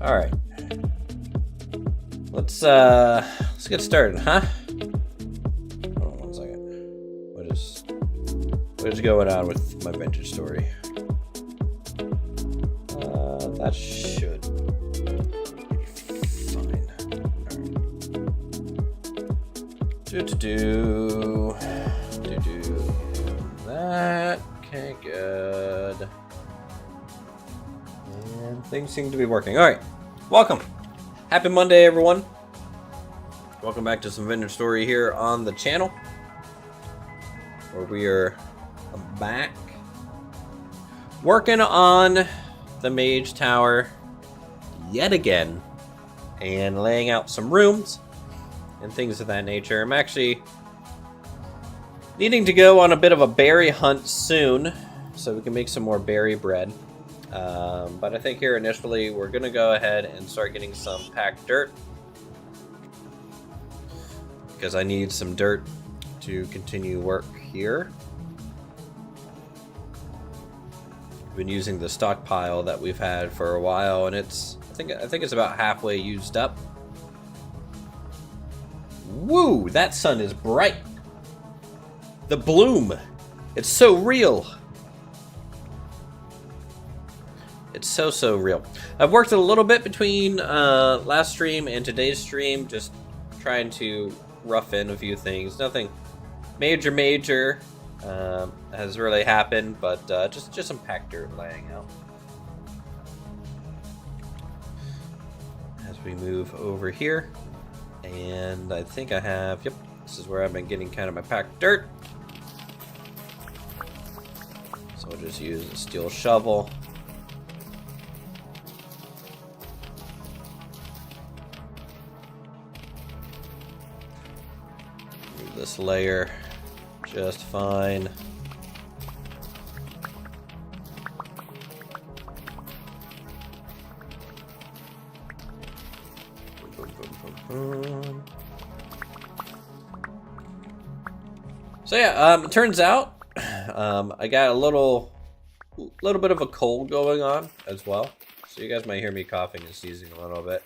Alright. Let's get started, huh? Hold on 1 second. What is going on with my vintage story? That should be fine. That. Okay, good. And things seem to be working. Alright. Welcome. Happy Monday, everyone. Welcome back to some vintage story here on the channel, where we are back working on the Mage Tower yet again and laying out some rooms and things of that nature. I'm actually needing to go on a bit of a berry hunt soon so we can make some more berry bread. But I think here initially we're going to go ahead and start getting some packed dirt, because I need some dirt to continue work here. I've been using the stockpile that we've had for a while, and I think it's about halfway used up. Woo! That sun is bright. The bloom. It's so real. It's so real. I've worked a little bit between last stream and today's stream, just trying to rough in a few things. Nothing major has really happened, but just some packed dirt laying out. As we move over here, and I think I have, yep, this is where I've been getting kind of my packed dirt. So I'll just use a steel shovel. This layer just fine. So yeah, it turns out I got a little bit of a cold going on as well, so you guys might hear me coughing and sneezing a little bit.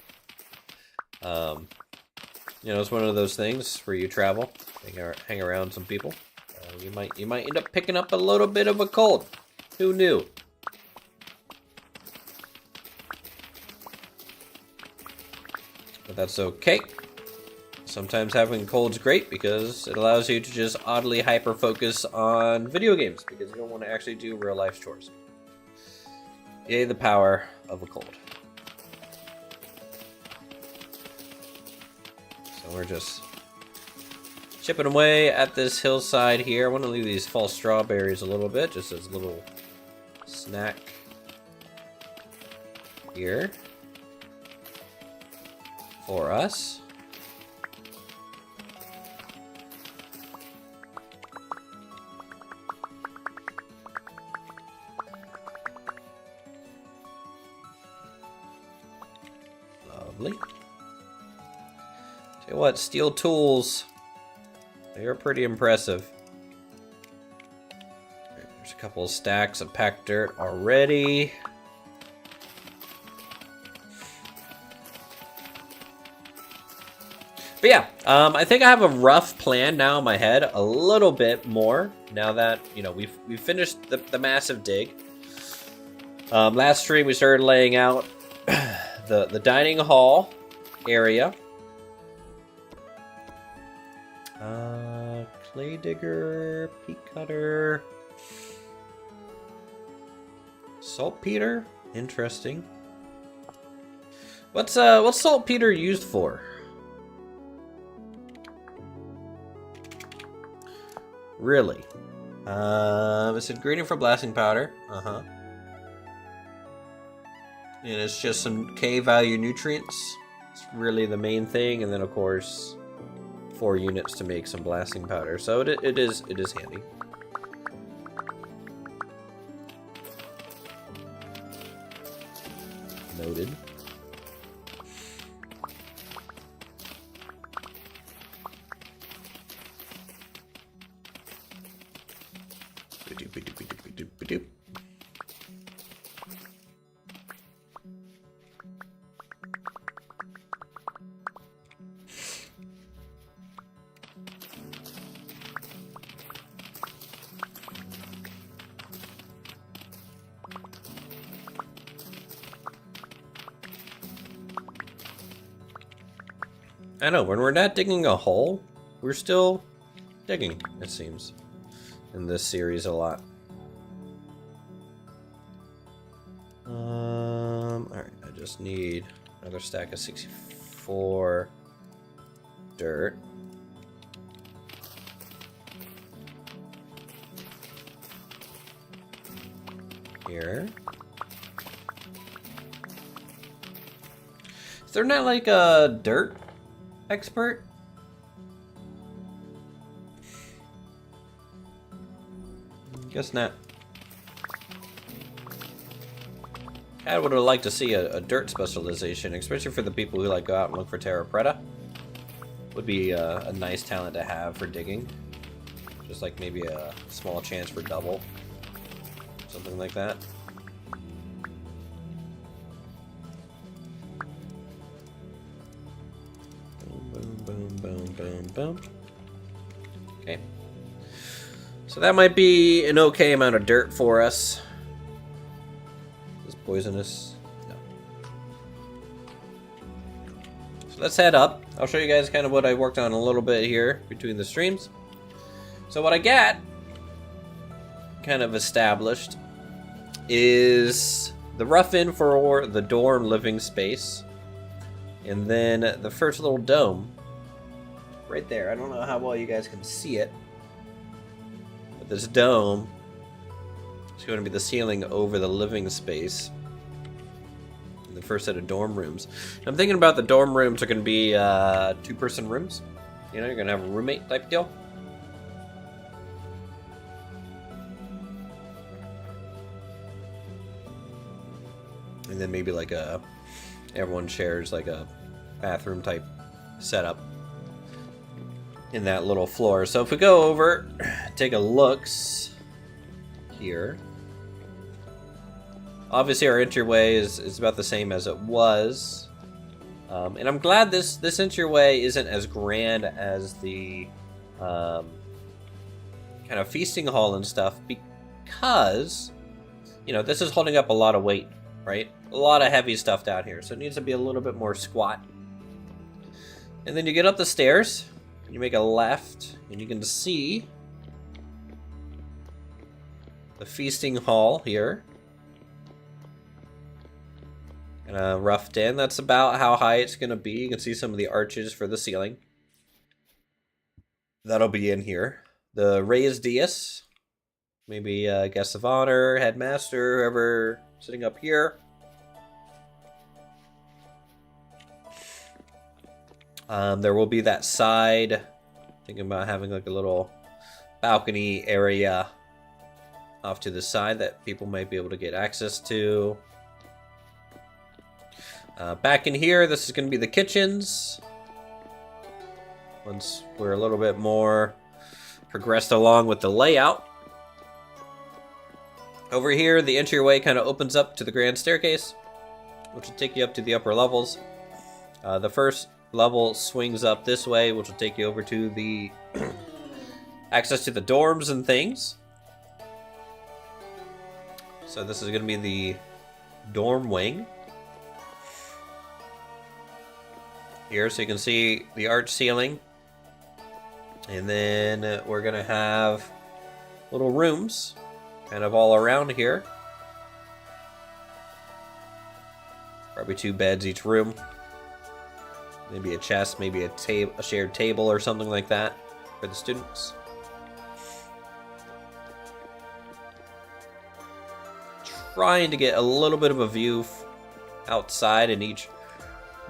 You know, it's one of those things where you travel, hang around some people. You might end up picking up a little bit of a cold. Who knew? But that's okay. Sometimes having a cold's great because it allows you to just oddly hyper-focus on video games, because you don't want to actually do real-life chores. Yay, the power of a cold. So we're just chipping away at this hillside here. I want to leave these fall strawberries a little bit, just as a little snack here for us. Lovely. Tell you what, steel tools, they are pretty impressive. There's a couple of stacks of packed dirt already. But yeah, I think I have a rough plan now in my head, a little bit more, now that, you know, we've finished the massive dig. Last stream we started laying out the dining hall area. Clay digger, peat cutter, saltpeter. Interesting. What's saltpeter used for? Really? It's a ingredient for blasting powder. And it's just some K value nutrients. It's really the main thing, and then of course 4 units to make some blasting powder. So it is handy. Noted. I know, when we're not digging a hole, we're still digging, it seems, in this series a lot. Alright, I just need another stack of 64 dirt. Here. Is there not like a dirt expert? Guess not. I would have liked to see a dirt specialization, especially for the people who like go out and look for terra preta. Would be a nice talent to have for digging. Just like maybe a small chance for double. Something like that. Boom, boom, boom, boom, boom. Okay. So that might be an okay amount of dirt for us. Is this poisonous? No. So let's head up. I'll show you guys kind of what I worked on a little bit here between the streams. So what I got kind of established is the rough-in for the dorm living space, and then the first little dome right there. I don't know how well you guys can see it, but this dome is going to be the ceiling over the living space in the first set of dorm rooms. And I'm thinking about the dorm rooms are going to be two-person rooms. You know, you're going to have a roommate type deal. And then maybe like everyone shares like a bathroom type setup in that little floor. So if we go over, take a look here. Obviously our entryway is about the same as it was. And I'm glad this entryway isn't as grand as the kind of feasting hall and stuff, because, you know, this is holding up a lot of weight, right? A lot of heavy stuff down here, so it needs to be a little bit more squat. And then you get up the stairs, and you make a left, and you can see the feasting hall here. And roughed in. That's about how high it's going to be. You can see some of the arches for the ceiling. That'll be in here. The raised dais, maybe guest of honor, headmaster, whoever sitting up here. There will be that side, thinking about having like a little balcony area off to the side that people might be able to get access to. Back in here, this is going to be the kitchens. Once we're a little bit more progressed along with the layout. Over here, the entryway kind of opens up to the grand staircase, which will take you up to the upper levels. The first level swings up this way, which will take you over to the access to the dorms and things. So this is going to be the dorm wing. Here, so you can see the arch ceiling. And then we're going to have little rooms kind of all around here. Probably 2 beds each room. Maybe a chest, maybe a shared table or something like that for the students. Trying to get a little bit of a view outside in each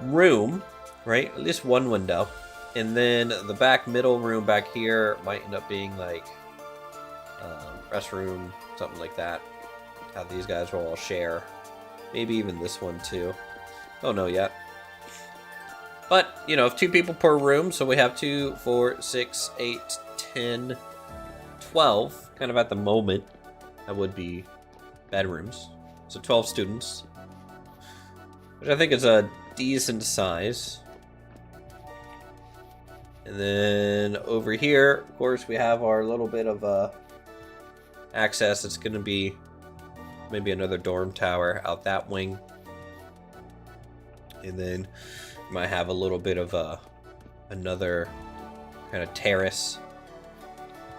room, right? At least one window. And then the back middle room back here might end up being like restroom, something like that. How these guys will all share. Maybe even this one too. Don't know yet. But, you know, 2 people per room, so we have 2, 4, 6, 8, 10, 12. Kind of at the moment, that would be bedrooms. So 12 students. Which I think is a decent size. And then over here, of course, we have our little bit of access. It's going to be maybe another dorm tower out that wing. And then you might have a little bit of another kind of terrace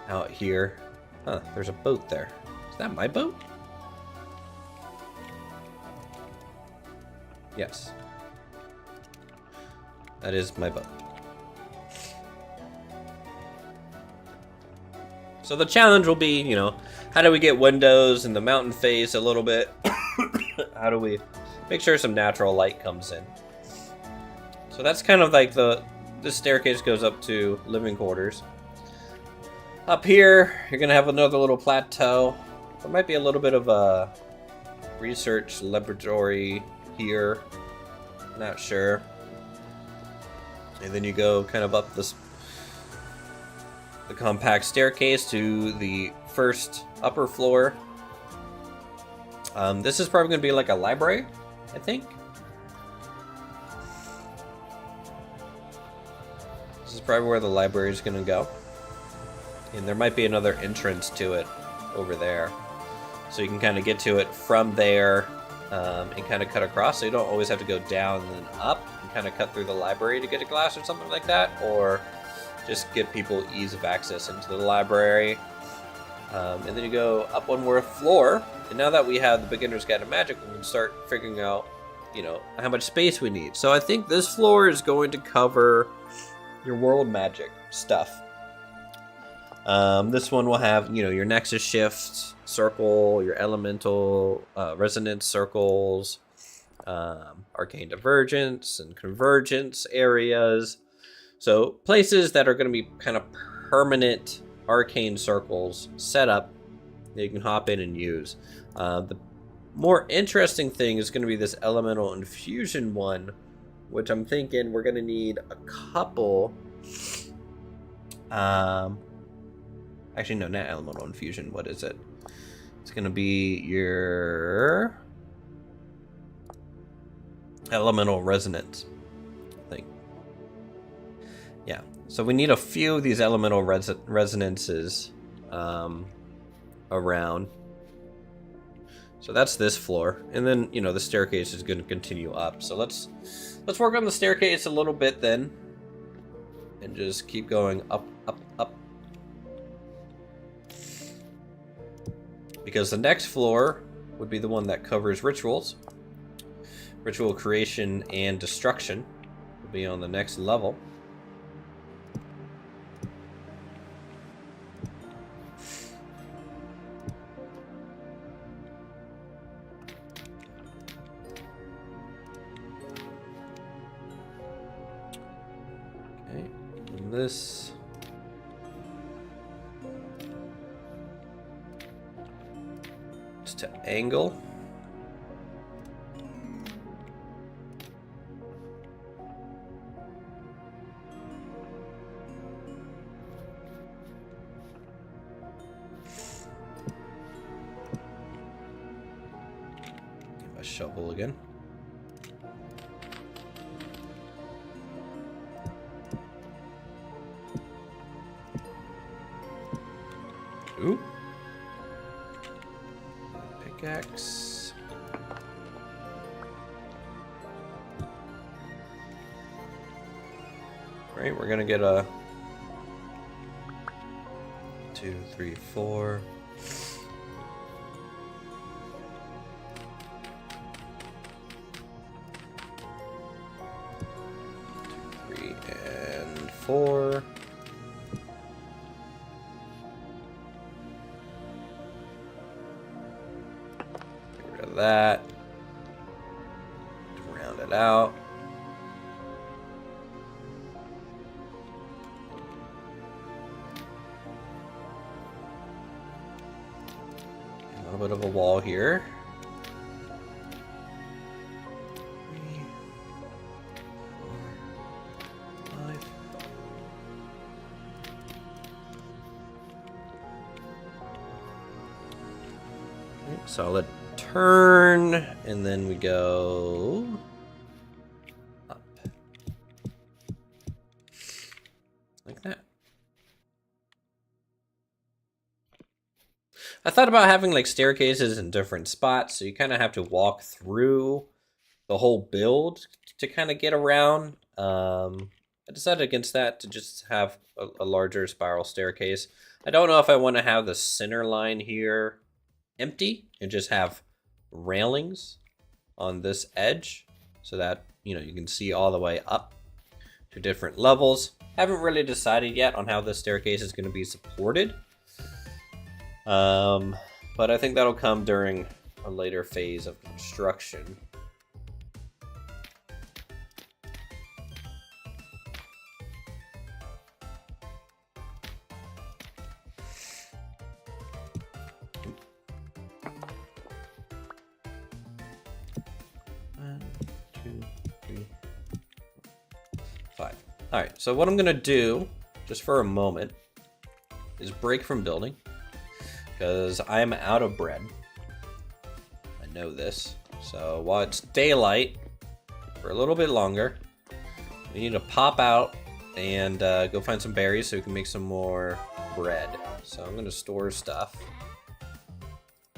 out here. Huh, there's a boat there. Is that my boat? Yes. That is my boat. So the challenge will be, you know, how do we get windows in the mountain face a little bit? How do we make sure some natural light comes in? So that's kind of like this staircase goes up to living quarters. Up here, you're gonna have another little plateau. There might be a little bit of a research laboratory here. Not sure. And then you go kind of up the compact staircase to the first upper floor. This is probably going to be like a library, I think. This is probably where the library is going to go. And there might be another entrance to it over there. So you can kind of get to it from there and kind of cut across. So you don't always have to go down and then up. You can kind of cut through the library to get a glass or something like that. Or just give people ease of access into the library. And then you go up one more floor. And now that we have the beginner's guide to magic, we can start figuring out, you know, how much space we need. So I think this floor is going to cover your world magic stuff. This one will have, you know, your nexus shift circle, your elemental resonance circles, arcane divergence and convergence areas. So places that are going to be kind of permanent arcane circles set up that you can hop in and use. The more interesting thing is going to be this elemental infusion one, which I'm thinking we're going to need a couple. Actually, no, not elemental infusion. What is it? It's going to be your elemental resonance, I think. Yeah. So we need a few of these elemental resonances around. So that's this floor, and then, you know, the staircase is going to continue up. So let's work on the staircase a little bit then, and just keep going up, up, up. Because the next floor would be the one that covers rituals. Ritual creation and destruction will be on the next level. Okay, and this. To angle. Give a shovel again. Ooh. Pickaxe. Right, we're gonna get a 2, 3, 4. 2, 3, and 4. That to round it out. A little bit of a wall here. 3, 4, 5. Okay, solid turn, and then we go up like that. I thought about having like staircases in different spots, so you kind of have to walk through the whole build to kind of get around. I decided against that to just have a larger spiral staircase. I don't know if I want to have the center line here empty and just have railings on this edge so that, you know, you can see all the way up to different levels. Haven't really decided yet on how this staircase is going to be supported. But I think that'll come during a later phase of construction. Alright, so what I'm going to do, just for a moment, is break from building, because I'm out of bread. I know this. So while it's daylight, for a little bit longer, we need to pop out and go find some berries so we can make some more bread. So I'm going to store stuff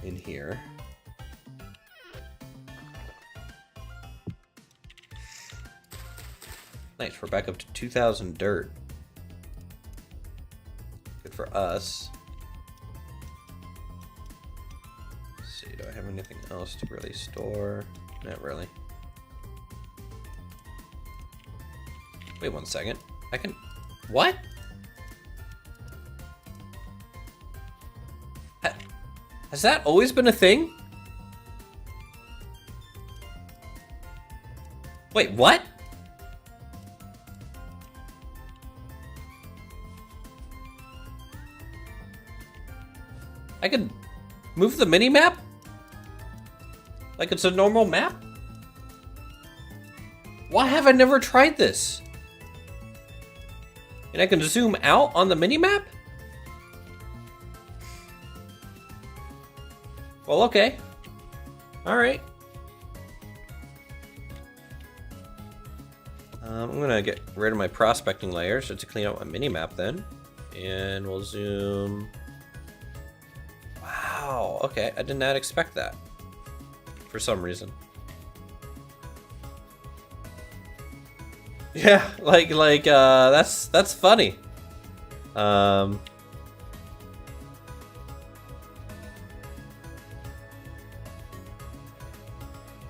in here. Nice, we're back up to 2,000 dirt. Good for us. Let's see, do I have anything else to really store? Not really. Wait 1 second. I can... What? Has that always been a thing? Wait, what? I can move the mini-map? Like it's a normal map? Why have I never tried this? And I can zoom out on the mini-map? Well, okay. Alright. I'm gonna get rid of my prospecting layer so to clean out my mini-map then. And we'll zoom... Wow, okay, I did not expect that. For some reason. Yeah, that's funny. I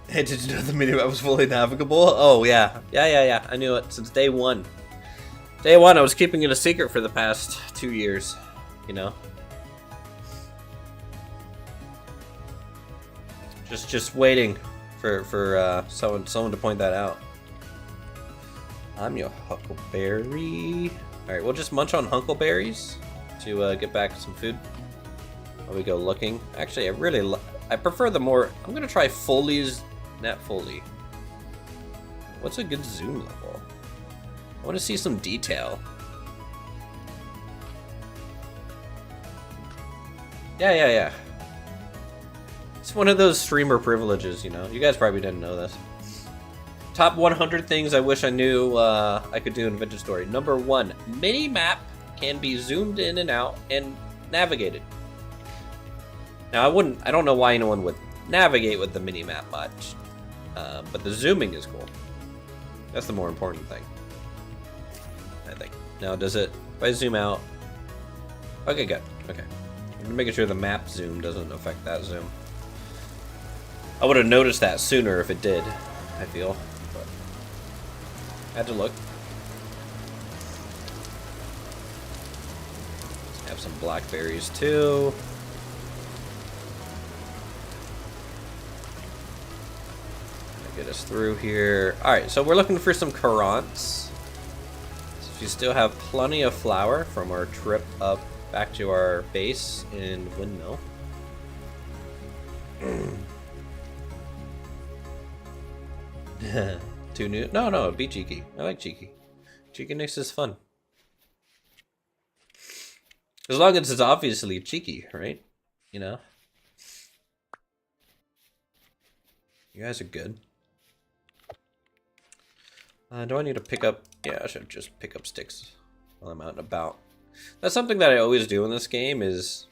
did you know the mini-map was fully navigable? Oh yeah. Yeah. I knew it since day one. Day one, I was keeping it a secret for the past 2 years, you know. Just waiting for someone to point that out. I'm your huckleberry. All right, we'll just munch on huckleberries to get back some food while we go looking. Actually, I prefer the more. I'm gonna try Foley's, not Foley. What's a good zoom level? I want to see some detail. Yeah. It's one of those streamer privileges, you know. You guys probably didn't know this. Top 100 things I wish I knew I could do in Vintage Story. Number 1, mini-map can be zoomed in and out and navigated. Now, I don't know why anyone would navigate with the mini-map much, but the zooming is cool. That's the more important thing, I think. Now, does it, if I zoom out, okay, good, okay. I'm making sure the map zoom doesn't affect that zoom. I would have noticed that sooner if it did, I feel. But I had to look. Have some blackberries too. Get us through here. Alright, so we're looking for some currants. So we still have plenty of flour from our trip up back to our base in Windmill. Too new? No, be cheeky. I like cheeky. Cheekiness is fun. As long as it's obviously cheeky, right? You know? You guys are good. Do I need to pick up... Yeah, I should just pick up sticks while I'm out and about. That's something that I always do in this game is...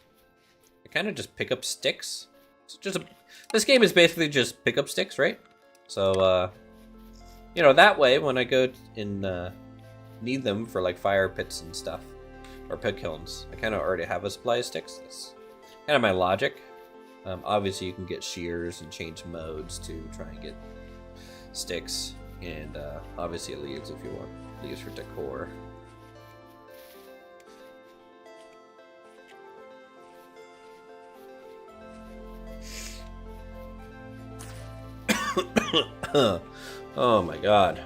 I kind of just pick up sticks. It's just this game is basically just pick up sticks, right? So, you know, that way when I go in need them for like fire pits and stuff, or pit kilns. I kind of already have a supply of sticks. That's kind of my logic. Obviously, you can get shears and change modes to try and get sticks, and obviously leaves if you want leaves for decor. Oh my god.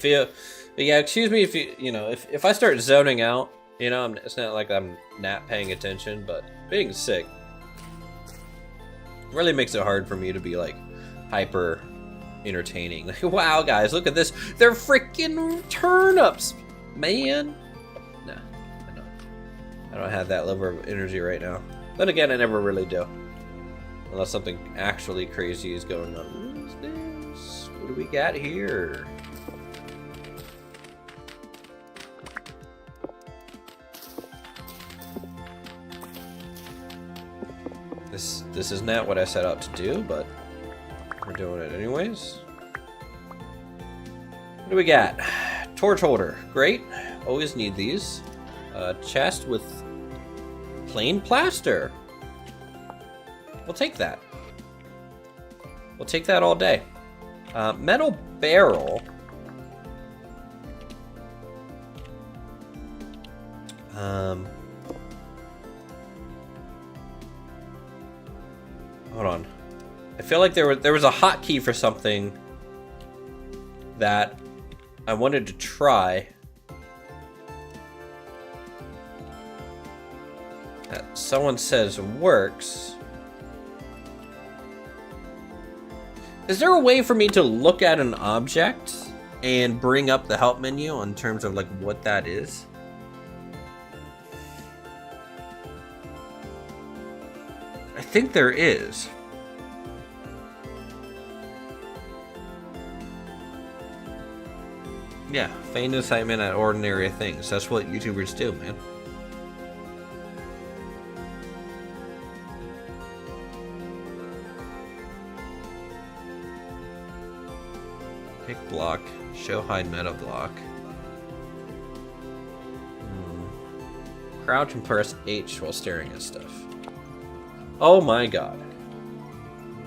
Yeah, excuse me if I start zoning out, it's not like I'm not paying attention, but being sick really makes it hard for me to be like hyper entertaining. Like, wow guys, look at this. They're freaking turnips, man. Nah, I don't have that level of energy right now. Then again, I never really do. Unless something actually crazy is going on. What is this? What do we got here? This is not what I set out to do, but we're doing it anyways. What do we got? Torch holder. Great. Always need these. Chest with plain plaster. We'll take that. We'll take that all day. Metal barrel. Hold on. I feel like there was a hotkey for something that I wanted to try. That someone says works. Is there a way for me to look at an object and bring up the help menu in terms of like what that is? I think there is. Yeah, feign excitement at ordinary things. That's what YouTubers do, man. Pick block. Show hide meta block. Crouch and press H while staring at stuff. Oh my god.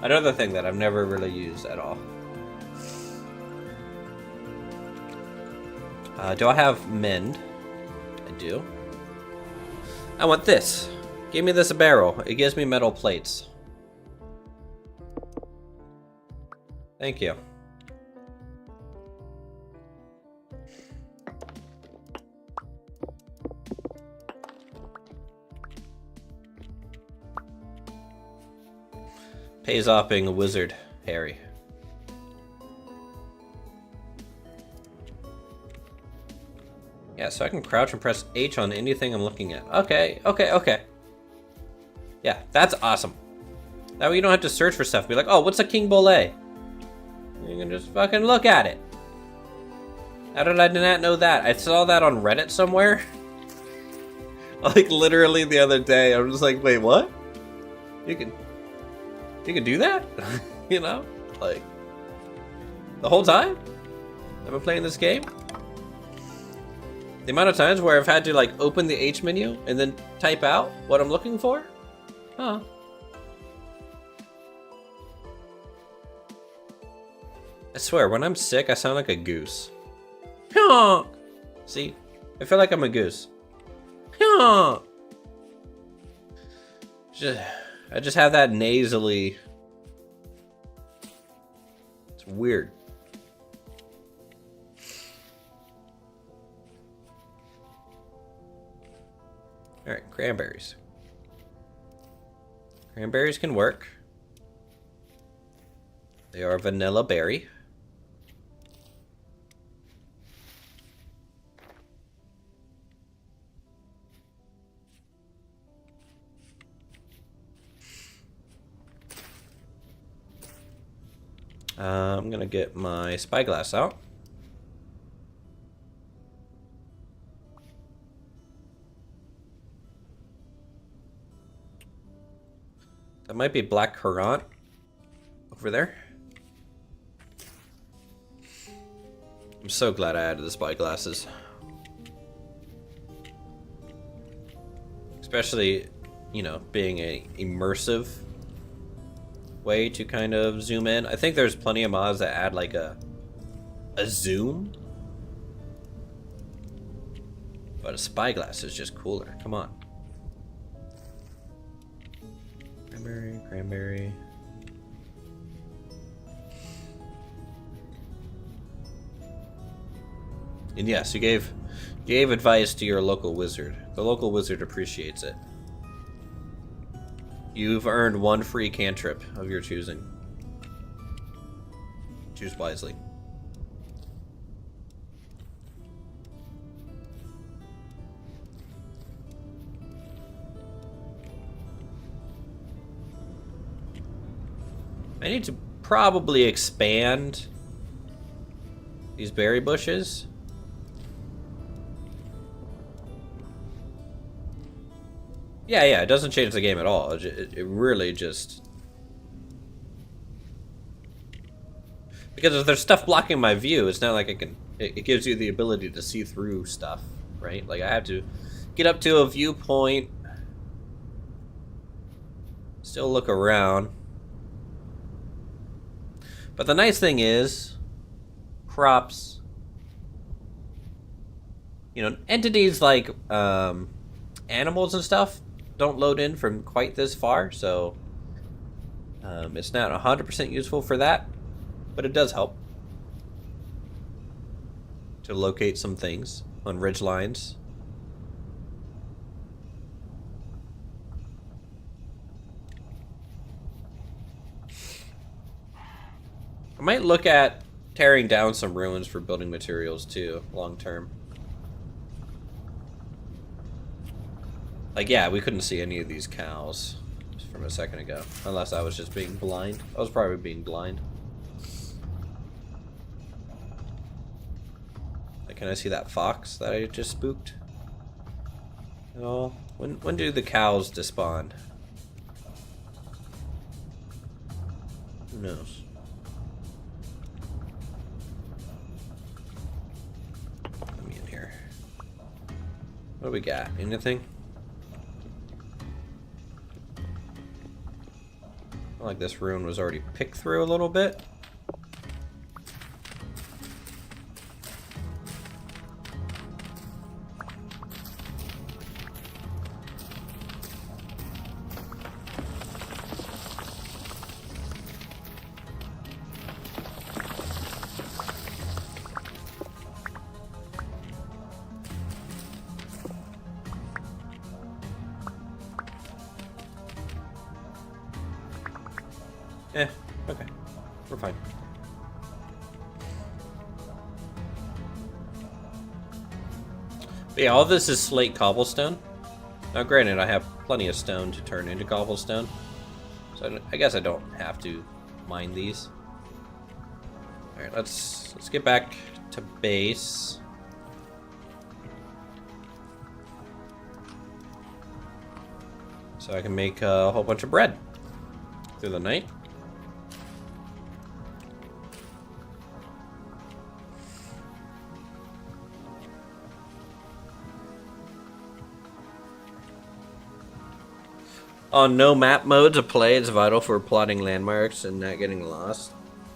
Another thing that I've never really used at all. Do I have mend? I do. I want this. Give me this a barrel. It gives me metal plates. Thank you. Pays off being a wizard, Harry. Yeah, so I can crouch and press H on anything I'm looking at. Okay. Yeah, that's awesome. That way you don't have to search for stuff. Be like, oh, what's a king bollet? You can just fucking look at it. How did I not know that? I saw that on Reddit somewhere. Like literally the other day, I was just like, wait, what? You can do that? You know? Like, the whole time I've been playing this game? The amount of times where I've had to, like, open the H menu and then type out what I'm looking for? Huh. I swear, when I'm sick, I sound like a goose. See? I feel like I'm a goose. I just have that nasally. It's weird. Alright, cranberries. Cranberries can work. They are vanilla berry. I'm gonna get my spyglass out. That might be black currant over there. I'm so glad I added the spy glasses. Especially, you know, being a immersive way to kind of zoom in. I think there's plenty of mods that add like a zoom. But a spyglass is just cooler. Come on. Cranberry, cranberry. And yes, you gave advice to your local wizard. The local wizard appreciates it. You've earned one free cantrip of your choosing. Choose wisely. I need to probably expand these berry bushes. Yeah, it doesn't change the game at all. It really just... Because if there's stuff blocking my view, it's not like I can... It gives you the ability to see through stuff, right? Like, I have to get up to a viewpoint, still look around. But the nice thing is, crops, you know, entities like animals and stuff don't load in from quite this far, so it's not 100% useful for that, but it does help to locate some things on ridge lines. I might look at tearing down some ruins for building materials too, long term. Like, yeah, we couldn't see any of these cows from a second ago. Unless I was just being blind. I was probably being blind. Like, can I see that fox that I just spooked? Oh, when do the cows despawn? Who knows? Let me in here. What do we got? Anything? Like this ruin was already picked through a little bit. Okay. We're fine. But yeah, all this is slate cobblestone. Now granted, I have plenty of stone to turn into cobblestone. So I guess I don't have to mine these. Alright, let's get back to base. So I can make a whole bunch of bread through the night. On no map modes of play, it's vital for plotting landmarks and not getting lost.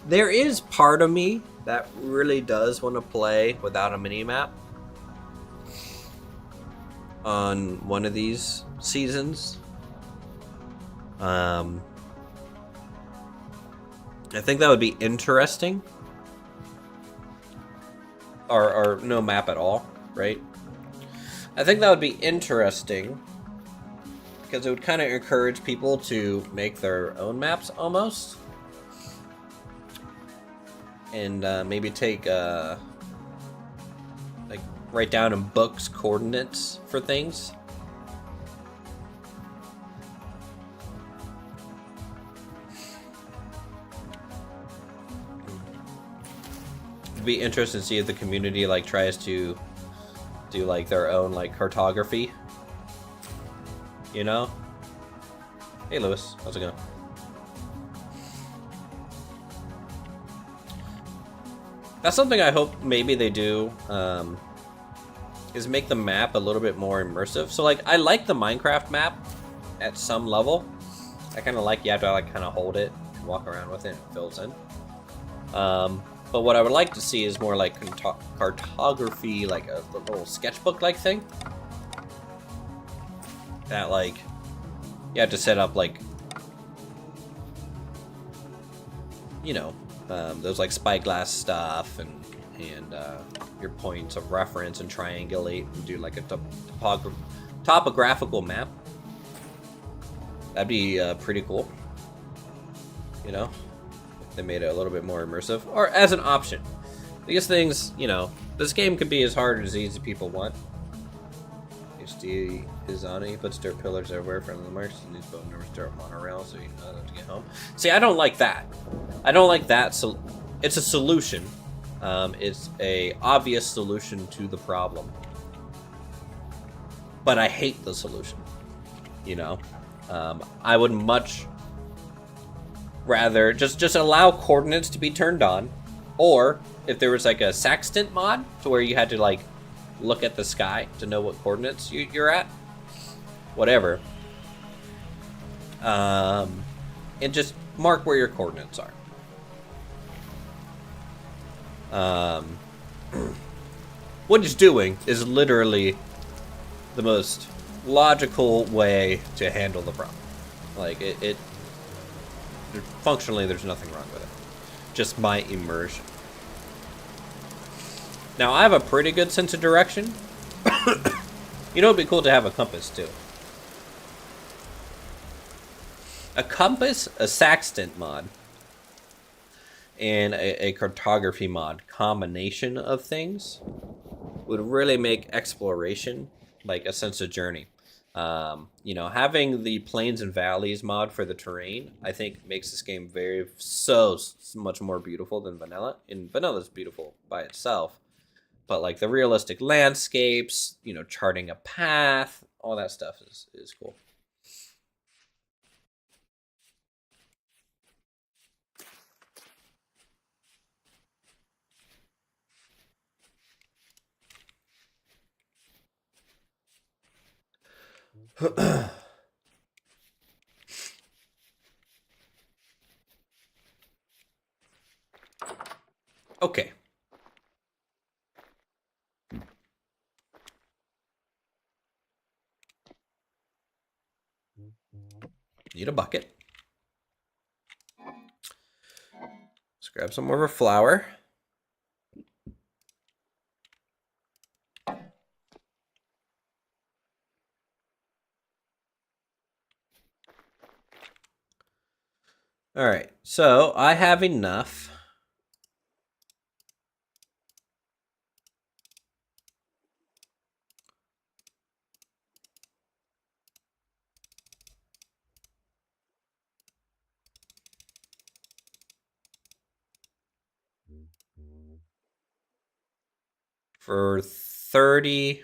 There is part of me that really does want to play without a mini-map on one of these seasons. I think that would be interesting. Or no map at all, right? I think that would be interesting because it would kind of encourage people to make their own maps almost. And maybe take, like, write down in books coordinates for things. It'd be interesting to see if the community, like, tries to do, like, their own, like, cartography. You know? Hey, Lewis. How's it going? That's something I hope maybe they do, is make the map a little bit more immersive. So, like, I like the Minecraft map at some level. I kind of like you have to, like, kind of hold it and walk around with it and it fills in. But what I would like to see is more like cartography, like a little sketchbook-like thing. That, like, you have to set up, like, you know, those, like, spyglass stuff and your points of reference and triangulate and do, like, a topographical map. That'd be pretty cool, you know? They made it a little bit more immersive, or as an option. Because things, you know, this game could be as hard or as easy as people want. HD is on it. He puts dirt pillars everywhere for the marks. He needs boat numbers dirt monorail so you know how to get home. See, I don't like that. I don't like that. So it's a solution. It's a obvious solution to the problem. But I hate the solution. You know, I would much rather just allow coordinates to be turned on, or if there was like a sextant mod to where you had to like look at the sky to know what coordinates you're at, whatever, and just mark where your coordinates are. What it's doing is literally the most logical way to handle the problem. Like it functionally, there's nothing wrong with it. Just my immersion. Now, I have a pretty good sense of direction. You know, it'd be cool to have a compass, too. A compass, a sextant mod, and a cartography mod combination of things would really make exploration like a sense of journey. You know, having the plains and valleys mod for the terrain, I think makes this game so much more beautiful than vanilla. And vanilla's beautiful by itself, but like the realistic landscapes, you know, charting a path, all that stuff is cool. Okay. Need a bucket. Let's grab some more of a flour. All right, so I have enough. For 30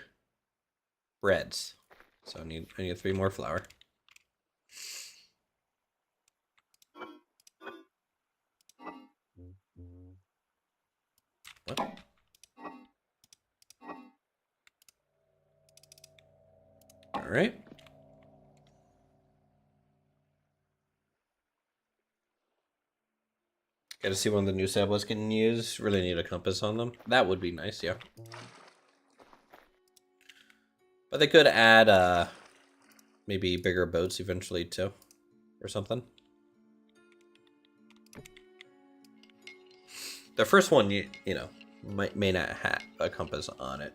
breads. So I need 3 more flour. What? All right. Got to see one of the new sailboats can use. Really need a compass on them. That would be nice, yeah. But they could add maybe bigger boats eventually too, or something. The first one, you know, may not have a compass on it.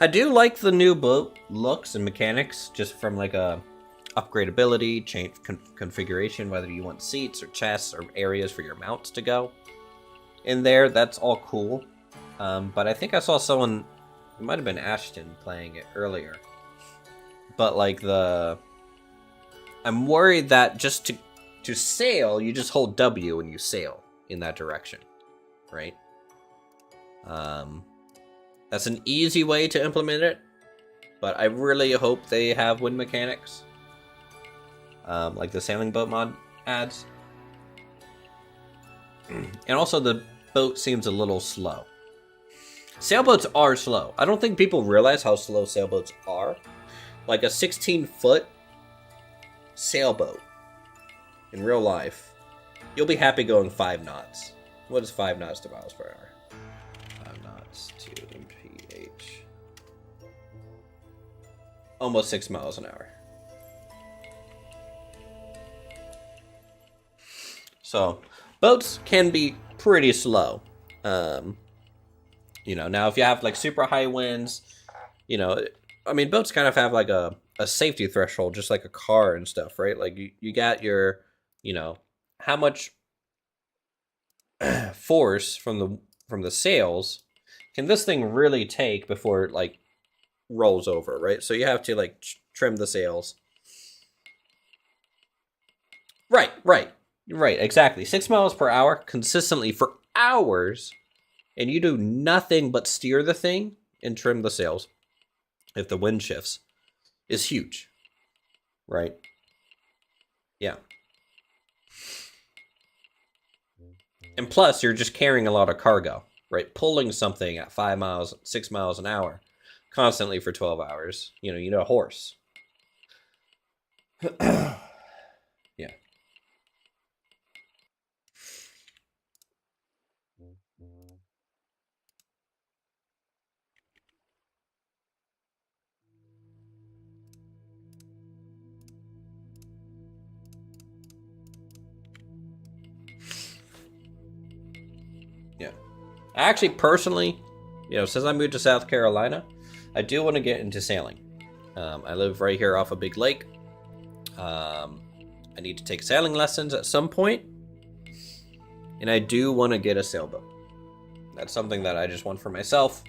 I do like the new boat looks and mechanics, just from like a upgradability, change configuration, whether you want seats or chests or areas for your mounts to go in there. That's all cool. But I think I saw someone, it might have been Ashton playing it earlier. But like I'm worried that just to sail, you just hold W and you sail in that direction. right? That's an easy way to implement it, but I really hope they have wind mechanics, like the sailing boat mod adds. And also the boat seems a little slow. Sailboats are slow. I don't think people realize how slow sailboats are. Like a 16-foot sailboat in real life, you'll be happy going 5 knots. What is 5 knots to miles per hour? 5 knots to mph. Almost 6 miles an hour. So, boats can be pretty slow. You know, now if you have like super high winds, you know, I mean, boats kind of have like a safety threshold, just like a car and stuff, right? Like you got your, you know, how much force from the sails can this thing really take before it like rolls over, right? So you have to like trim the sails. Right, exactly. 6 miles per hour consistently for hours, and you do nothing but steer the thing and trim the sails if the wind shifts, is huge, right? Yeah. And plus, you're just carrying a lot of cargo, right? Pulling something at 5 miles, 6 miles an hour constantly for 12 hours. You know, you need a horse. Yeah. Yeah. Actually, personally, you know, since I moved to South Carolina, I do want to get into sailing. I live right here off a big lake. I need to take sailing lessons at some point, and I do want to get a sailboat. That's something that I just want for myself.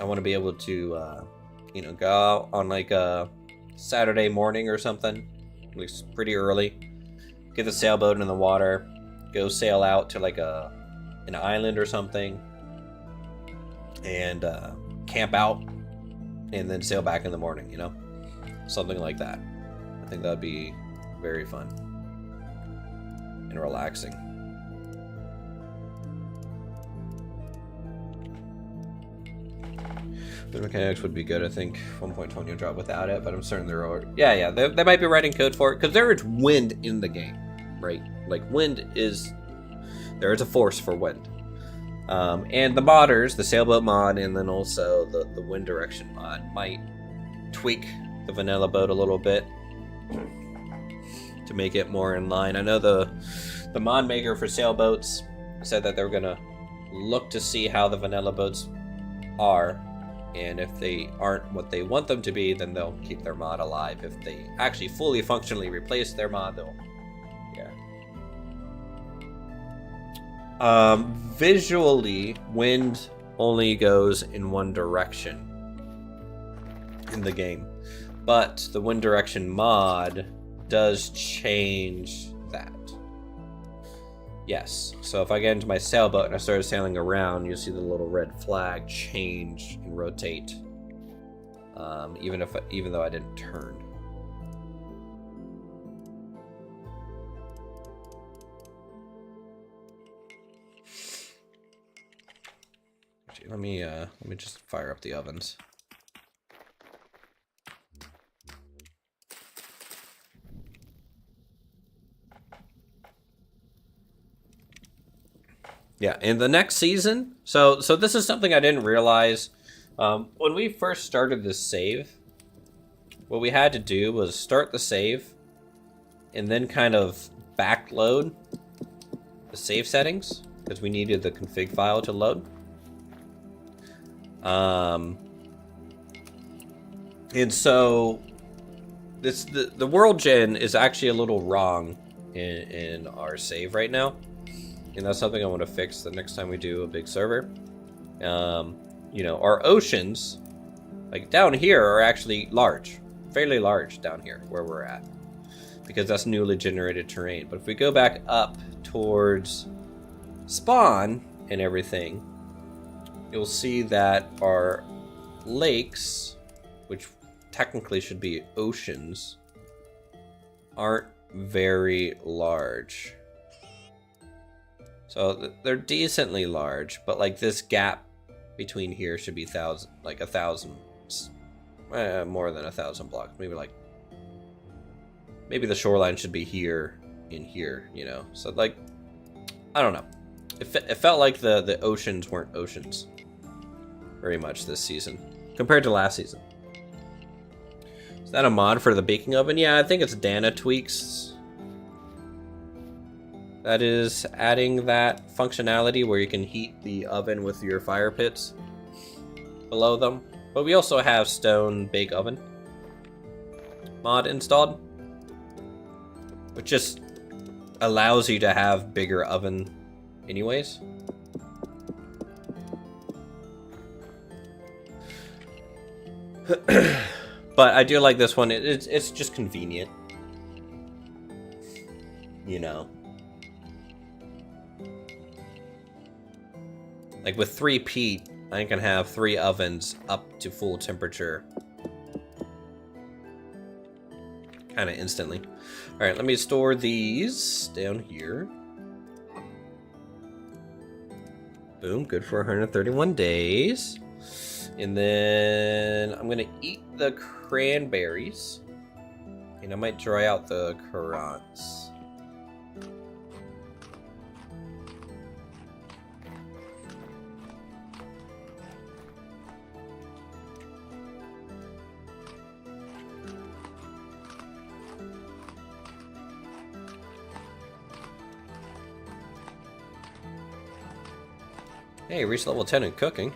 I want to be able to, you know, go out on like a Saturday morning or something, at least pretty early, get the sailboat in the water, go sail out to like an island or something, and camp out, and then sail back in the morning, you know? Something like that. I think that'd be very fun and relaxing. The mechanics would be good, I think. 1.20 will drop without it, but I'm certain there are... Yeah, they might be writing code for it, because there is wind in the game, right? Like, wind is... There is a force for wind. And the modders, the sailboat mod, and then also the wind direction mod might tweak the vanilla boat a little bit to make it more in line. I know the mod maker for sailboats said that they're gonna look to see how the vanilla boats are, and if they aren't what they want them to be, then they'll keep their mod alive. If they actually fully functionally replace their mod, they'll... Yeah. Visually, wind only goes in one direction in the game, but the wind direction mod does change that. Yes, so if I get into my sailboat and I start sailing around, you'll see the little red flag change and rotate, even though I didn't turn. Let me just fire up the ovens. Yeah, in the next season, so this is something I didn't realize. When we first started this save, what we had to do was start the save and then kind of backload the save settings because we needed the config file to load. And so the world gen is actually a little wrong in our save right now, and that's something I want to fix the next time we do a big server. You know, our oceans, like down here, are actually large, fairly large down here where we're at, because that's newly generated terrain. But if we go back up towards spawn and everything, you'll see that our lakes, which technically should be oceans, aren't very large. So they're decently large, but like this gap between here should be 1,000, like 1,000, more than 1,000 blocks. Maybe the shoreline should be here in here, you know. So like, I don't know. It felt like the oceans weren't oceans very much this season compared to last season. Is that a mod for the baking oven? Yeah, I think it's Dana Tweaks. That is adding that functionality where you can heat the oven with your fire pits below them. But we also have Stone Bake Oven mod installed, which just allows you to have bigger oven anyways. But I do like this one. It's just convenient, you know. Like with 3 peat, I can have 3 ovens up to full temperature kind of instantly. All right, let me store these down here. Boom, good for 131 days. And then I'm gonna eat the cranberries, and I might dry out the currants. Hey, reached level 10 in cooking.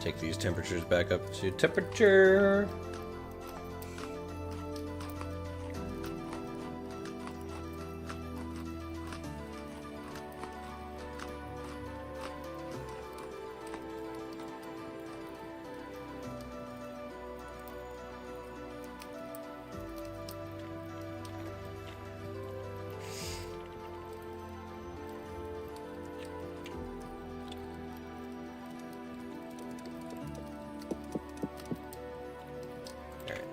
Take these temperatures back up to temperature.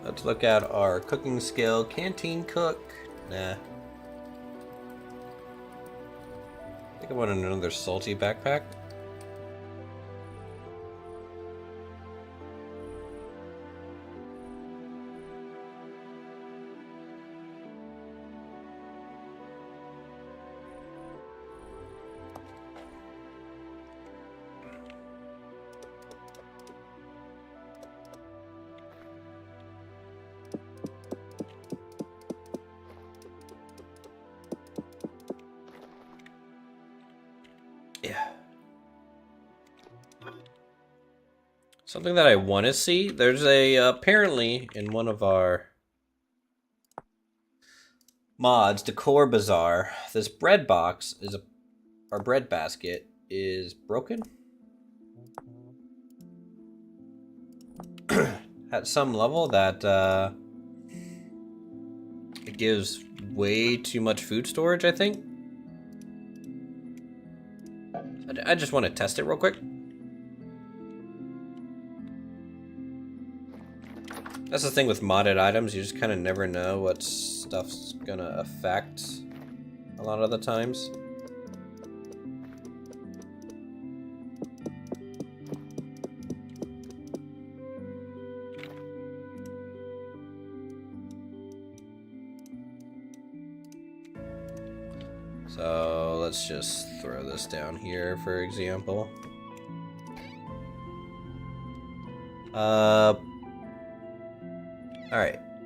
Let's look at our cooking skill. Canteen cook. Nah. I think I want another salty backpack. Yeah. Something that I want to see. There's a apparently in one of our mods, Decor Bazaar, this bread box is our bread basket is broken at some level that it gives way too much food storage, I think. I just want to test it real quick. That's the thing with modded items, you just kind of never know what stuff's gonna affect a lot of the times. So let's just throw this down here, for example. Alright.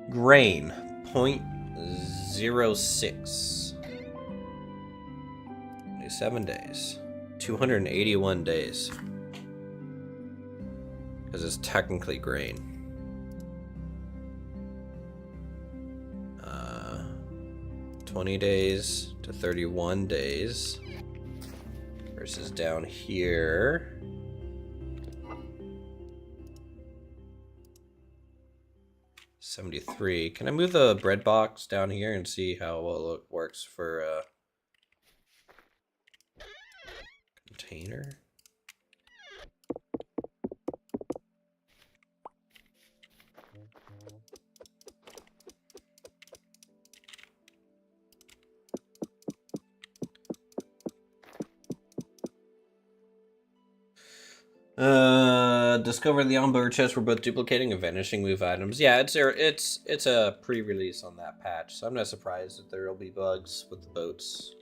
Grain. 0.06. 7 days. 281 days. Because it's technically grain. 20 days to 31 days. Versus down here. $73. Can I move the bread box down here and see how well it works for container? Discover the onboard chests were both duplicating and vanishing move items. Yeah, it's a pre-release on that patch, so I'm not surprised that there will be bugs with the boats.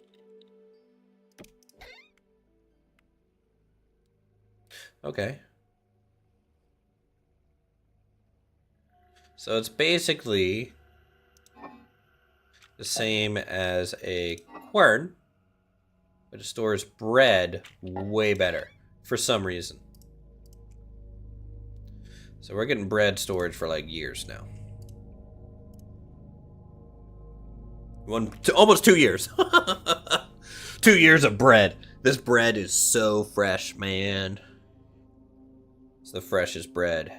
Okay. So it's basically the same as a quern, but it stores bread way better for some reason. So we're getting bread storage for like years now. Almost 2 years. 2 years of bread. This bread is so fresh, man. It's the freshest bread.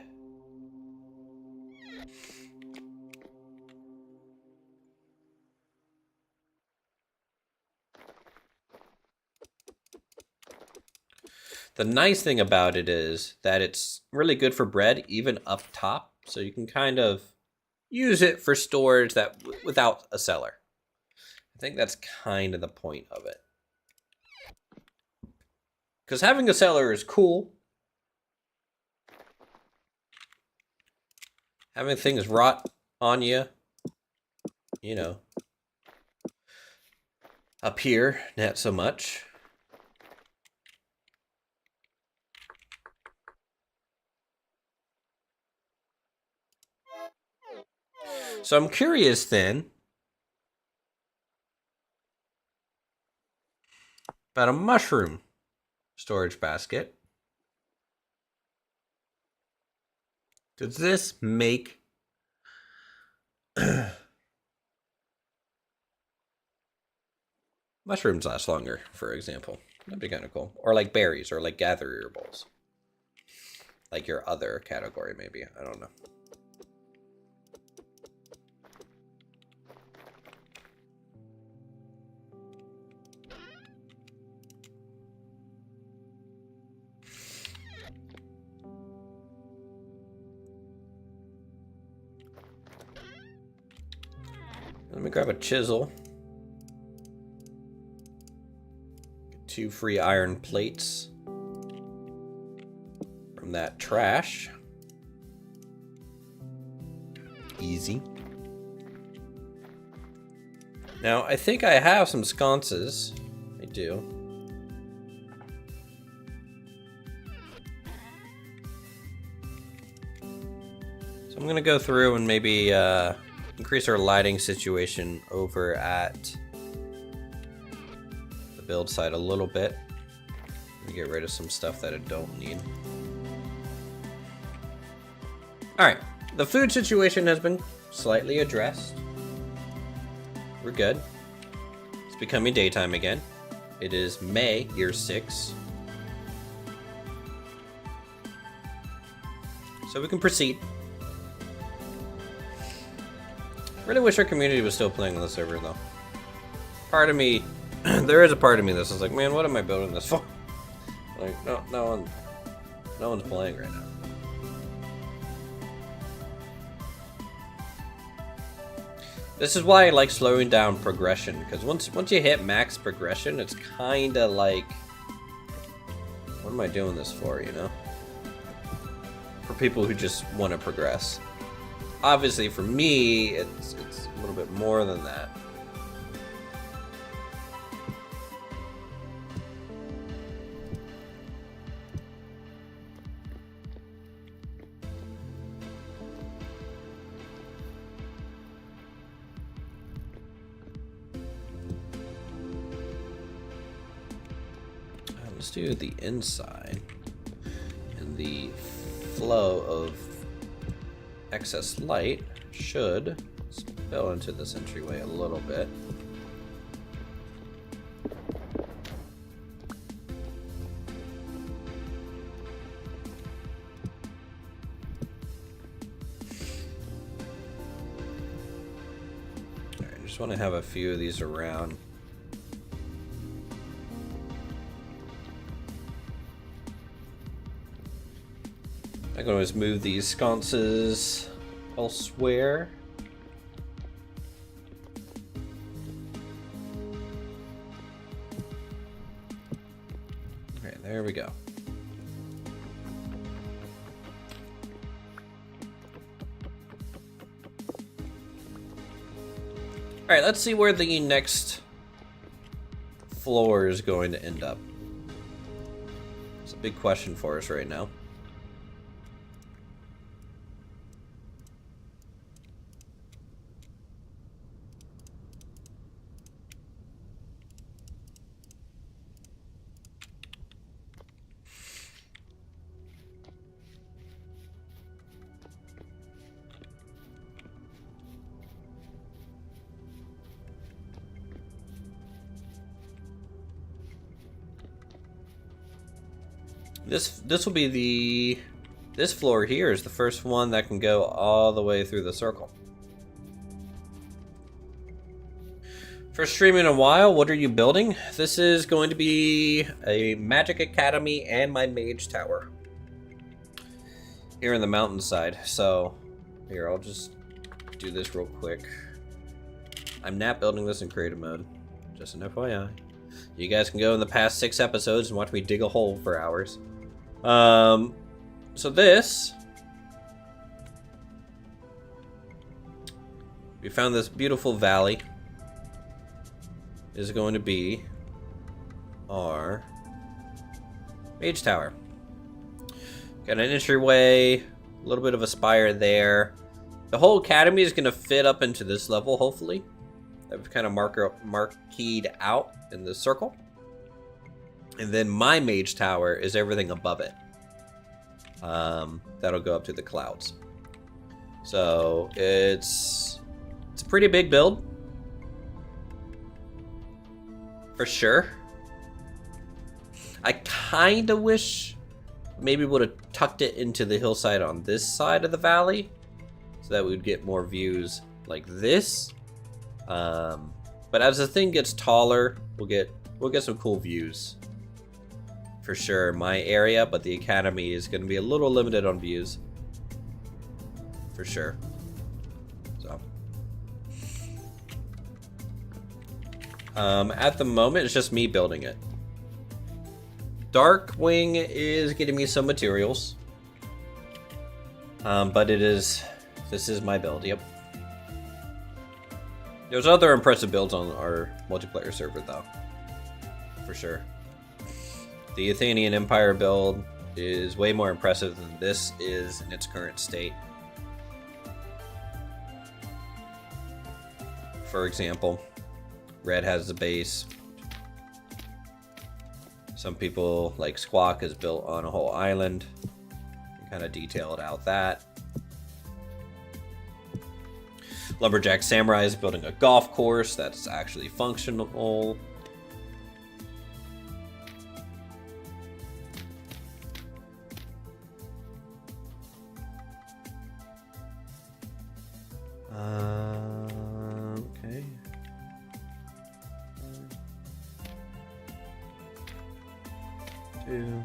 The nice thing about it is that it's really good for bread, even up top. So you can kind of use it for storage that without a cellar. I think that's kind of the point of it. Because having a cellar is cool. Having things rot on you, you know. Up here, not so much. So I'm curious then about a mushroom storage basket. Does this make mushrooms last longer, for example? That'd be kind of cool. Or like berries, or like gatherables. Like your other category, maybe. I don't know. Let me grab a chisel. Get 2 free iron plates from that trash. Easy. Now, I think I have some sconces. I do. So I'm going to go through and maybe increase our lighting situation over at the build site a little bit. Get rid of some stuff that I don't need. Alright, the food situation has been slightly addressed. We're good. It's becoming daytime again. It is May, year 6. So we can proceed. Really wish our community was still playing on the server, though. Part of me, there is a part of me that's like, man, what am I building this for? Like, no one's playing right now. This is why I like slowing down progression, because once you hit max progression, it's kind of like, what am I doing this for, you know? For people who just want to progress. Obviously, for me, it's a little bit more than that. let's do the inside. And the flow of excess light should spill into this entryway a little bit. Alright, I just want to have a few of these around. I can always move these sconces elsewhere. Okay, there we go. Alright, let's see where the next floor is going to end up. It's a big question for us right now. This will be this floor here is the first one that can go all the way through the circle. First stream in a while, what are you building? This is going to be a Magic Academy and my Mage Tower. Here in the mountainside. So, here, I'll just do this real quick. I'm not building this in creative mode. Just an FYI. You guys can go in the past 6 episodes and watch me dig a hole for hours. So this, we found this beautiful valley is going to be our Mage Tower. Got an entryway, a little bit of a spire there. The whole academy is going to fit up into this level, hopefully. I've kind of marqueed out in the circle. And then my Mage Tower is everything above it. That'll go up to the clouds. So it's a pretty big build. For sure. I kind of wish maybe would have tucked it into the hillside on this side of the valley, so that we'd get more views like this. But as the thing gets taller, we'll get some cool views. For sure, my area, but the academy is going to be a little limited on views. For sure. So. At the moment, it's just me building it. Darkwing is getting me some materials. But this is my build, yep. There's other impressive builds on our multiplayer server, though. For sure. The Athenian Empire build is way more impressive than this is in its current state. For example, Red has the base. Some people, like Squawk, is built on a whole island. Kind of detailed out that. Lumberjack Samurai is building a golf course that's actually functional. Okay. Two.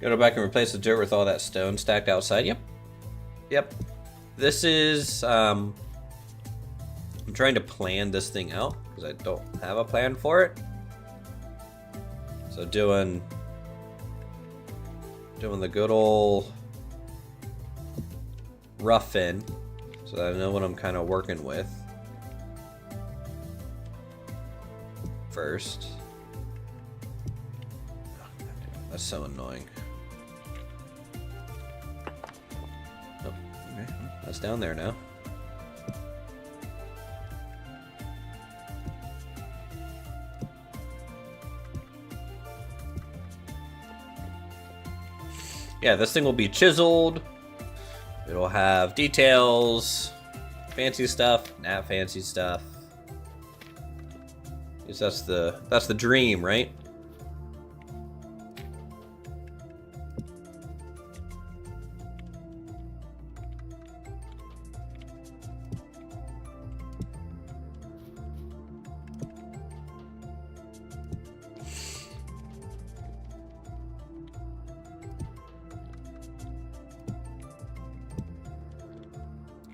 Go back and replace the dirt with all that stone stacked outside. Yep. Yep. This is, I'm trying to plan this thing out because I don't have a plan for it. So doing the good old rough in so that I know what I'm kind of working with first. Oh, that's so annoying. it's down there now. Yeah, this thing will be chiseled. It'll have details, fancy stuff, not fancy stuff. Because that's the dream, right?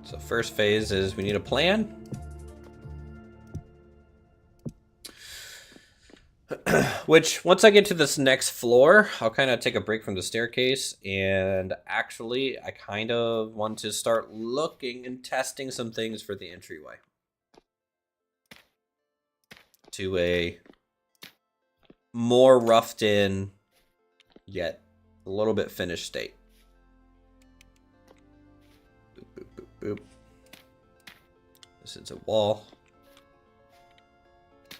So first phase is we need a plan. Which, once I get to this next floor, I'll kind of take a break from the staircase, and actually, I kind of want to start looking and testing some things for the entryway to a more roughed in, yet a little bit finished state. Boop, boop, boop, boop. This is a wall.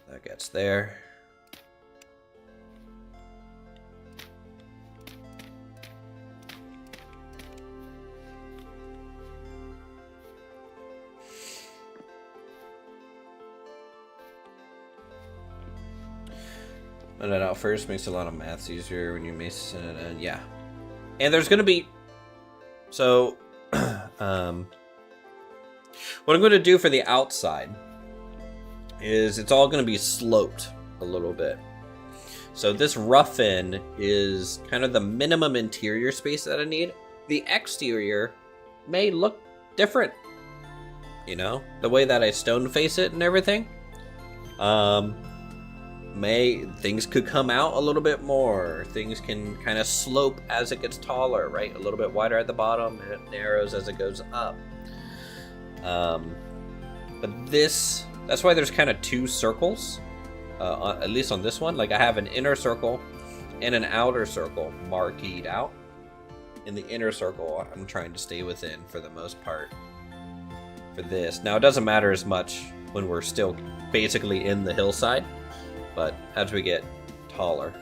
That gets there. Put it out first makes a lot of maths easier when you mason it in. Yeah. And there's going to be... So, what I'm going to do for the outside is it's all going to be sloped a little bit. So this rough-in is kind of the minimum interior space that I need. The exterior may look different. You know? The way that I stone face it and everything. Things could come out a little bit more. Things can kind of slope as it gets taller, right? A little bit wider at the bottom, and it narrows as it goes up. But that's why there's kind of two circles, at least on this one. Like I have an inner circle and an outer circle marked out. In the inner circle, I'm trying to stay within for the most part for this. Now, it doesn't matter as much when we're still basically in the hillside. But as we get taller,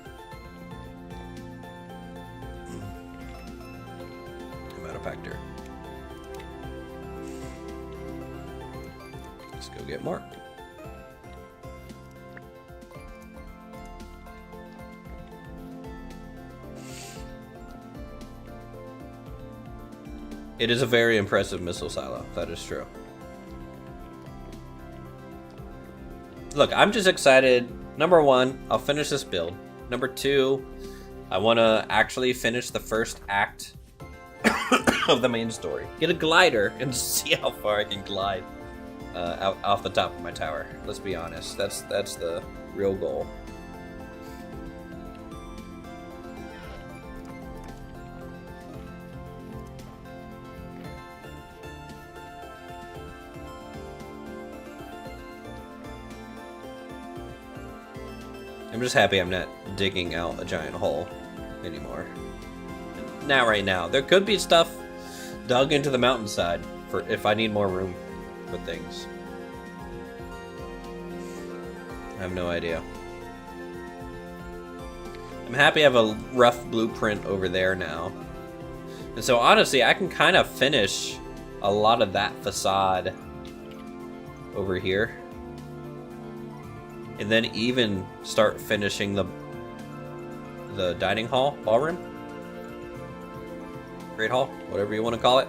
I'm out of factor. Let's go get more. It is a very impressive missile silo, that is true. Look, I'm just excited. Number one, I'll finish this build. Number two, I want to actually finish the first act of the main story. Get a glider and see how far I can glide out off the top of my tower. Let's be honest, that's the real goal. I'm just happy I'm not digging out a giant hole anymore. Not right now. There could be stuff dug into the mountainside for if I need more room for things. I have no idea. I'm happy I have a rough blueprint over there now. And so honestly, I can kind of finish a lot of that facade over here. And then even start finishing the dining hall, ballroom, great hall, whatever you want to call it.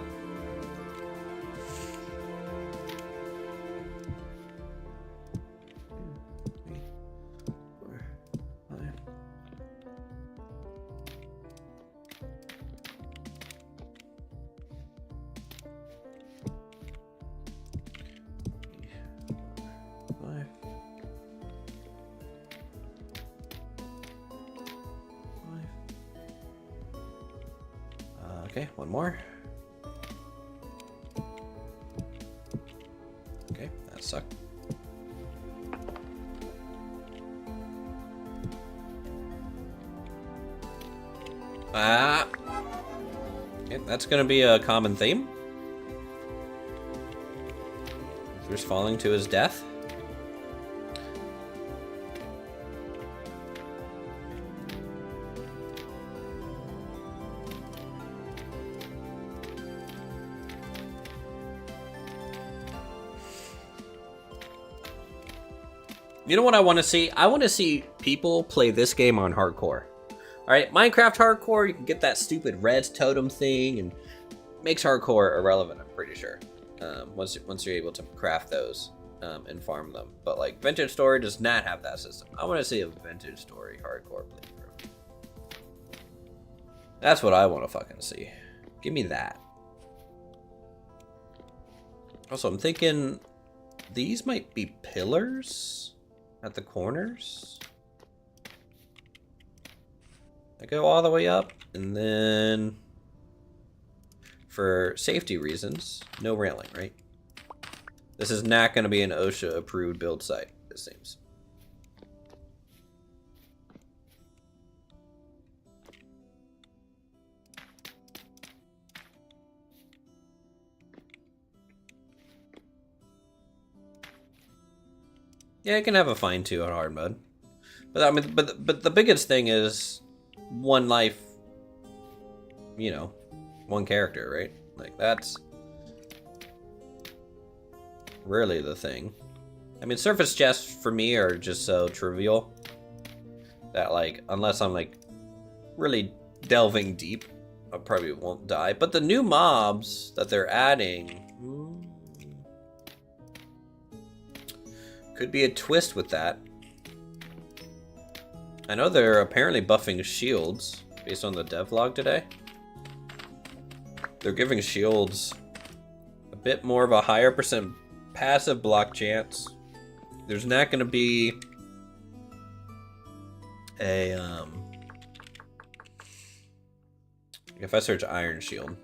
Okay, one more. Okay, that sucked. Okay, that's gonna be a common theme. Uthris falling to his death. You know what I want to see? I want to see people play this game on hardcore. Alright, Minecraft hardcore, you can get that stupid red totem thing, and makes hardcore irrelevant, I'm pretty sure. Once you're able to craft those and farm them. But like, Vintage Story does not have that system. I want to see a Vintage Story hardcore playthrough. That's what I want to fucking see. Give me that. Also, I'm thinking these might be pillars at the corners. I go all the way up, and then for safety reasons, no railing, right? This is not going to be an OSHA approved build site, it seems. Yeah, I can have a fine too on hard mode. But I mean, but the biggest thing is one life, you know, one character, right? Like, that's really the thing. I mean, surface chests for me are just so trivial that, like, unless I'm like really delving deep, I probably won't die. But the new mobs that they're adding could be a twist with that. I know they're apparently buffing shields based on the devlog today. They're giving shields a bit more of a higher percent passive block chance. There's not going to be a if I search Iron Shield,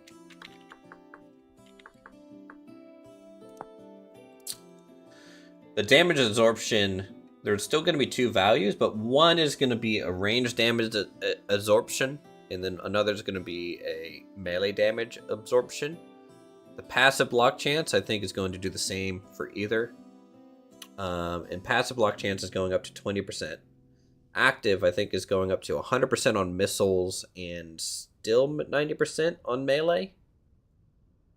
the damage absorption, there's still going to be two values, but one is going to be a range damage absorption, and then another is going to be a melee damage absorption. The passive block chance, I think, is going to do the same for either. And passive block chance is going up to 20%. Active, I think, is going up to 100% on missiles and still 90% on melee,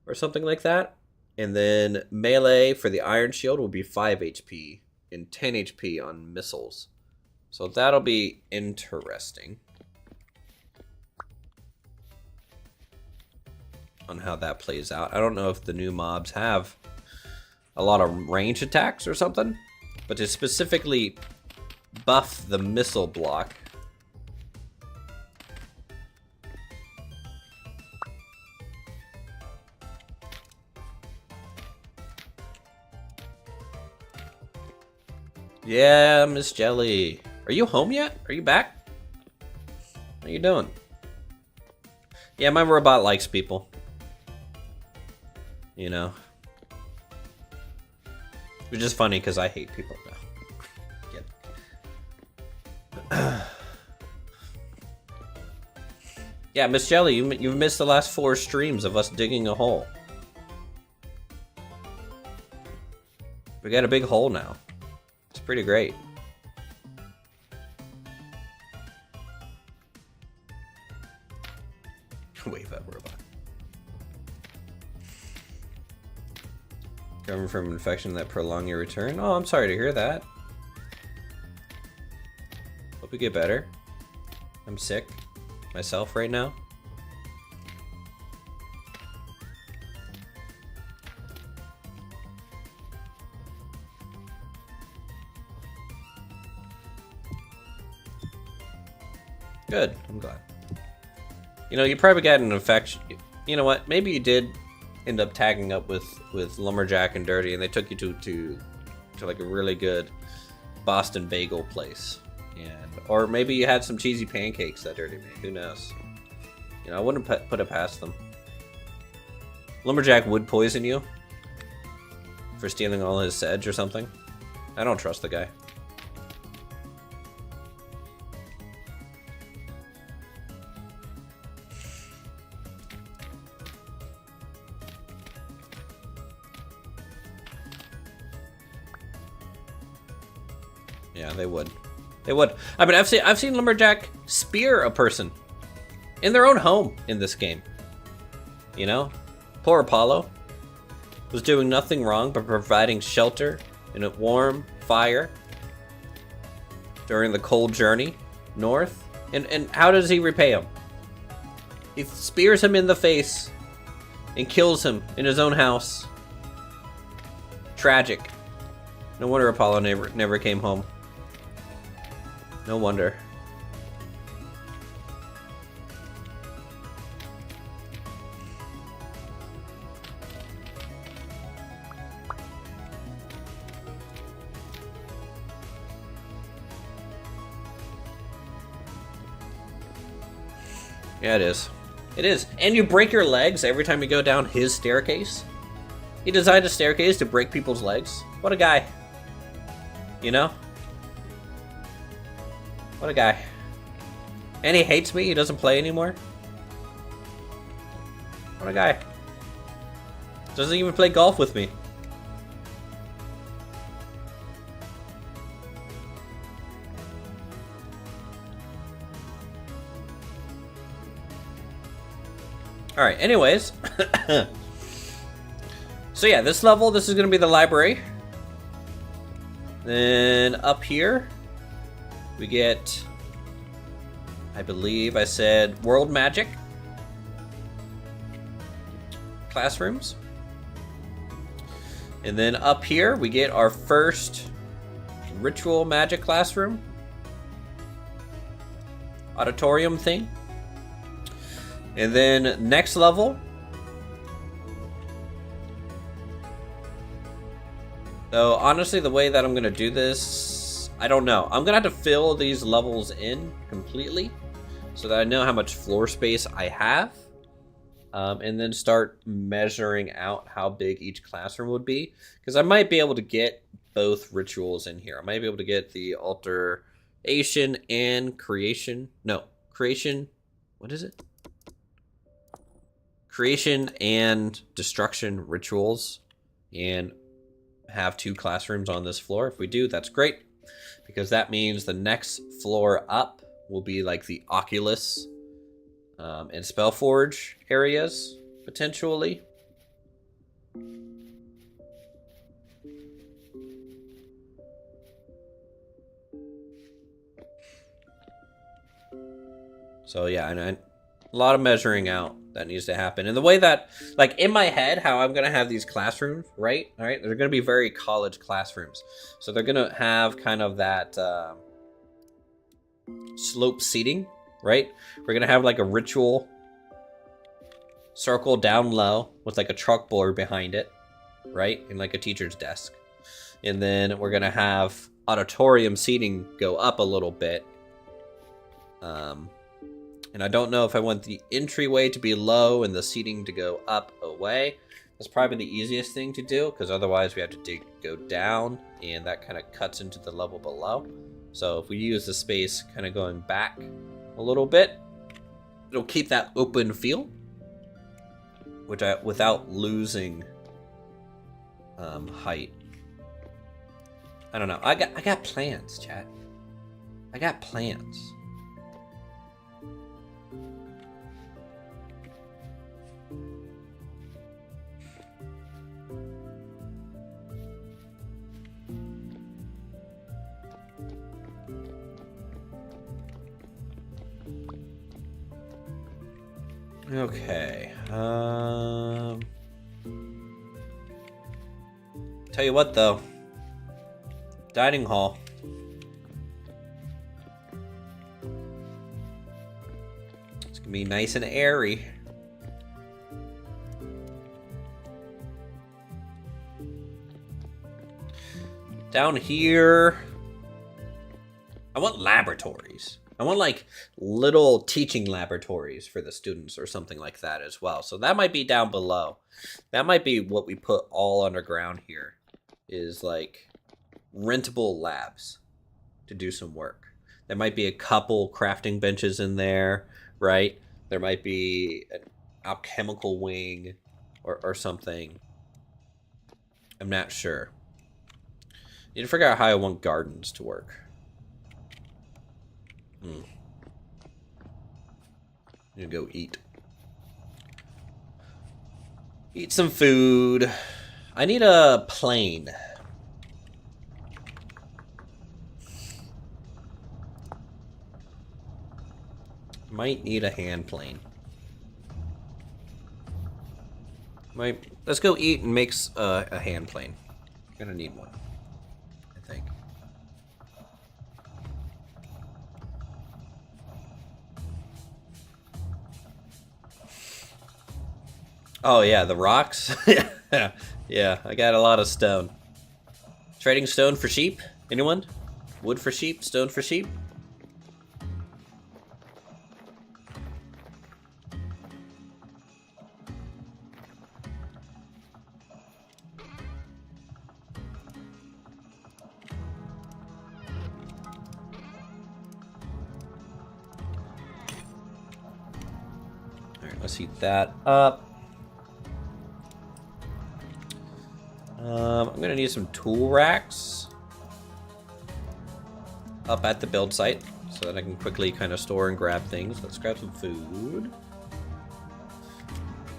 or something like that. And then melee for the Iron Shield will be 5 HP and 10 HP on missiles. So that'll be interesting on how that plays out. I don't know if the new mobs have a lot of range attacks or something, but to specifically buff the missile block, yeah, Miss Jelly. Are you home yet? Are you back? How you doing? Yeah, my robot likes people. You know. Which is funny because I hate people now. Yeah, Miss Jelly, you've missed the last 4 streams of us digging a hole. We got a big hole now. It's pretty great. Wave up, robot. Recovering from infection that prolong your return. Oh, I'm sorry to hear that. Hope you get better. I'm sick myself right now. Good, I'm glad. You know, you probably got an infection. You know what? Maybe you did end up tagging up with Lumberjack and Dirty, and they took you to like a really good Boston bagel place, or maybe you had some cheesy pancakes that Dirty made. Who knows? You know, I wouldn't put it past them. Lumberjack would poison you for stealing all his sedge or something. I don't trust the guy. Yeah, they would. They would. I mean, I've seen Lumberjack spear a person in their own home in this game. You know? Poor Apollo was doing nothing wrong but providing shelter and a warm fire during the cold journey north. And how does he repay him? He spears him in the face and kills him in his own house. Tragic. No wonder Apollo never came home. No wonder. Yeah, it is. It is. And you break your legs every time you go down his staircase. He designed a staircase to break people's legs. What a guy. You know? What a guy. And he hates me. He doesn't play anymore. What a guy. Doesn't even play golf with me. Alright, anyways. So yeah, this level, this is going to be the library. Then up here, we get, I believe I said world magic classrooms. And then up here, we get our first ritual magic classroom. Auditorium thing. And then next level. So honestly, the way that I'm going to do this, I don't know. I'm going to have to fill these levels in completely so that I know how much floor space I have. And then start measuring out how big each classroom would be. Because I might be able to get both rituals in here. I might be able to get the alteration and creation. No, creation. What is it? Creation and destruction rituals. And have 2 classrooms on this floor. If we do, that's great, because that means the next floor up will be like the Oculus and Spellforge areas, potentially. So yeah, and a lot of measuring out that needs to happen. And the way that, like in my head, how I'm going to have these classrooms, right? All right. They're going to be very college classrooms. So they're going to have kind of that slope seating, right? We're going to have like a ritual circle down low with like a chalkboard behind it, right? And like a teacher's desk. And then we're going to have auditorium seating go up a little bit. And I don't know if I want the entryway to be low and the seating to go up away. That's probably the easiest thing to do, because otherwise we have to go down, and that kind of cuts into the level below. So if we use the space kind of going back a little bit, it'll keep that open feel, without losing height. I don't know. I got plans, chat. I got plans. Okay. Tell you what, though. Dining hall. It's gonna be nice and airy. Down here, I want laboratories. I want like little teaching laboratories for the students or something like that as well. So that might be down below. That might be what we put all underground here, is like rentable labs to do some work. There might be a couple crafting benches in there, right? There might be an alchemical wing or something. I'm not sure. Need to figure out how I want gardens to work. I'm gonna go eat. Eat some food. I need a plane. Might need a hand plane. Let's go eat and make a hand plane. Gonna need one, I think. Oh yeah, the rocks. Yeah, I got a lot of stone. Trading stone for sheep? Anyone? Wood for sheep? Stone for sheep? Alright, let's heat that up. I'm gonna need some tool racks up at the build site so that I can quickly kind of store and grab things. Let's grab some food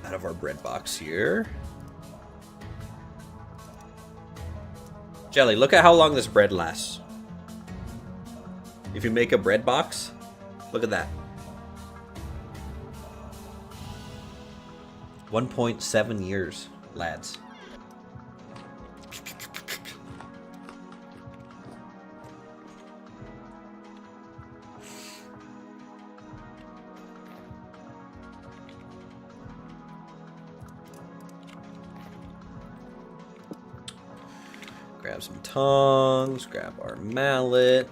out of our bread box here. Jelly, look at how long this bread lasts. If you make a bread box, look at that. 1.7 years, lads. Grab some tongs, grab our mallet,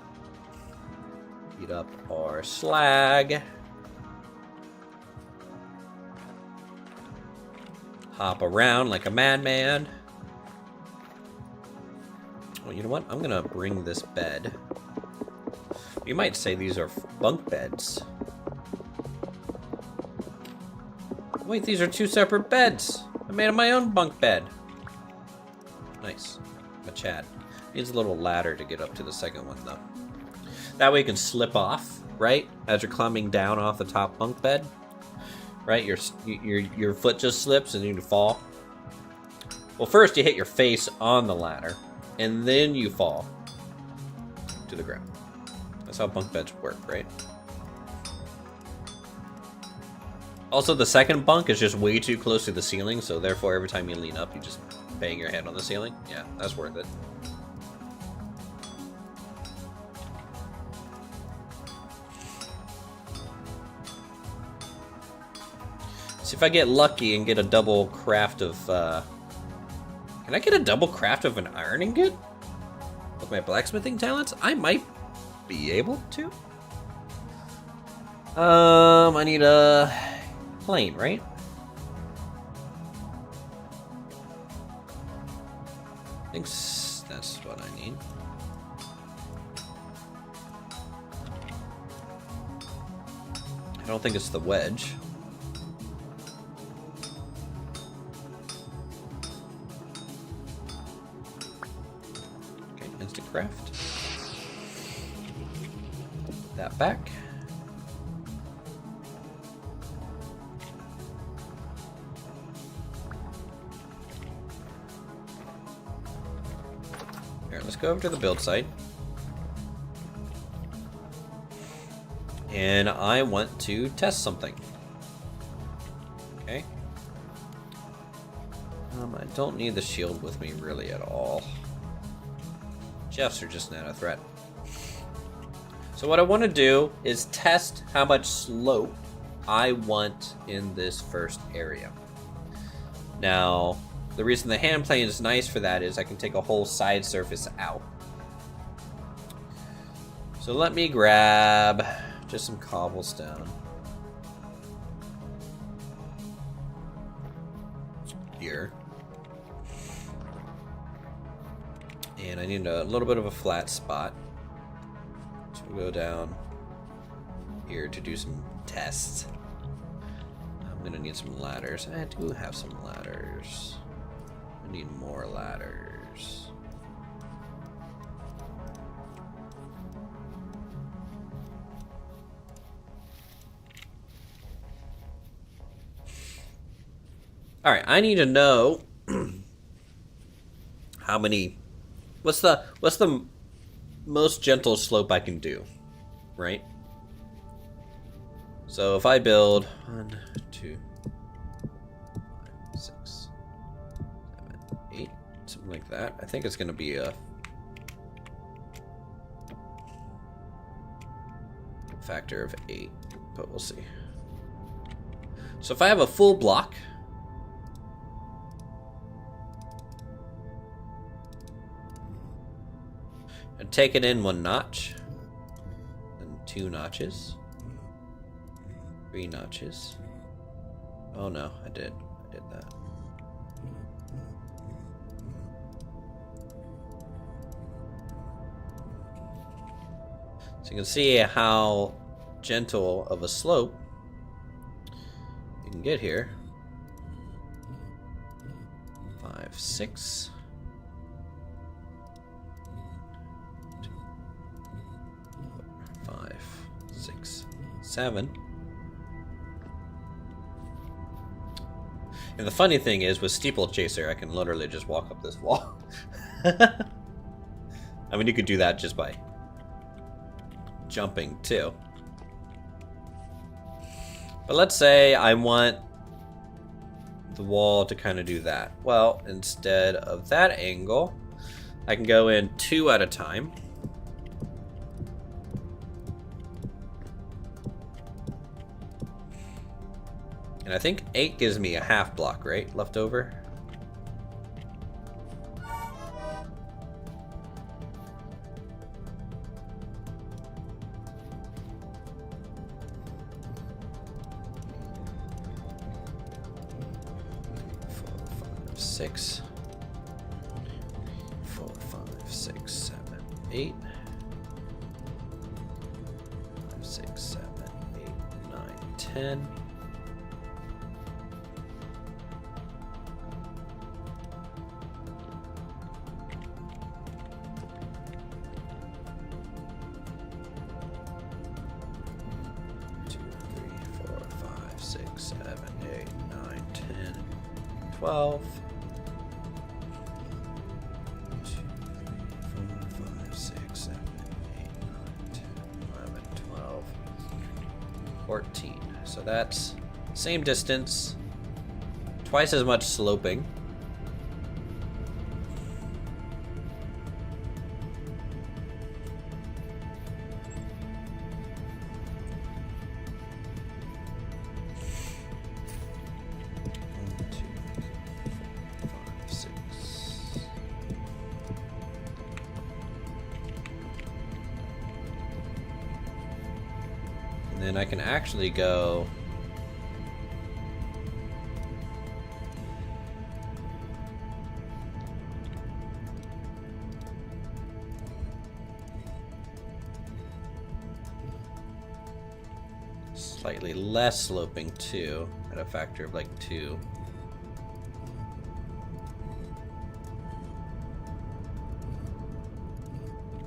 heat up our slag, hop around like a madman. Well, you know what? I'm gonna bring this bed. You might say these are bunk beds. Wait, these are two separate beds. I made my own bunk bed. Nice. A Chad. Needs a little ladder to get up to the second one, though. That way you can slip off, right? As you're climbing down off the top bunk bed. Right? Your foot just slips and you fall. Well, first you hit your face on the ladder, and then you fall to the ground. That's how bunk beds work, right? Also, the second bunk is just way too close to the ceiling, so therefore every time you lean up, you just bang your head on the ceiling. Yeah, that's worth it. See if I get lucky and get a double craft of, Can I get a double craft of an iron ingot? With my blacksmithing talents? I might be able to. I need a plane, right? I think that's what I need. I don't think it's the wedge. Okay, instant craft. Put that back. Let's go over to the build site. And I want to test something. Okay. I don't need the shield with me really at all. Jeffs are just not a threat. So what I want to do is test how much slope I want in this first area. Now, the reason the hand plane is nice for that is I can take a whole side surface out. So let me grab just some cobblestone. Here. And I need a little bit of a flat spot. So we'll go down here to do some tests. I'm gonna need some ladders. I do have some ladders. I need more ladders. All right, I need to know how many. What's the most gentle slope I can do, right? So if I build 1, 2, 5, 6, 7, 8, something like that, I think it's going to be a factor of 8, but we'll see. So if I have a full block, and take it in 1 notch, and 2 notches, 3 notches. Oh no, I did that. So you can see how gentle of a slope you can get here. 5, 6. 5, 6, 7. And the funny thing is, with Steeplechaser, I can literally just walk up this wall. I mean, you could do that just by jumping, too. But let's say I want the wall to kind of do that. Well, instead of that angle, I can go in 2 at a time. And I think 8 gives me a half block, right? Left over. Six. 4, 5, 6, 7, 8. 5, 6, 7, 8, 9, 10. Six, 7, 8, 9, 10, 12. 2, 3, 4, 5, 6, 7, 8, 9, 10, 11, 12, 14. So that's same distance, twice as much sloping. And then I can actually go slightly less sloping too, at a factor of like 2.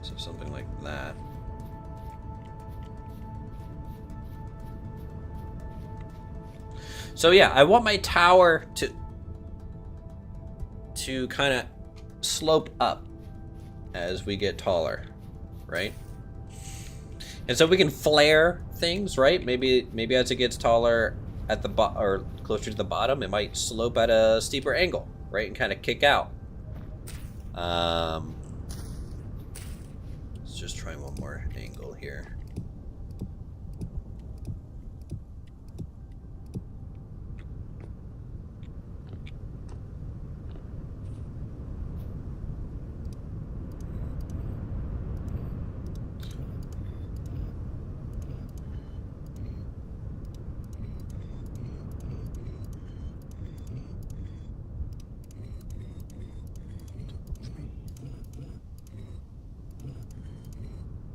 So something like that. So yeah, I want my tower to kind of slope up as we get taller, right? And so we can flare things, right? Maybe as it gets taller at the or closer to the bottom, it might slope at a steeper angle, right? And kind of kick out. Let's just try one more angle here.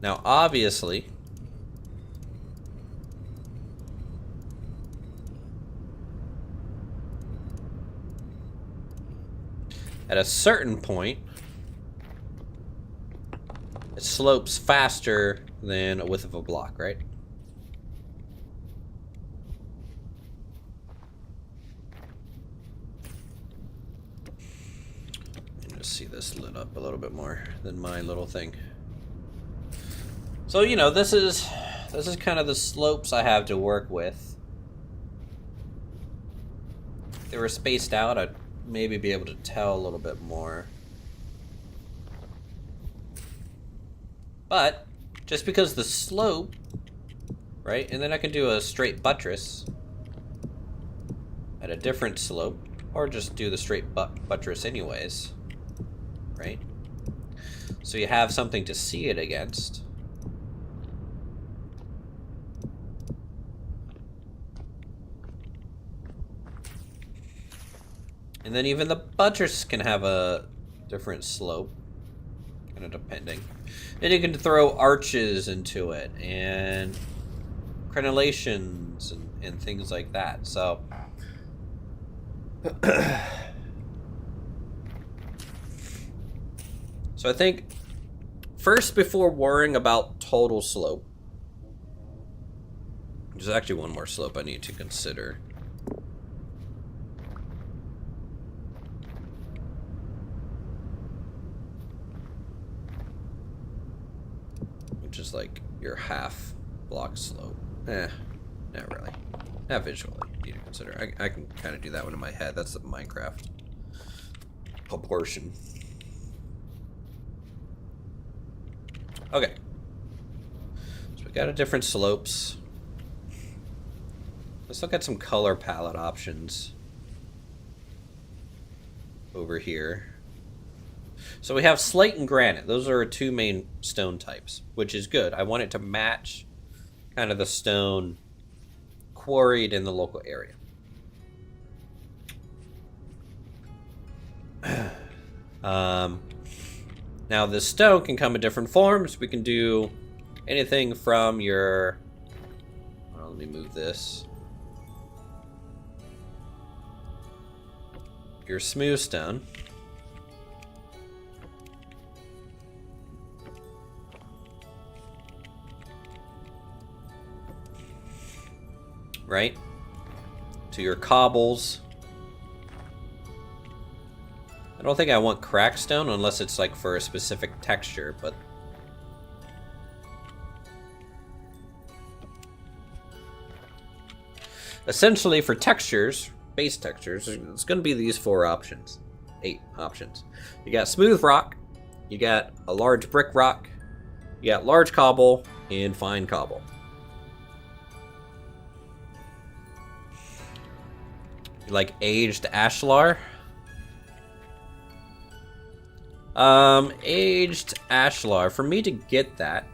Now, obviously, at a certain point, it slopes faster than a width of a block, right? to see this lit up a little bit more than my little thing. So, you know, this is kind of the slopes I have to work with. If they were spaced out, I'd maybe be able to tell a little bit more. But just because the slope, right? And then I can do a straight buttress at a different slope, or just do the straight buttress anyways, right? So you have something to see it against. And then even the buttress can have a different slope, kind of depending. And you can throw arches into it, and crenellations, and things like that. So, so I think first, before worrying about total slope, there's actually one more slope I need to consider. Which is like your half block slope. Not really. Not visually, need to consider. I can kind of do that one in my head. That's the Minecraft proportion. Okay. So we got a different slopes. Let's look at some color palette options over here. So we have slate and granite. Those are our two main stone types, which is good. I want it to match kind of the stone quarried in the local area. Now this stone can come in different forms. We can do anything from your... Well, let me move this. Your smooth stone. Right? To your cobbles. I don't think I want cracked stone unless it's like for a specific texture, but essentially for textures, base textures, it's going to be these 8 options. You got smooth rock, you got a large brick rock, you got large cobble, and fine cobble. Like aged ashlar. Aged ashlar. For me to get that,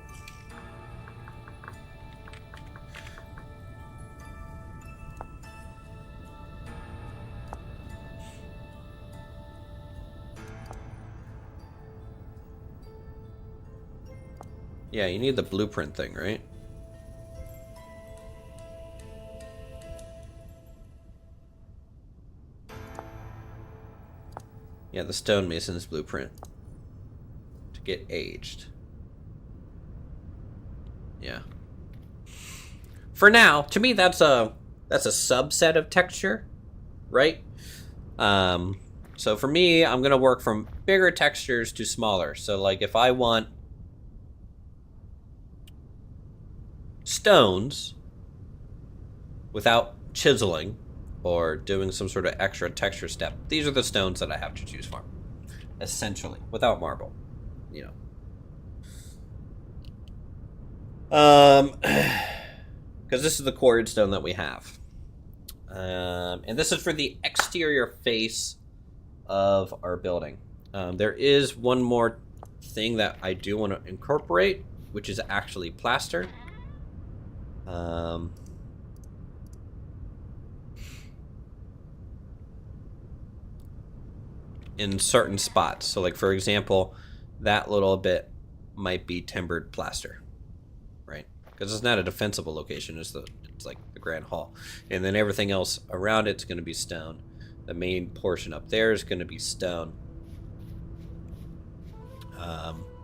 yeah, you need the blueprint thing, right? Yeah, the stonemason's blueprint to get aged. Yeah. For now, to me, that's a subset of texture, right? So for me, I'm gonna work from bigger textures to smaller. So like if I want stones without chiseling or doing some sort of extra texture step, these are the stones that I have to choose from, essentially, without marble, you know. Because this is the quarried stone that we have. And this is for the exterior face of our building. There is one more thing that I do want to incorporate, which is actually plaster. In certain spots. So like for example, that little bit might be timbered plaster, right? Because it's not a defensible location, it's like the grand hall. And then everything else around it's going to be stone. The main portion up there is going to be stone.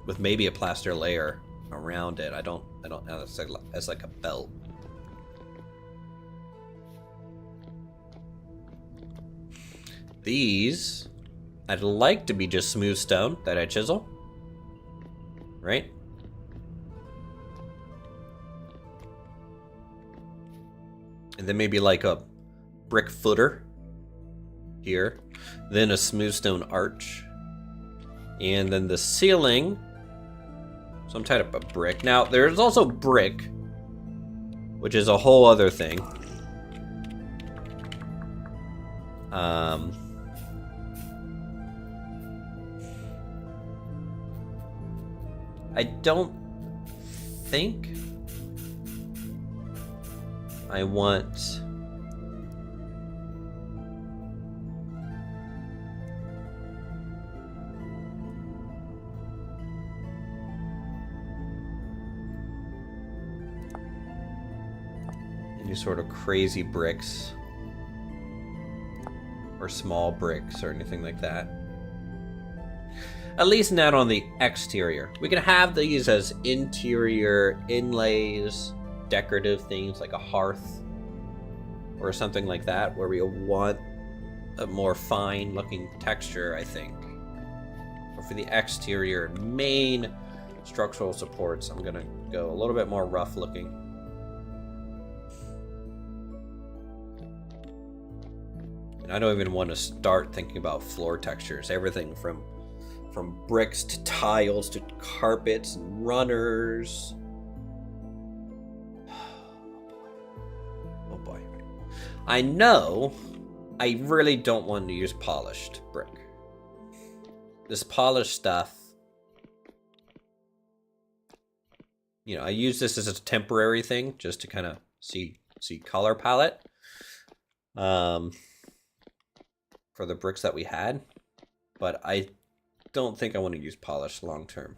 With maybe a plaster layer around it. I don't know, it's like a belt. These I'd like to be just smooth stone that I chisel. Right? And then maybe like a brick footer here. Then a smooth stone arch. And then the ceiling, some type of brick. Now, there's also brick, which is a whole other thing. I don't think I want... any sort of crazy bricks or small bricks or anything like that. At least not on the exterior. We can have these as interior inlays, decorative things like a hearth or something like that, where we want a more fine looking texture, I think. But for the exterior main structural supports, I'm gonna go a little bit more rough looking. And I don't even want to start thinking about floor textures. Everything from bricks to tiles to carpets and runners. Oh boy. I know I really don't want to use polished brick. This polished stuff, you know, I use this as a temporary thing just to kind of see color palette for the bricks that we had, but I don't think I want to use polish long term.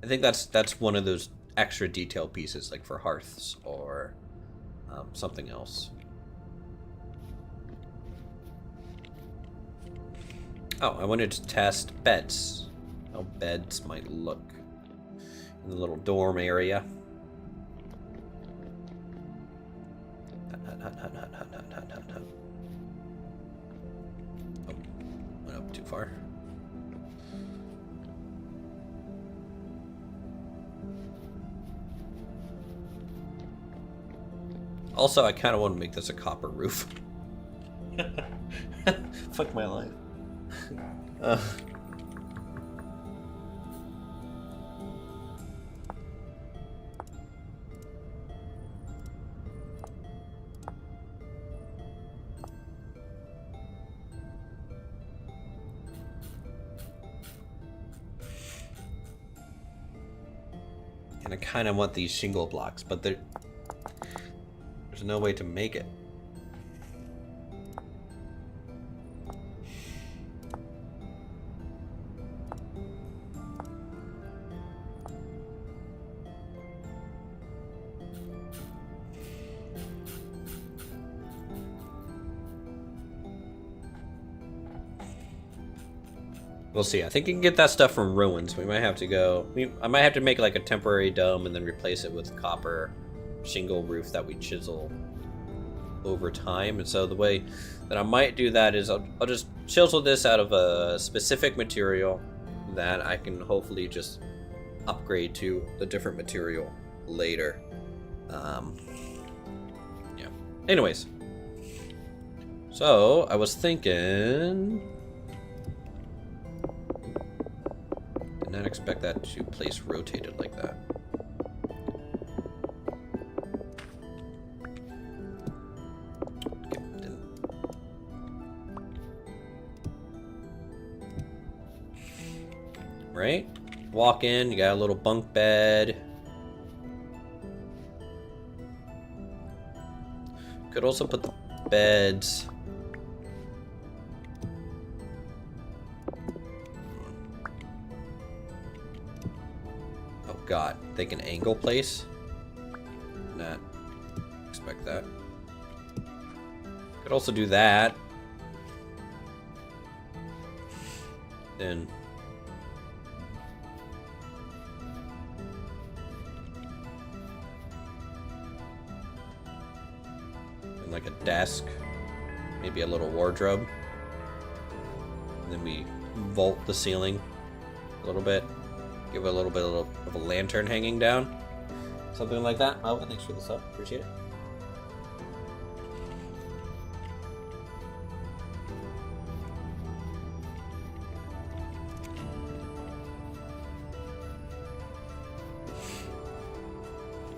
I think that's one of those extra detail pieces, like for hearths or something else. Oh, I wanted to test beds. How beds might look in the little dorm area. Went up too far. Also, I kind of want to make this a copper roof. Fuck my life. And I kind of want these shingle blocks, but there's no way to make it. We'll see. I think you can get that stuff from ruins. We might have to go... I might have to make like a temporary dome and then replace it with copper shingle roof that we chisel over time. And so the way that I might do that is I'll just chisel this out of a specific material that I can hopefully just upgrade to the different material later. Yeah. Anyways. So, I was thinking... Did not expect that to place rotated like that. Right? Walk in, you got a little bunk bed. Could also put the beds... Oh god, they can angle place? Not expect that. Could also do that. Then... like a desk, maybe a little wardrobe. And then we vault the ceiling a little bit. Give it a little bit of a lantern hanging down. Something like that. Oh, thanks for the sub. Appreciate it.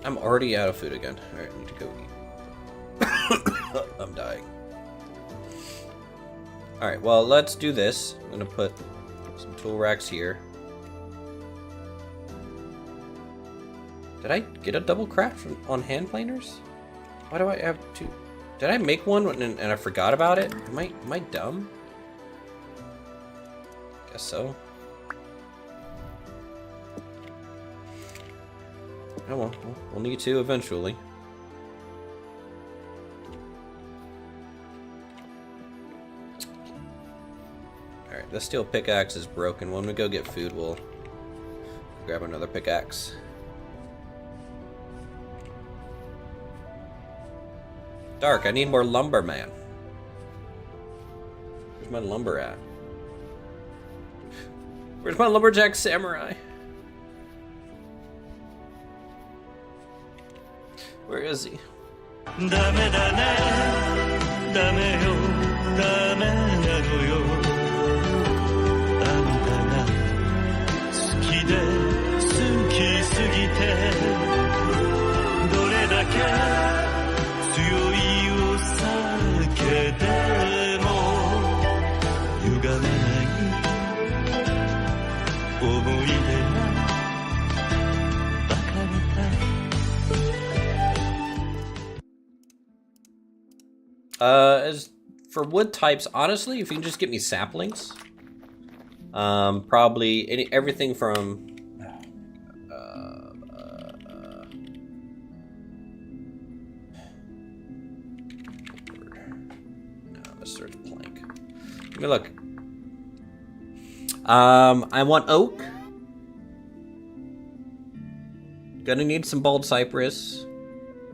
I'm already out of food again. Alright, I need to go eat. I'm dying. Alright, well, let's do this. I'm gonna put some tool racks here. Did I get a double craft on hand planers? Why do I have two? Did I make one and I forgot about it? Am I dumb? Guess so. Oh well, we'll need to eventually. Alright, the steel pickaxe is broken. When we go get food, we'll grab another pickaxe. Dark, I need more lumber, man. Where's my lumber at? Where's my lumberjack samurai? Where is he? As for wood types, honestly, if you can just get me saplings, probably everything from no, let's search plank. Let me look. I want oak. Gonna need some bald cypress,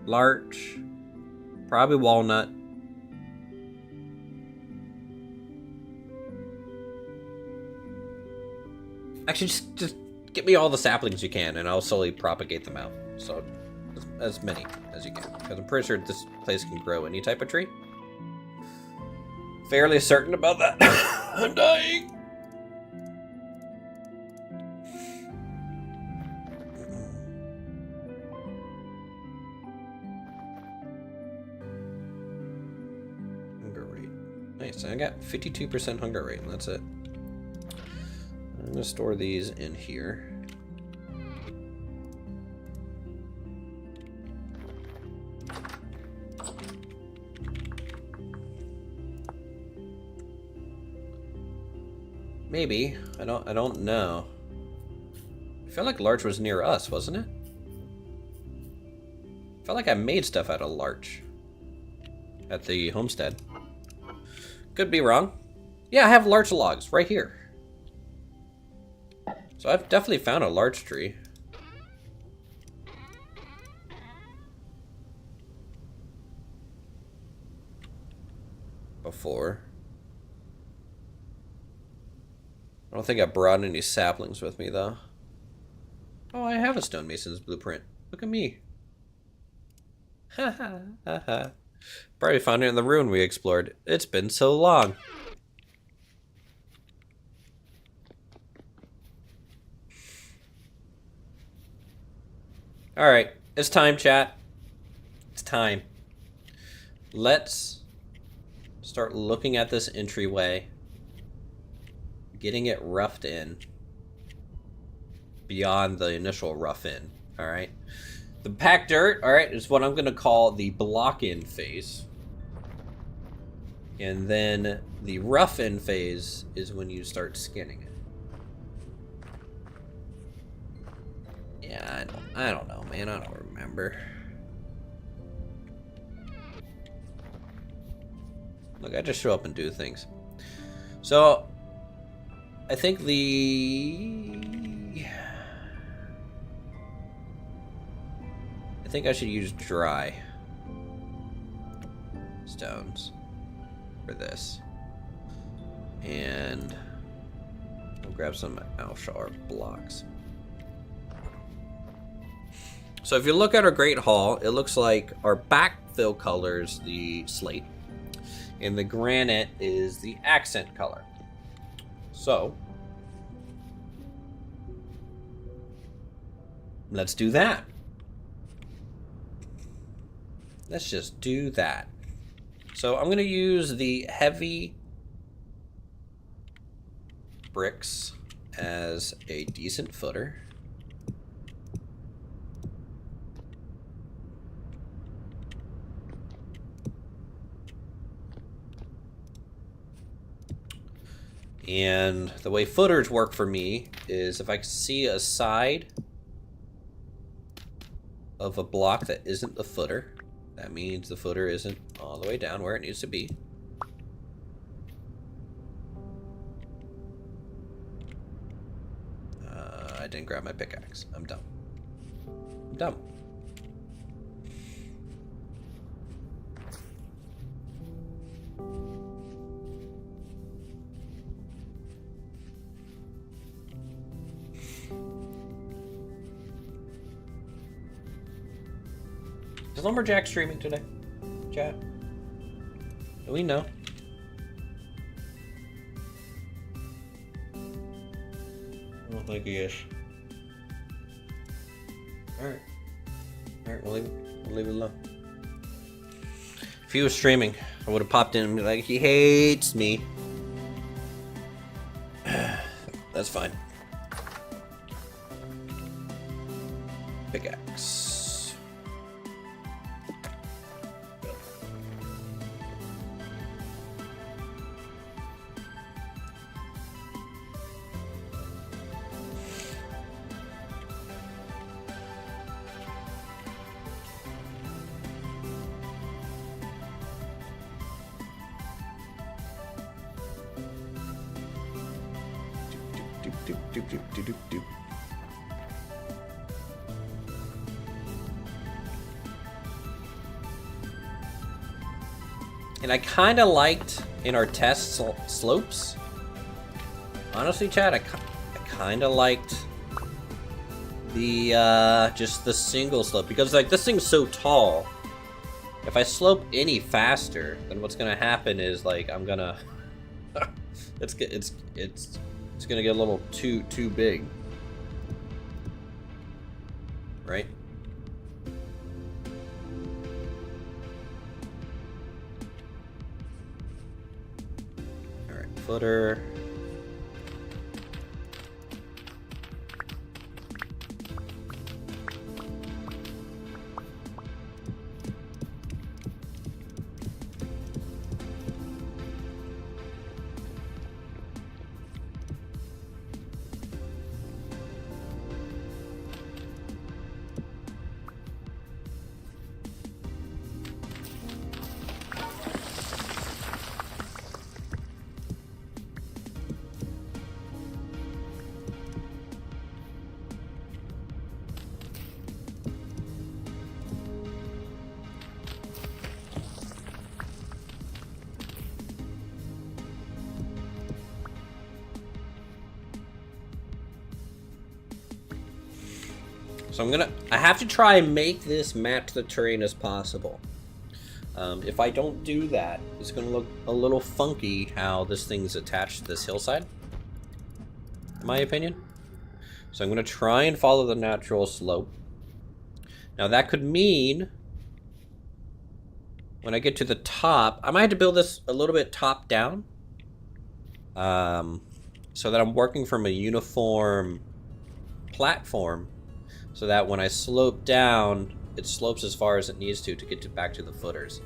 larch, probably walnut. Actually, just get me all the saplings you can, and I'll slowly propagate them out. So, as many as you can. Because I'm pretty sure this place can grow any type of tree. Fairly certain about that. I'm dying. Hunger rate. Nice, I got 52% hunger rate, and that's it. I'm going to store these in here. Maybe. I don't know. I feel like larch was near us, wasn't it? I felt like I made stuff out of larch at the homestead. Could be wrong. Yeah, I have larch logs right here. So I've definitely found a larch tree. Before. I don't think I brought any saplings with me, though. Oh, I have a stonemason's blueprint. Look at me. Ha ha ha ha. Probably found it in the ruin we explored. It's been so long. Alright, it's time, chat. It's time. Let's start looking at this entryway. Getting it roughed in. Beyond the initial rough in. Alright. The packed dirt, alright, is what I'm going to call the block-in phase. And then the rough-in phase is when you start skinning it. Yeah, I don't know, man. I don't remember. Look, I just show up and do things. So, I think I think I should use dry stones. for this. And we'll grab some Alshar blocks. So if you look at our Great Hall, it looks like our backfill color is the slate, and the granite is the accent color. So let's do that. Let's just do that. So I'm going to use the heavy bricks as a decent footer. And the way footers work for me is if I see a side of a block that isn't the footer, that means the footer isn't all the way down where it needs to be. I didn't grab my pickaxe. I'm dumb. I'm dumb. Is Lumberjack streaming today? Chat? Do we know? I don't think he is. Alright. Alright, we'll leave it alone. If he was streaming, I would have popped in and be like, he hates me. That's fine. Pickaxe. And I kind of liked in our test slopes. Honestly, Chad, I kind of liked the just the single slope because like this thing's so tall. If I slope any faster, then what's gonna happen is like I'm gonna it's gonna get a little too big, right? All right, footer. So I have to try and make this match the terrain as possible. If I don't do that, it's gonna look a little funky how this thing's attached to this hillside, in my opinion. So I'm gonna try and follow the natural slope. Now that could mean when I get to the top, I might have to build this a little bit top down. So that I'm working from a uniform platform. So that when I slope down, it slopes as far as it needs to get back to the footers.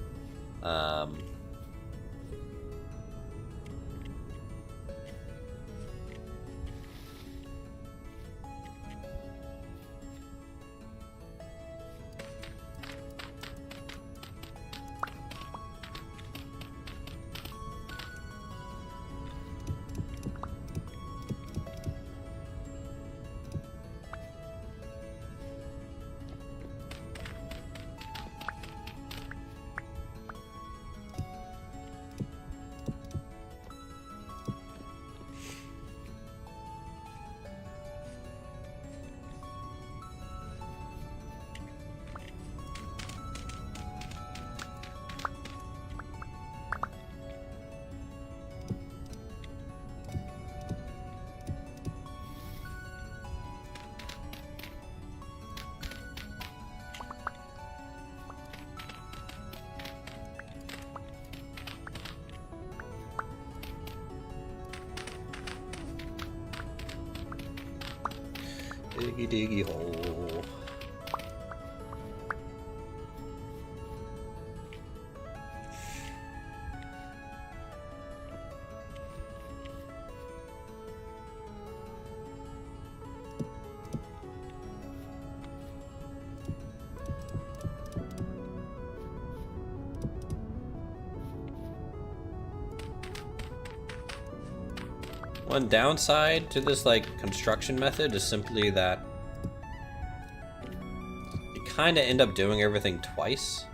Diggy diggy hole. One downside to this like construction method is simply that you kind of end up doing everything twice.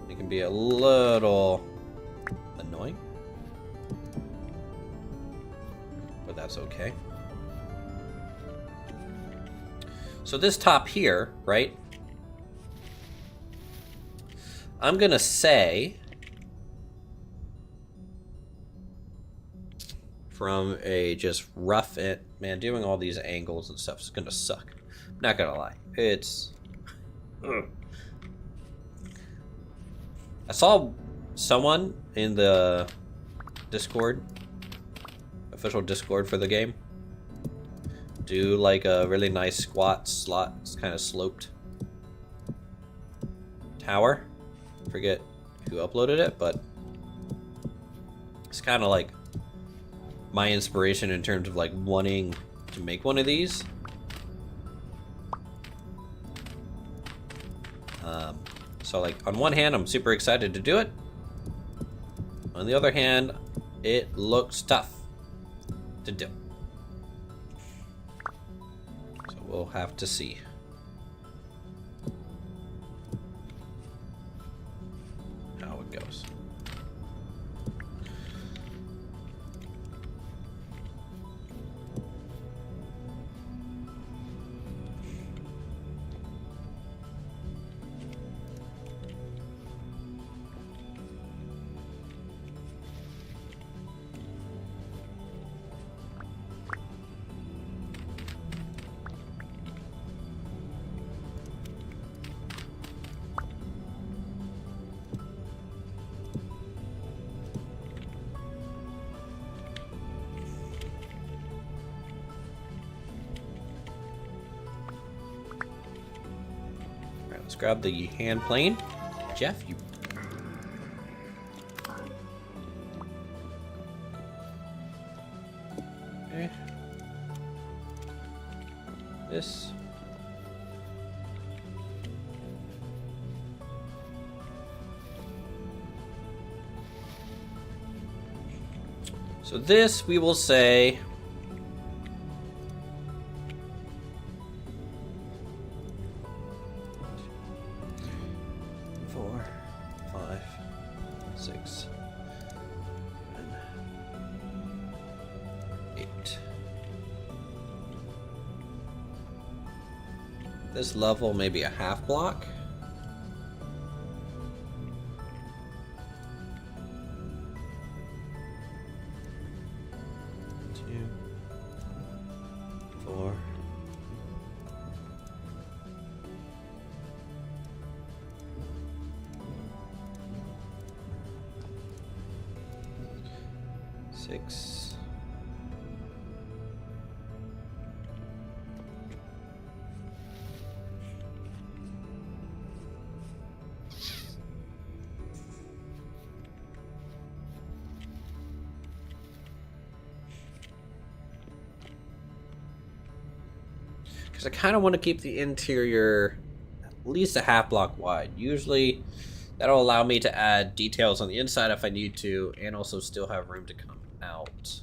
It can be a little annoying, but that's okay. So this top here, right? I'm gonna say, from a just rough it, man, doing all these angles and stuff is gonna suck. I'm not gonna lie. It's... Ugh. I saw someone in the Discord, official Discord for the game, do like a really nice squat, kind of sloped tower. Forget who uploaded it, but it's kind of like my inspiration in terms of like wanting to make one of these. So like on one hand, I'm super excited to do it. On the other hand, it looks tough to do. So we'll have to see how it goes. Let's grab the hand plane. Jeff, you... Okay. This. So this, we will say... 4, 5, 6, 7, 8. This level may be a half block. Six. Because I kind of want to keep the interior at least a half block wide. Usually that'll allow me to add details on the inside if I need to, and also still have room to come out.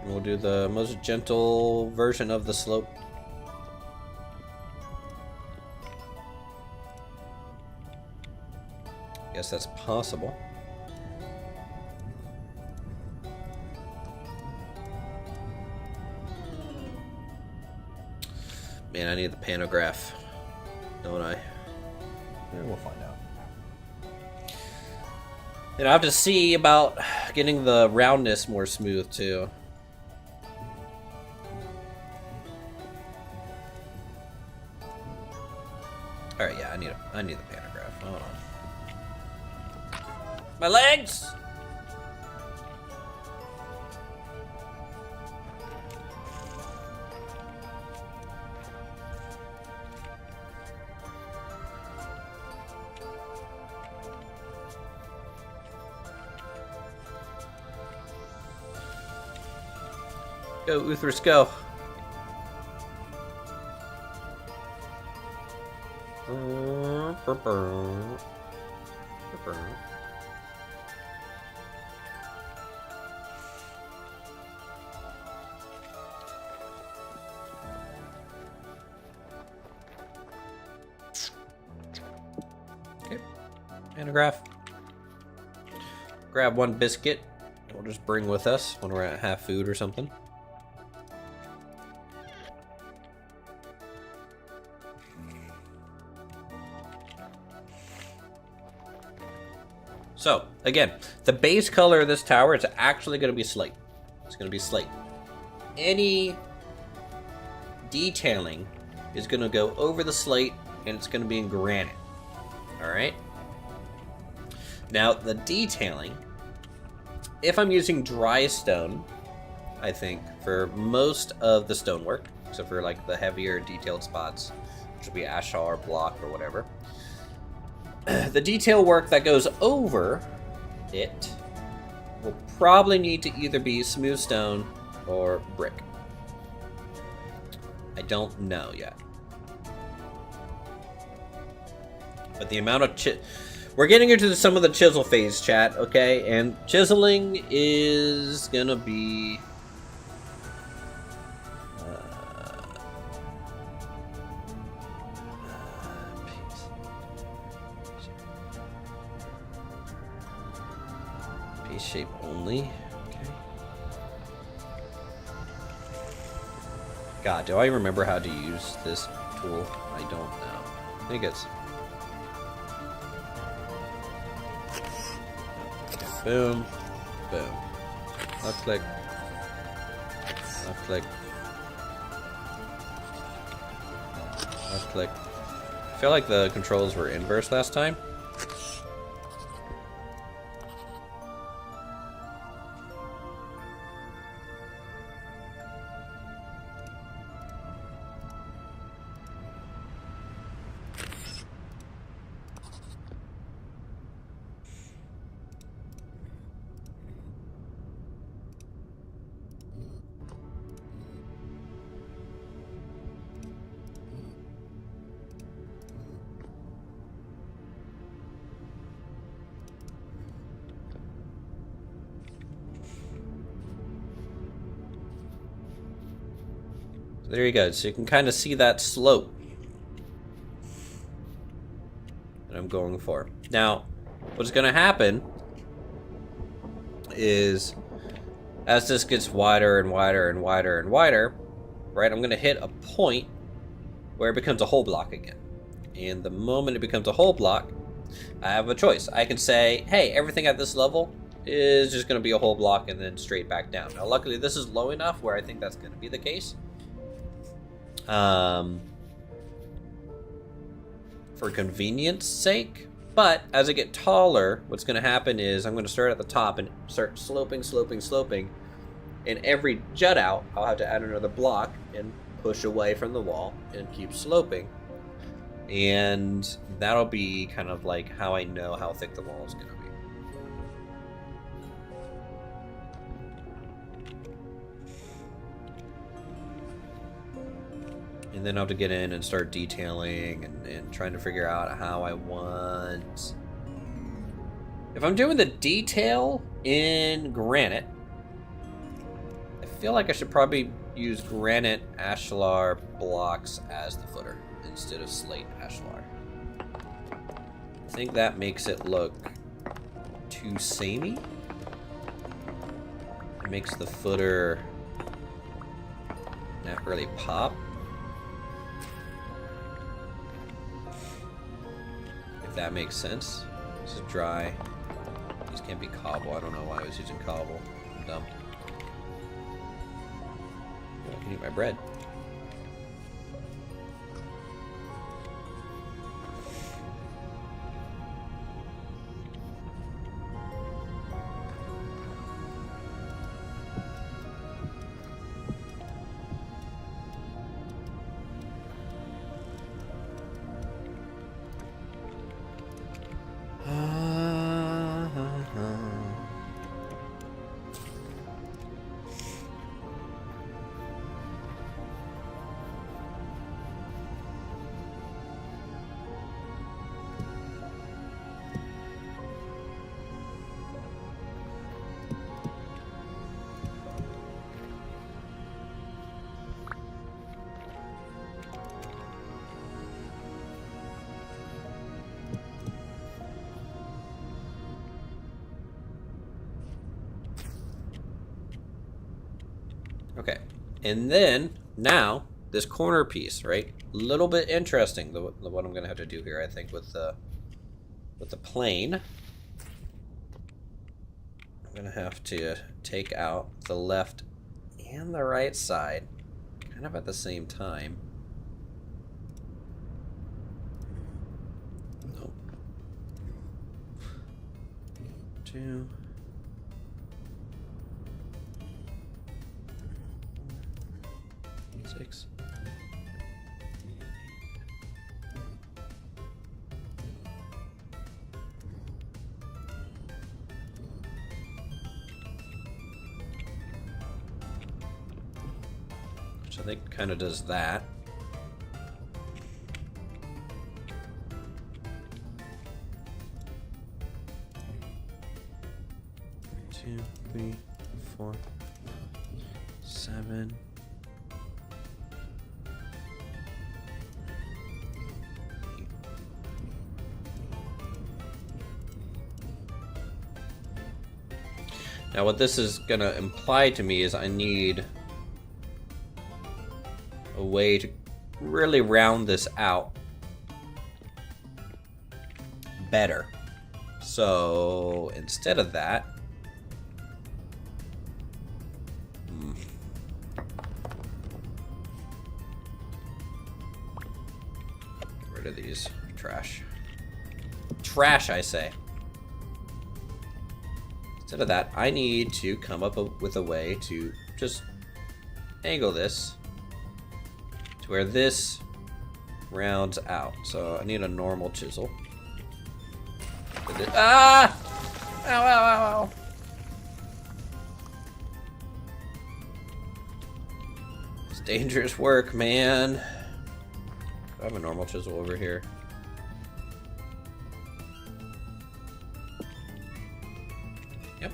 We'll do the most gentle version of the slope. Guess that's possible. Man, I need the pantograph, don't I? Yeah, we'll find out. And I have to see about getting the roundness more smooth too. All right, yeah, I need the pantograph. Hold on. My legs. Go, Uthris, go. Okay, pantograph. Grab one biscuit. We'll just bring with us when we're at half food or something. So, again, the base color of this tower is actually going to be slate. It's going to be slate. Any detailing is going to go over the slate, and it's going to be in granite. Alright? Now, the detailing, if I'm using dry stone, I think, for most of the stonework, except for like the heavier detailed spots, which will be ashlar, block, or whatever, the detail work that goes over it will probably need to either be smooth stone or brick. I don't know yet. But the amount of we're getting into some of the chisel phase, chat, okay? And chiseling is gonna be shape only. Okay. God, do I remember how to use this tool? I don't know. I think it's boom, boom. Left click, left click, left click. I feel like the controls were inverse last time. There you go. So you can kind of see that slope that I'm going for. Now, what's going to happen is as this gets wider and wider and wider and wider, right, I'm going to hit a point where it becomes a whole block again. And the moment it becomes a whole block, I have a choice. I can say, hey, everything at this level is just going to be a whole block and then straight back down. Now, luckily, this is low enough where I think that's going to be the case. For convenience sake, but as I get taller, what's going to happen is I'm going to start at the top and start sloping, sloping, sloping, and every jut out, I'll have to add another block and push away from the wall and keep sloping, and that'll be kind of like how I know how thick the wall is going to be. And then I'll have to get in and start detailing and trying to figure out how I want. If I'm doing the detail in granite, I feel like I should probably use granite ashlar blocks as the footer instead of slate ashlar. I think that makes it look too samey. It makes the footer not really pop. That makes sense. This is dry. This can't be cobble. I don't know why I was using cobble. I'm dumb. Oh, I can eat my bread. Okay, and then now this corner piece, right? A little bit interesting. What I'm gonna have to do here, I think, with the plane. I'm gonna have to take out the left and the right side, kind of at the same time. Nope. 2. Six. Which I think kind of does that. Two, 3, 4, 7. Now what this is going to imply to me is I need a way to really round this out better. So instead of that, get rid of these. Trash. Trash, I say. Instead of that, I need to come up with a way to just angle this to where this rounds out. So I need a normal chisel. Ah! Ow, ow, ow, ow. It's dangerous work, man. I have a normal chisel over here. Yep.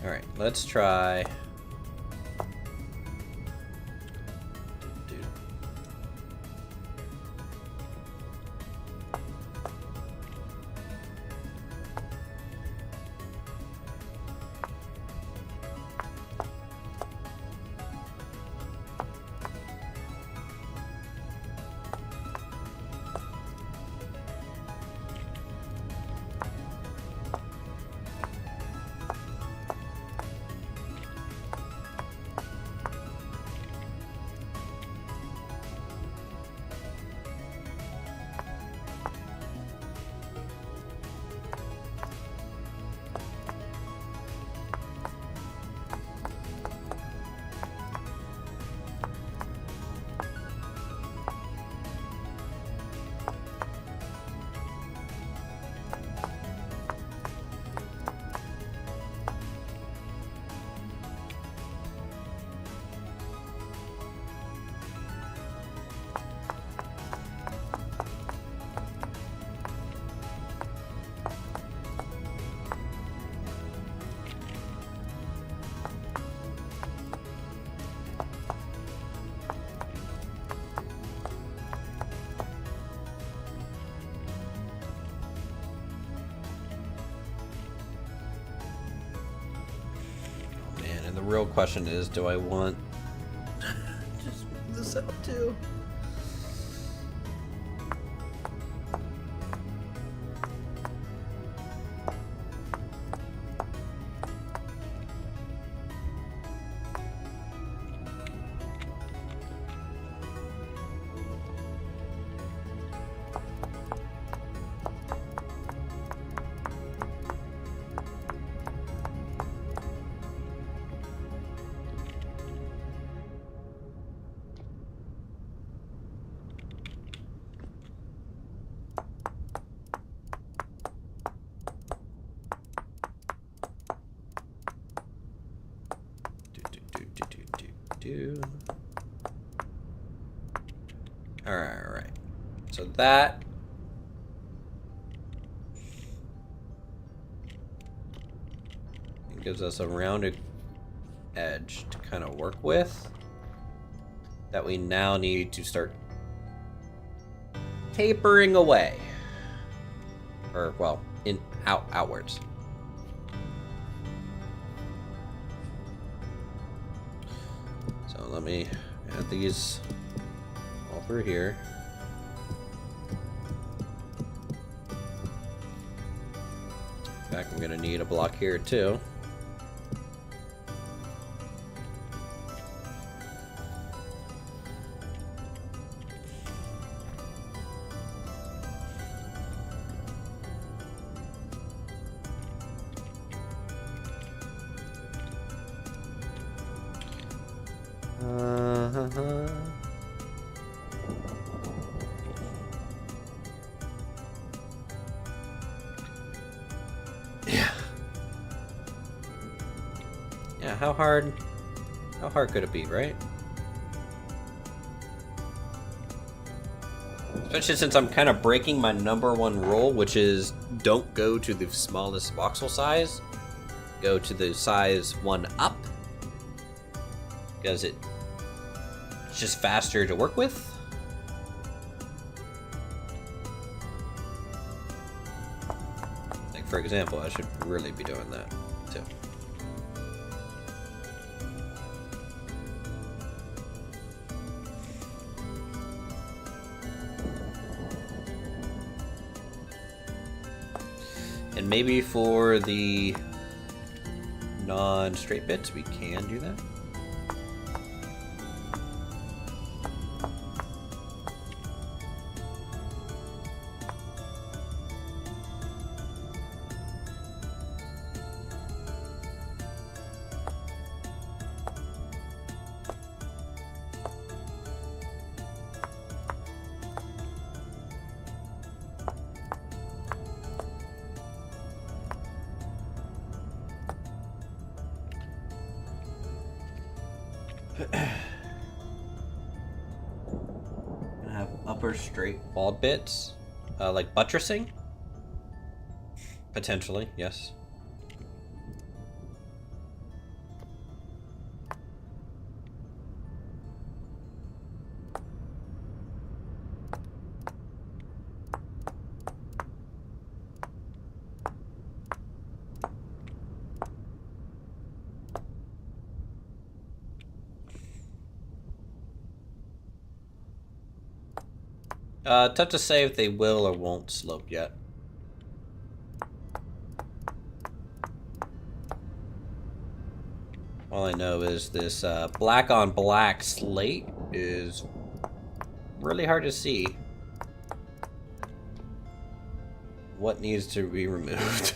All right, let's try. And the real question is, do I want just move this out too? Alright. So that gives us a rounded edge to kind of work with that we now need to start tapering away. Or, well, outwards. So let me add these all through here. In fact, I'm gonna need a block here too. Yeah, how hard could it be, right? Especially since I'm kind of breaking my #1 rule, which is don't go to the smallest voxel size. Go to the size 1 up. Because it's just faster to work with. Like, for example, I should really be doing that, too. And maybe for the non-straight bits, we can do that. Gonna have upper straight walled bits, like buttressing. Potentially, yes. Tough to say if they will or won't slope yet. All I know is this black on black slate is really hard to see what needs to be removed.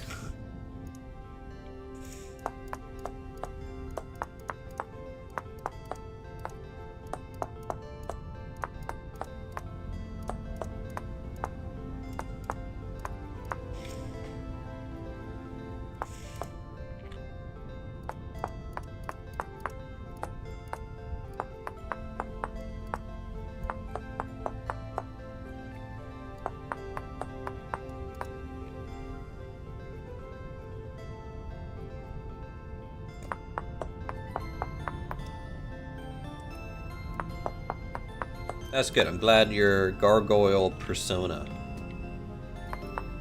That's good. I'm glad your gargoyle persona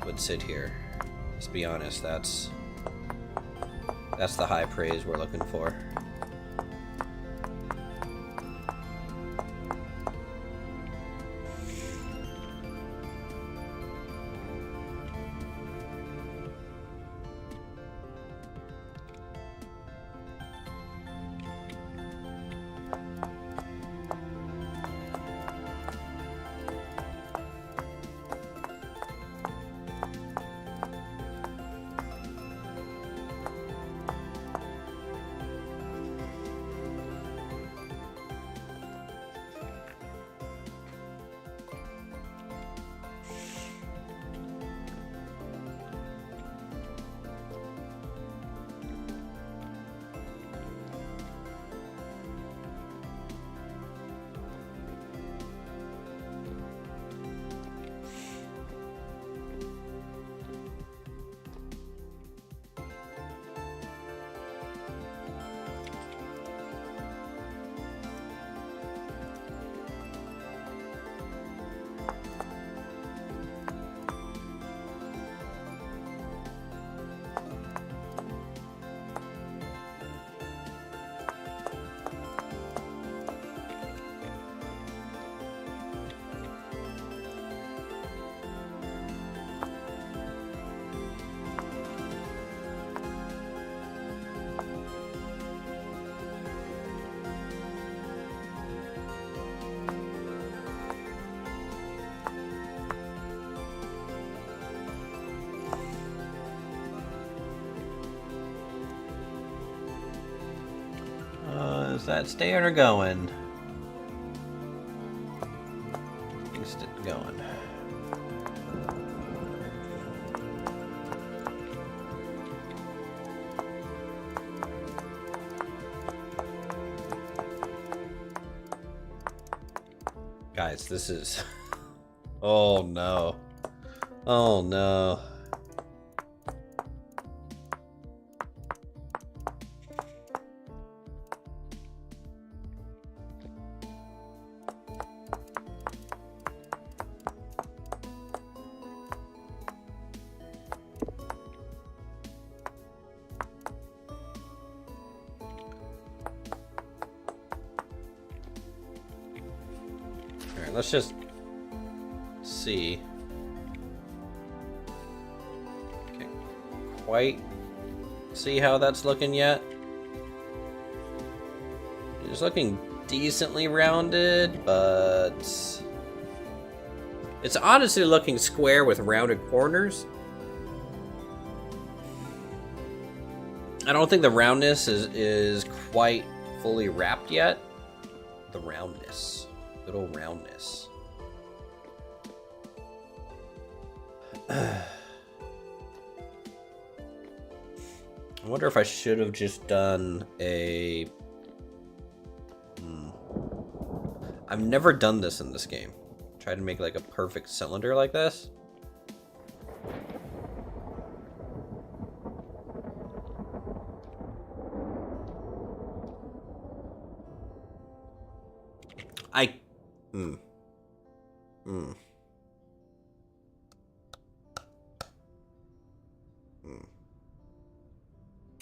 would sit here. Let's be honest, that's the high praise we're looking for. that staying or going? It's going. Guys, this is... Oh no. Oh no. Alright, let's just see. Can't quite see how that's looking yet. It's looking decently rounded, but it's honestly looking square with rounded corners. I don't think the roundness is quite fully wrapped yet. The roundness. Good old roundness. I wonder if I should have just done a... I've never done this in this game. Try to make like a perfect cylinder like this.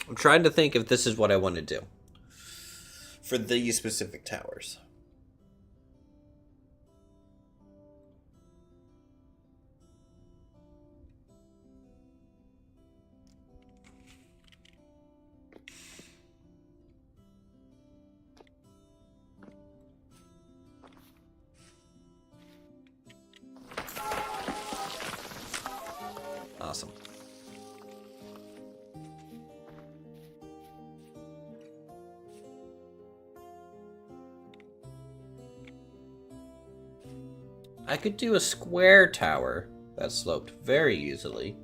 I'm trying to think if this is what I want to do for these specific towers. Awesome. I could do a square tower that sloped very easily.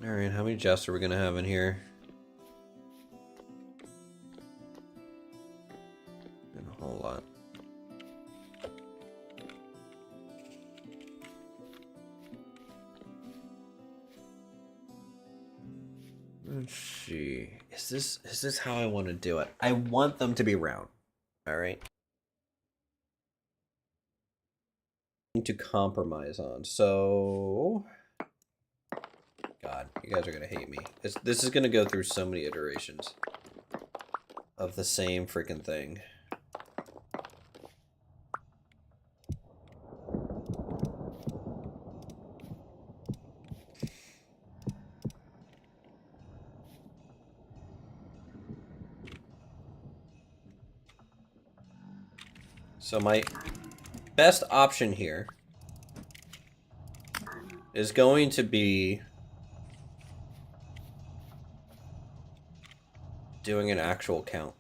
Alright, how many chests are we gonna have in here? And a whole lot. Let's see. Is this how I want to do it? I want them to be round. Alright. To compromise on. So God, you guys are gonna hate me. This is gonna go through so many iterations of the same freaking thing. So my best option here is going to be doing an actual count.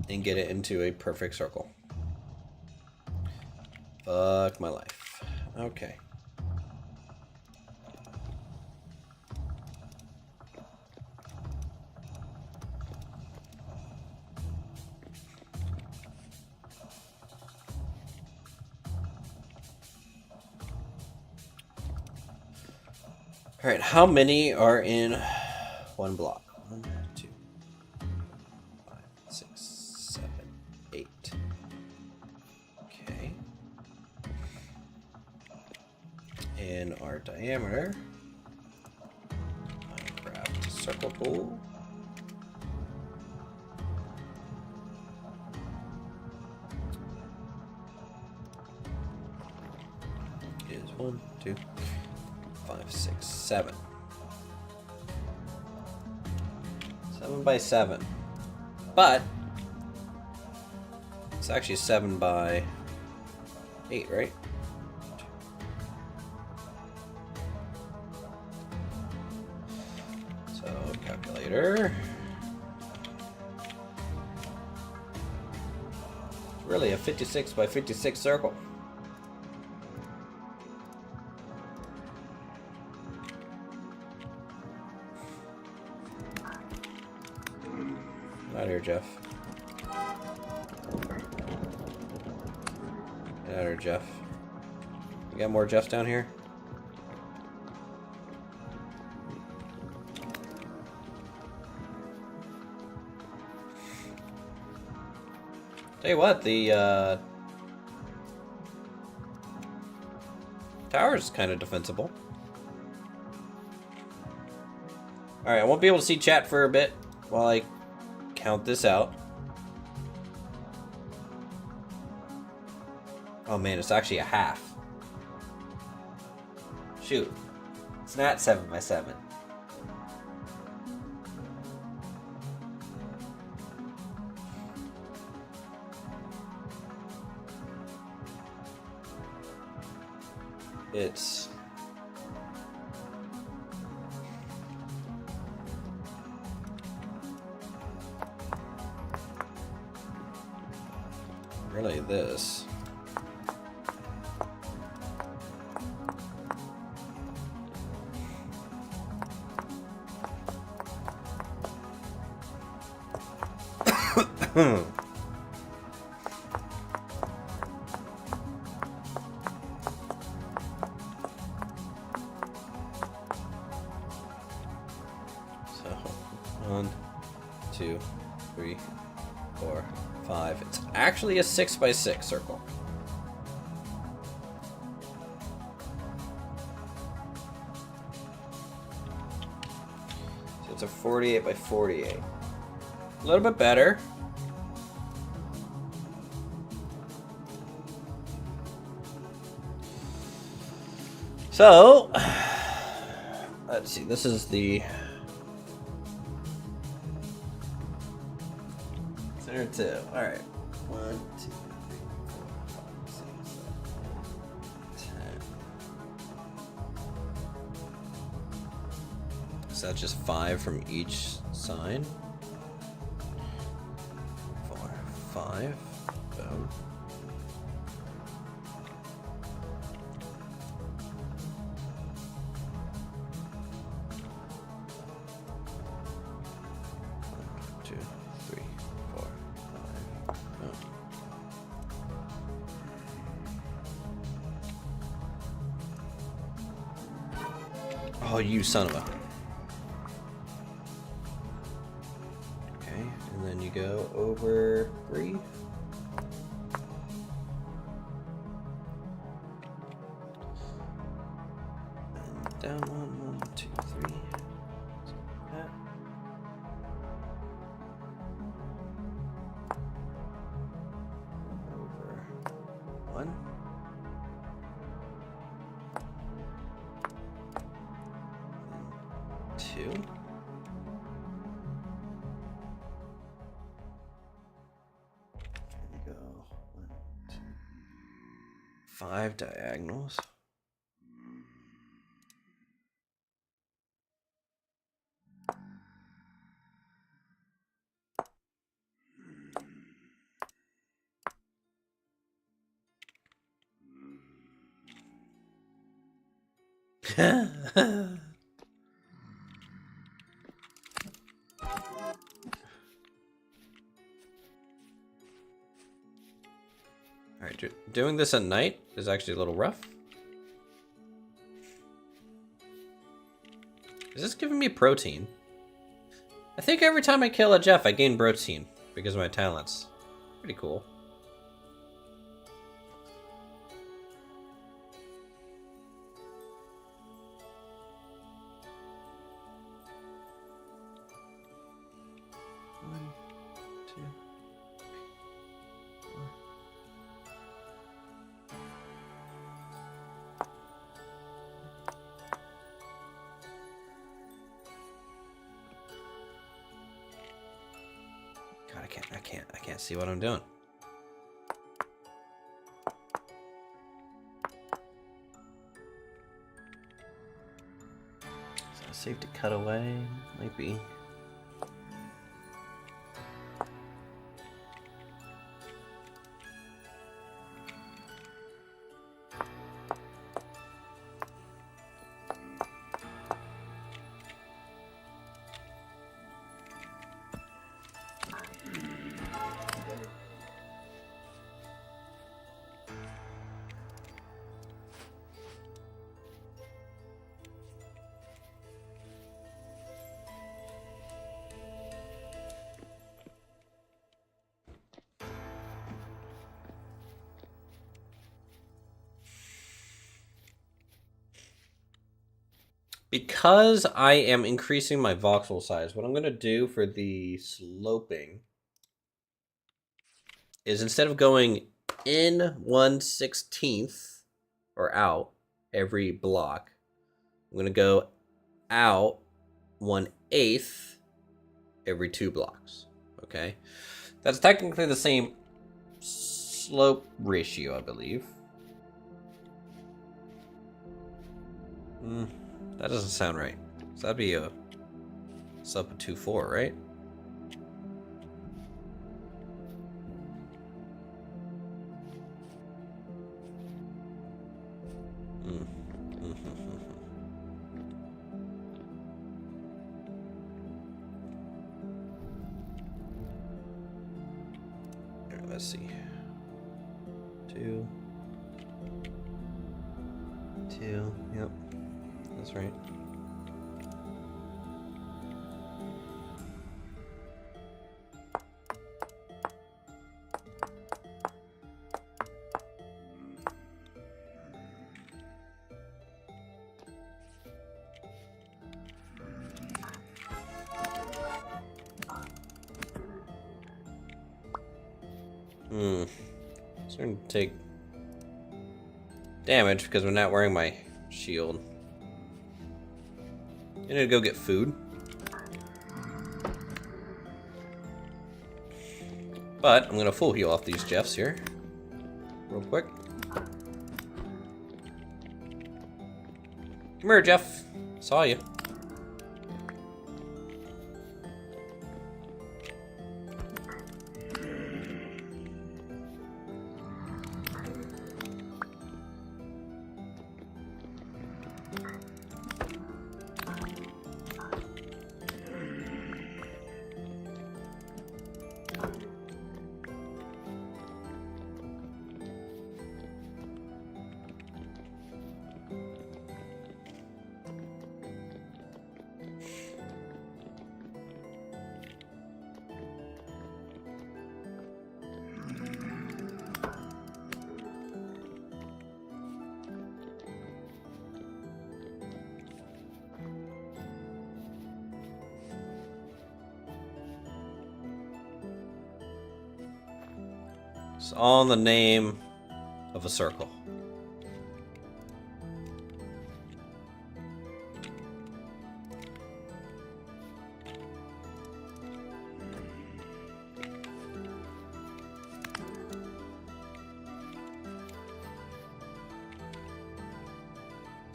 And get it into a perfect circle. Fuck my life. Okay. All right, how many are in one block? 1, 2, 5, 6, diameter. Minecraft circle tool. Is 1, 2, 5, 6, 7. 7 by 7. But it's actually 7 by 8, right? So, calculator. It's really a 56 by 56 circle. Out here, Jeff. Get out here, Jeff. You got more Jeffs down here? Tell you what, the tower's kind of defensible. Alright, I won't be able to see chat for a bit while I count this out. Oh man, it's actually a half. Shoot. It's not 7 by 7. It's really this. So 1, 2, 3, 4, 5. It's actually a 6 by 6 circle. So it's a 48 by 48. A little bit better. So, let's see, this is the center 2. Alright. 1, 2, 3, 4, 5, 6, 7, 10. So that's just 5 from each side. 4, 5. Boom. Oh, you son of a... Okay, and then you go over 3. And down 1, 2, 3. Like that. Over 1. 2. There we go. 1, 2, 5 diagonals. Alright, doing this at night is actually a little rough. Is this giving me protein? I think every time I kill a Jeff, I gain protein because of my talents. Pretty cool. I can't see what I'm doing. Is that safe to cut away? Might be. Because I am increasing my voxel size, what I'm going to do for the sloping is instead of going in 1/16 or out every block, I'm going to go out 1/8 every 2 blocks. Okay? That's technically the same slope ratio, I believe. That doesn't sound right. So that'd be a sub of 2/4, right? Here, let's see. 2. Yep. That's right. Starting to take damage because I'm not wearing my shield. I need to go get food. But I'm gonna full heal off these Jeffs here. Real quick. Come here, Jeff. Saw you. It's all in the name of a circle.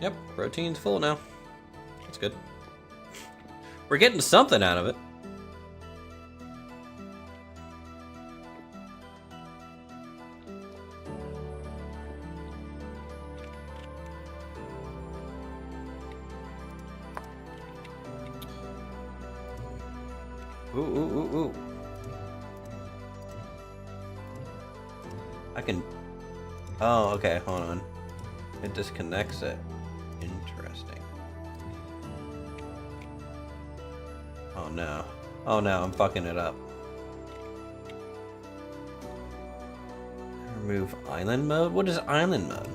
Yep, protein's full now. That's good. We're getting something out of it. Ooh. I can... Oh, okay, hold on. It disconnects it. Interesting. Oh no. Oh no, I'm fucking it up. Remove island mode? What is island mode?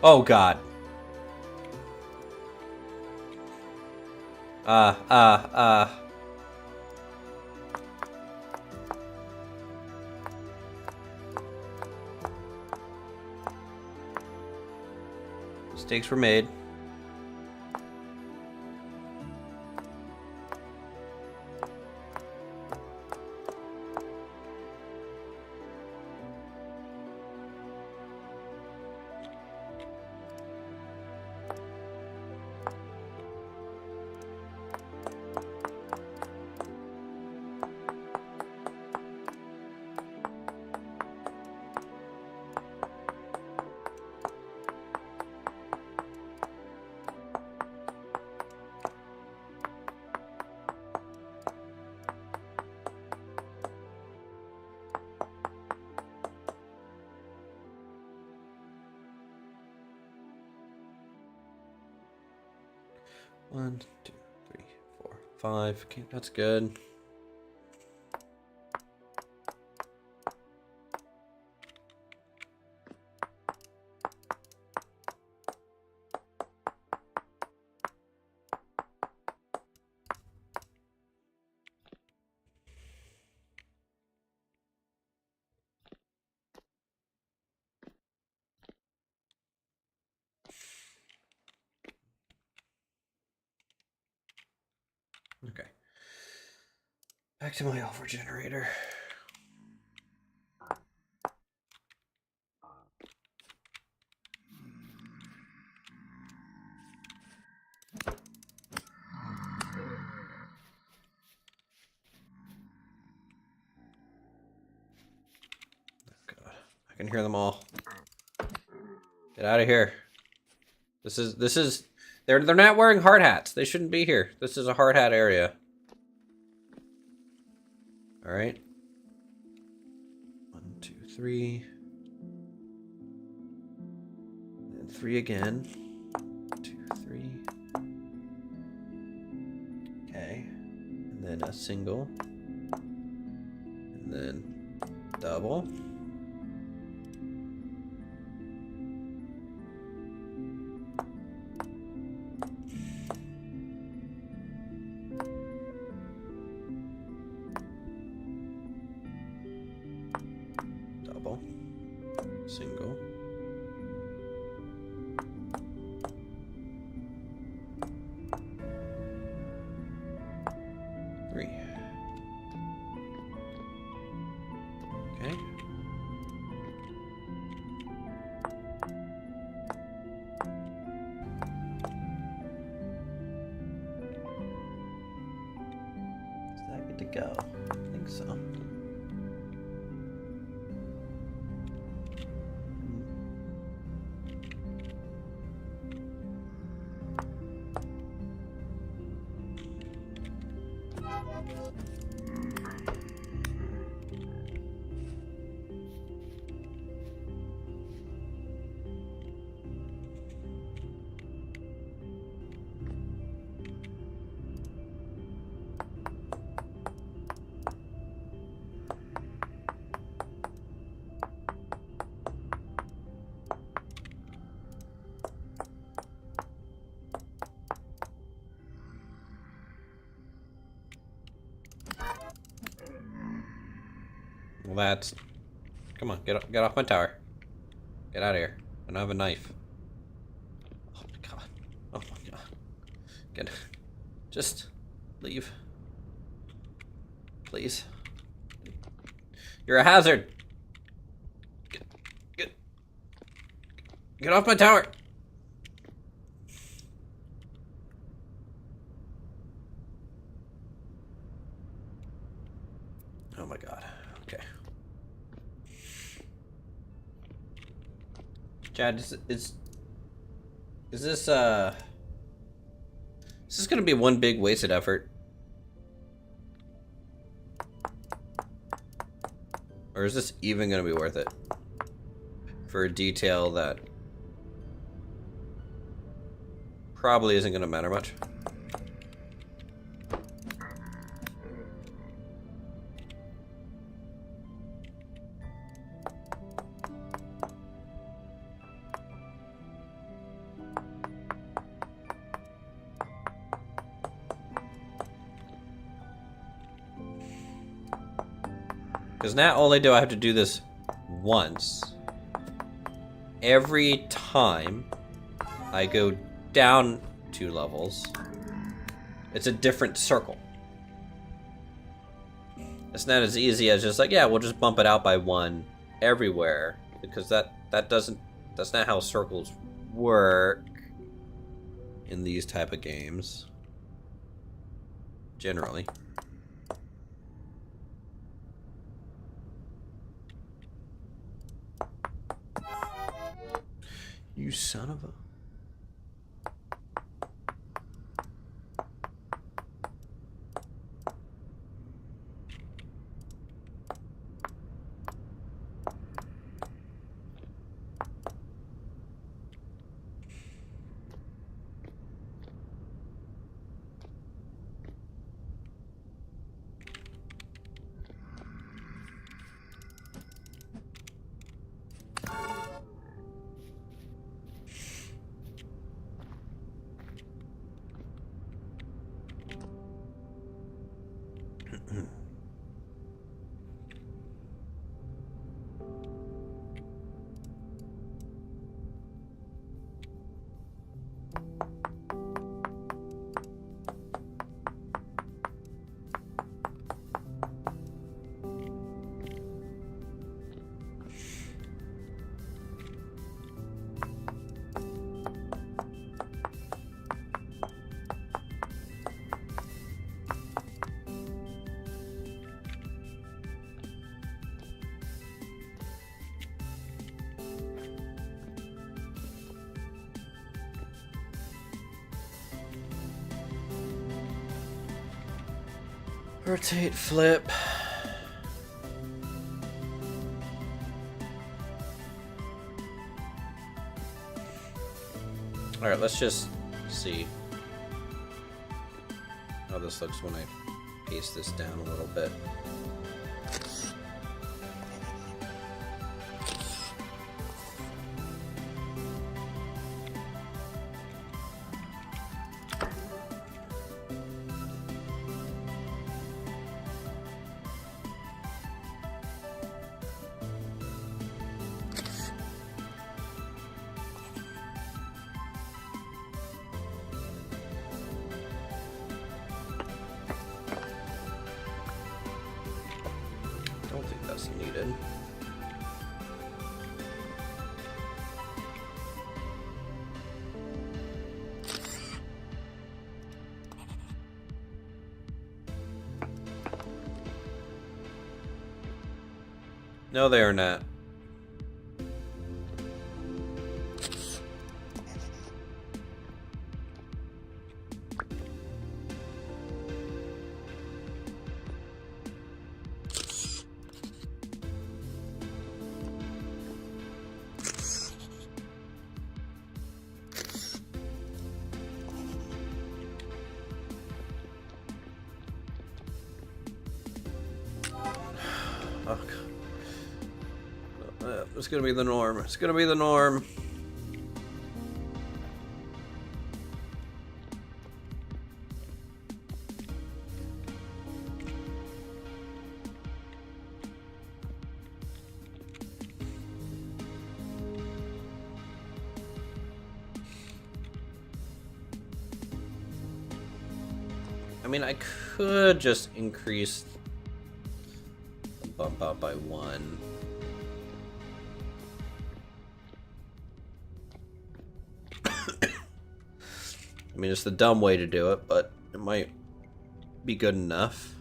Oh god. Mistakes were made. One, two, three, four, five. Okay, that's good. Okay. Back to my over generator. God, I can hear them all. Get out of here. This is they're not wearing hard hats. They shouldn't be here. This is a hard hat area. All right. 1, 2, 3. And 3 again. 2, 3. Okay. And then a single. And then double. Double. Single. Three. Okay. Is that good to go? I think so. Well, that's... Come on, get off my tower. Get out of here. I don't have a knife. Oh my god. Oh my god. Get... Just... leave. Please. You're a hazard! Get off my tower! Oh my god. Okay. Chad, is this gonna be one big wasted effort? Or is this even gonna be worth it? For a detail that probably isn't gonna matter much. Because not only do I have to do this once, every time I go down 2 levels, it's a different circle. It's not as easy as just like, yeah, we'll just bump it out by 1 everywhere, because that's not how circles work in these type of games generally. You son of a... Rotate, flip. Alright, let's just see how this looks when I paste this down a little bit. Needed. No, they are not. It's gonna be the norm. It's gonna be the norm. I mean, I could just increase the bump out by 1. I mean, it's the dumb way to do it, but it might be good enough.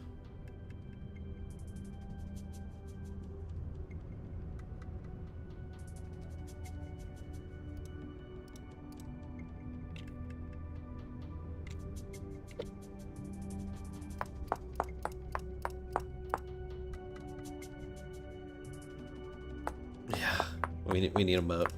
Yeah, we need a boat.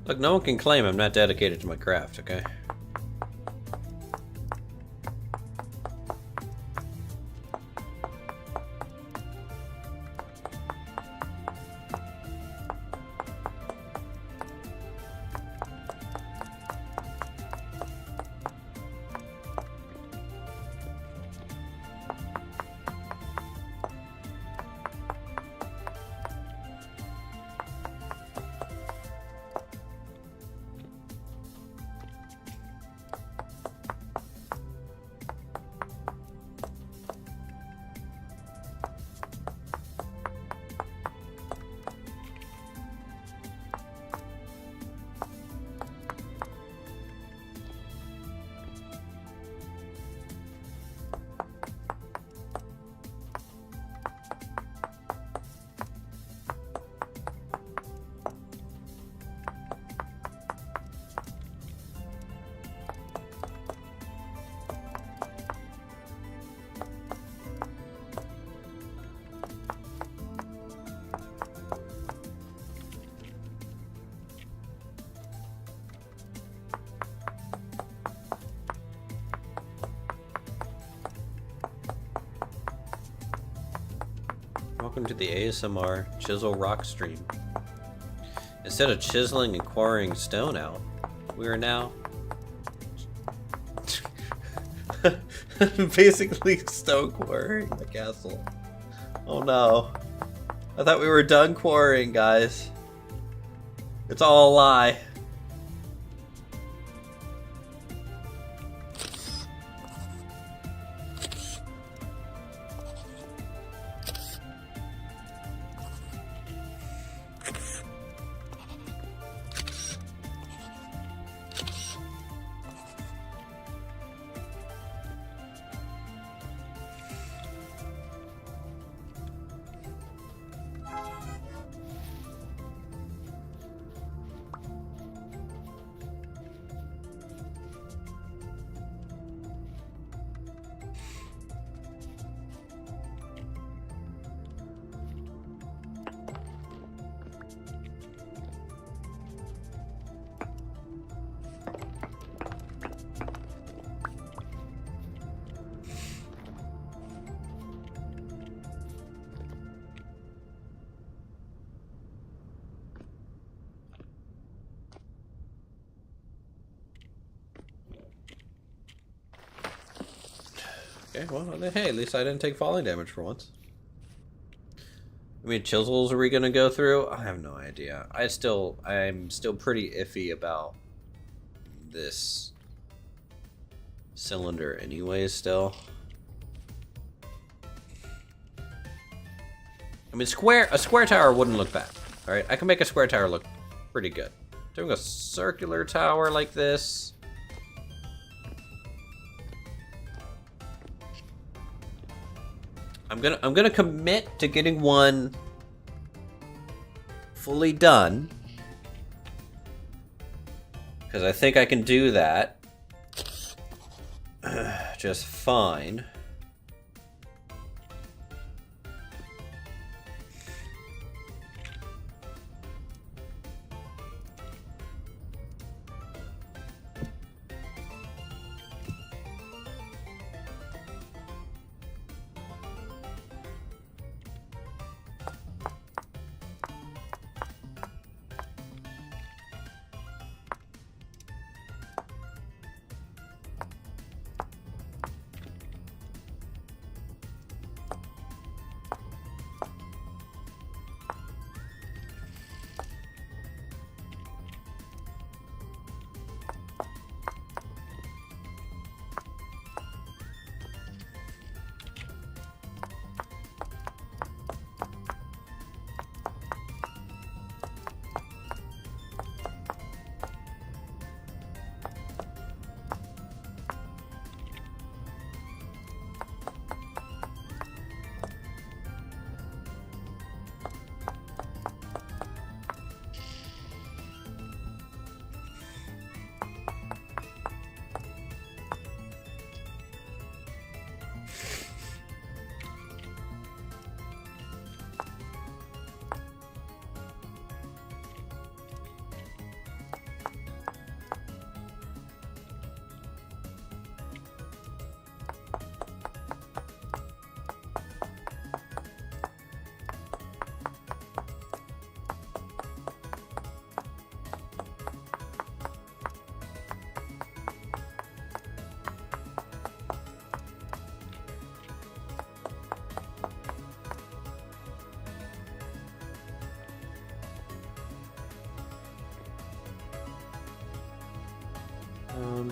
Look, no one can claim I'm not dedicated to my craft, okay? Welcome to the ASMR Chisel Rock stream. Instead of chiseling and quarrying stone out, we are now basically stone quarrying the castle. Oh no. I thought we were done quarrying, guys. It's all a lie. Okay, well, hey, at least I didn't take falling damage for once. I mean, chisels are we gonna go through? I have no idea. I'm still pretty iffy about this cylinder anyways still. I mean, a square tower wouldn't look bad. Alright, I can make a square tower look pretty good. Doing a circular tower like this. I'm gonna commit to getting one fully done, because I think I can do that just fine.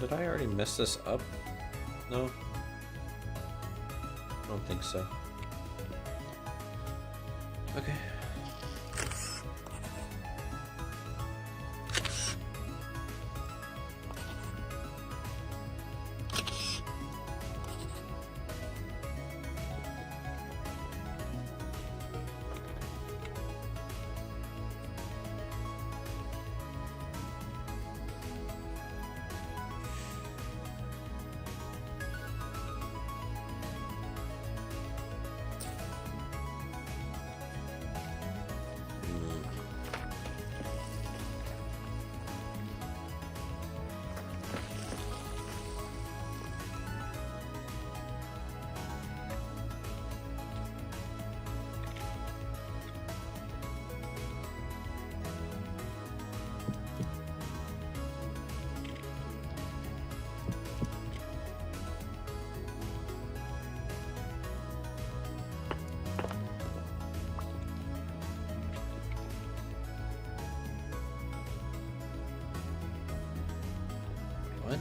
Did I already mess this up? No? I don't think so. Okay. What?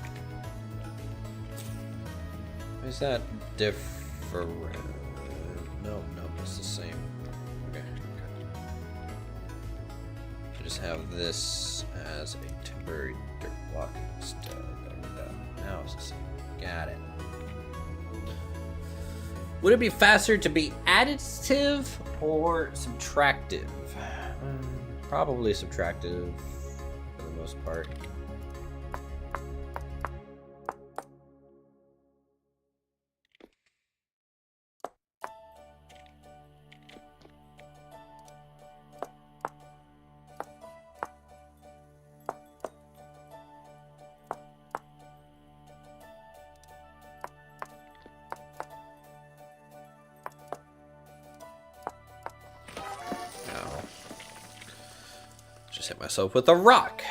Is that different? No, it's the same. Okay. I just have this as a temporary dirt block instead. Now it's the same. Got it. Would it be faster to be additive or subtractive? Probably subtractive for the most part. Just hit myself with a rock.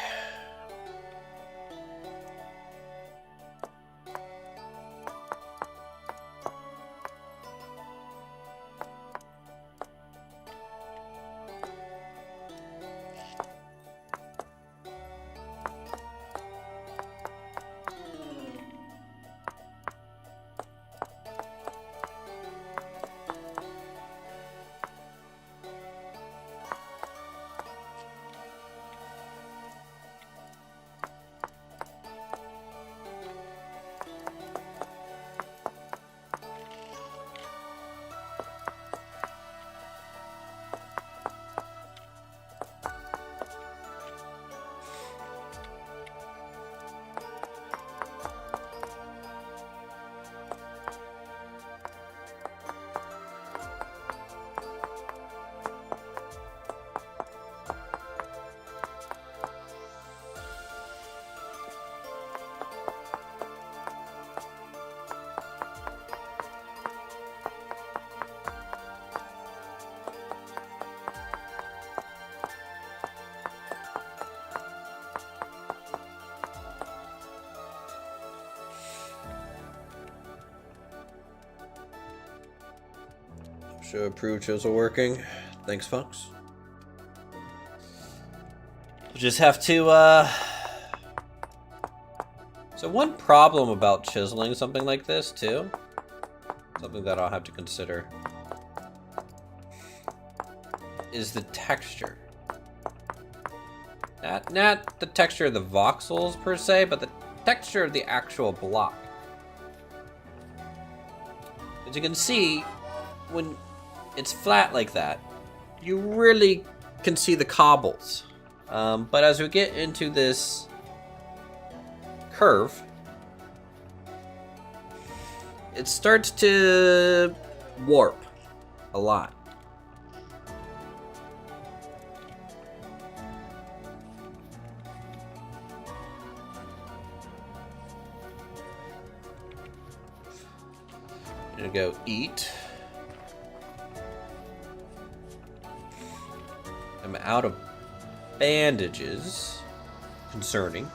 Show approved chisel working. Thanks, folks. We'll just have to, So one problem about chiseling something like this, too, something that I'll have to consider, is the texture. Not the texture of the voxels, per se, but the texture of the actual block. As you can see, when it's flat like that, you really can see the cobbles. But as we get into this curve, it starts to warp a lot. I'm gonna go eat. I'm out of bandages. Concerning.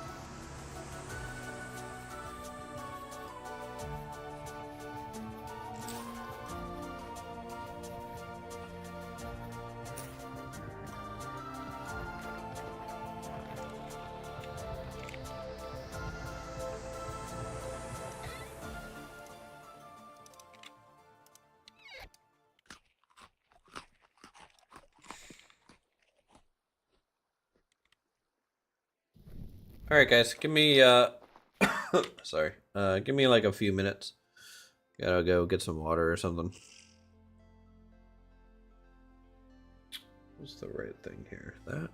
All right, guys, give me sorry, give me like a few minutes. Gotta go get some water or something. What's the right thing here? That.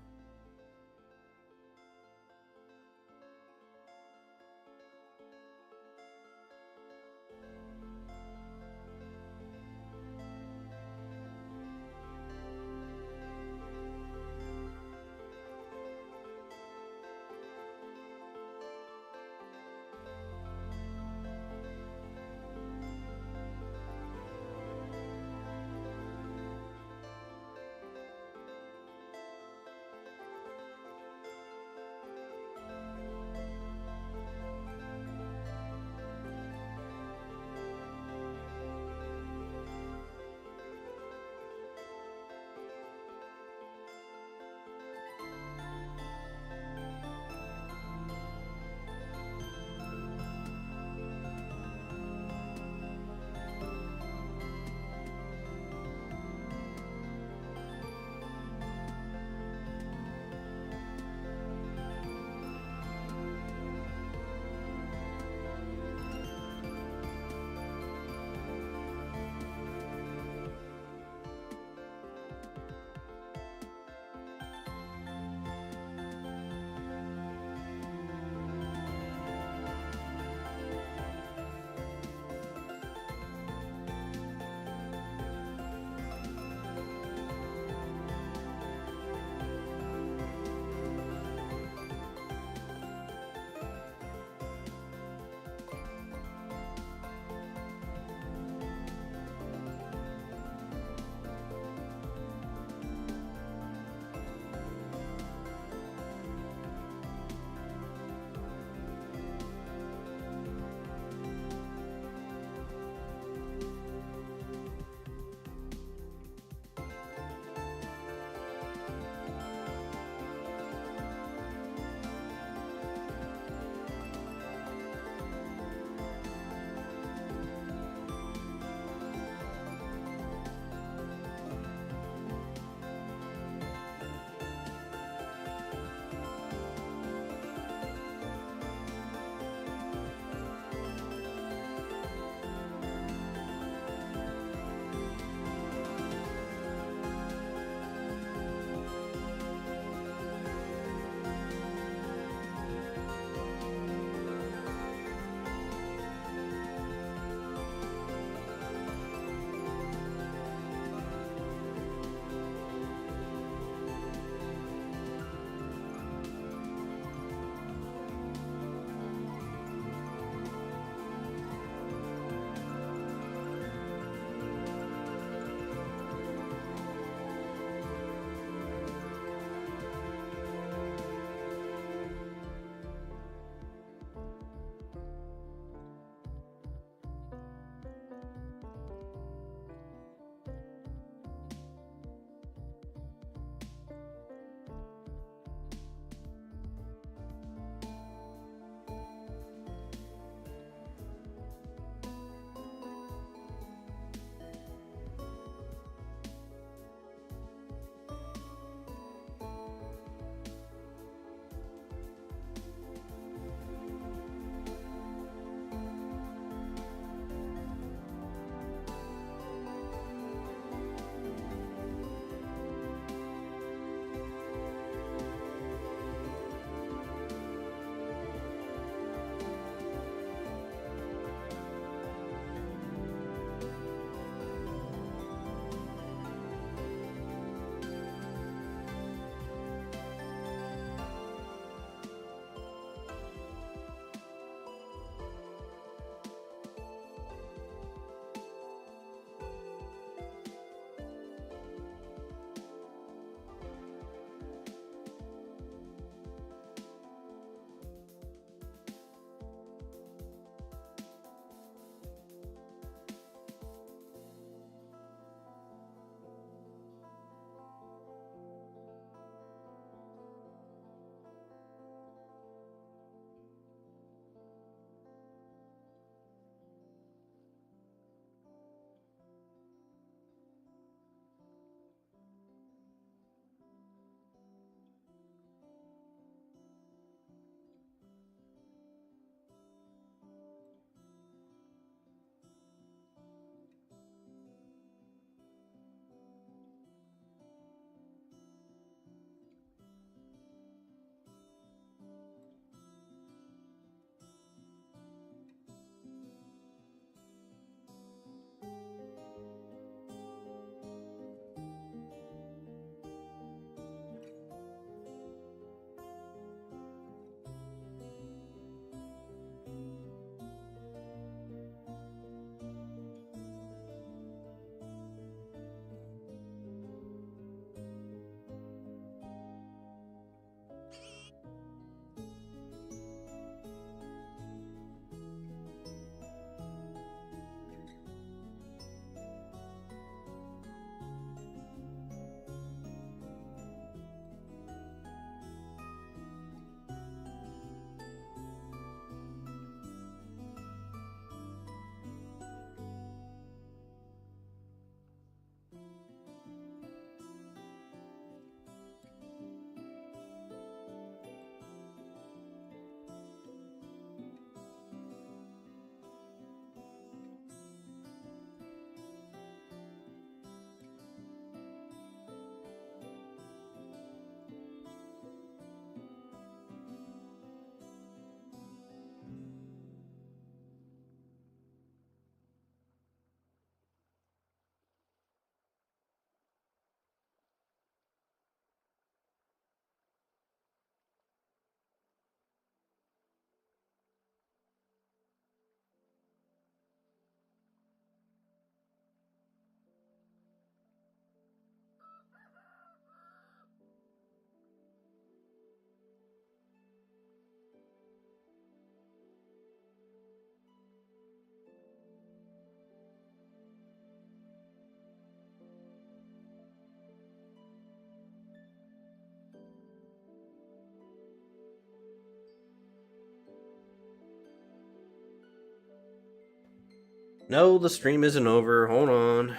No, the stream isn't over. Hold on.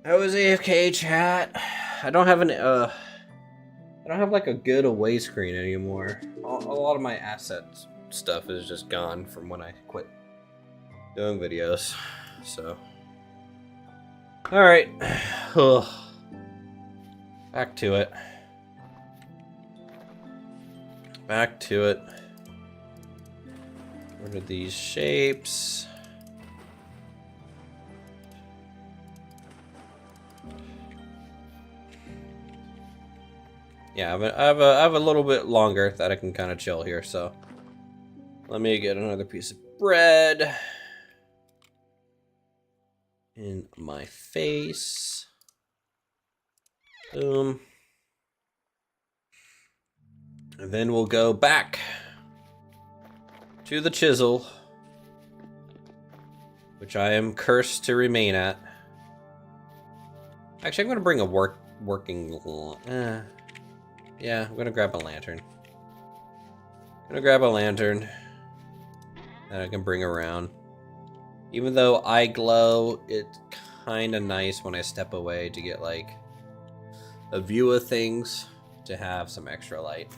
I was AFK, chat. I don't have like a good away screen anymore. A lot of my assets stuff is just gone from when I quit doing videos. So, all right. Back to it. Back to it. What are these shapes? Yeah, I have a little bit longer that I can kind of chill here, so let me get another piece of bread in my face. Boom. And then we'll go back to the chisel, which I am cursed to remain at. Actually, I'm going to bring a working... yeah, I'm going to grab a lantern. That I can bring around. Even though I glow, it's kind of nice when I step away to get, like, a view of things, to have some extra light.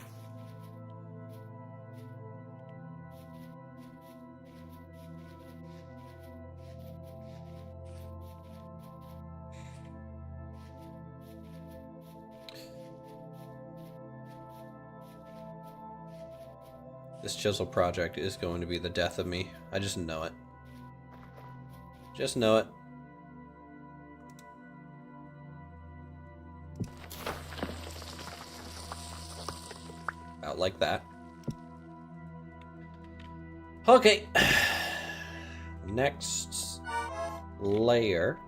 This chisel project is going to be the death of me. I just know it. Just know it. About like that. Okay. Next layer.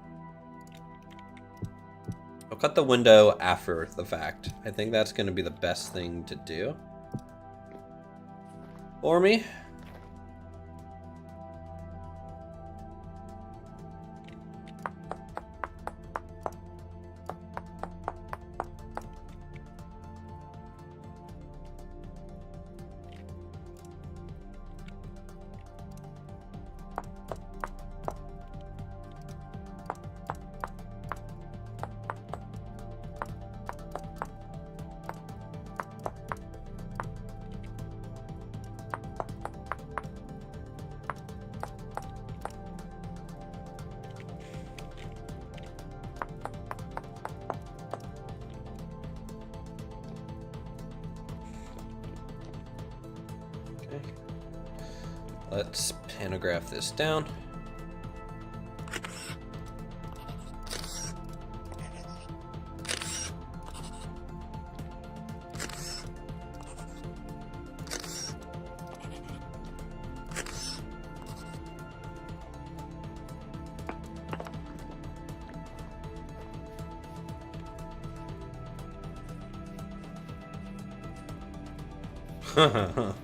I'll cut the window after the fact. I think that's going to be the best thing to do for me. Let's pantograph this down. Yep.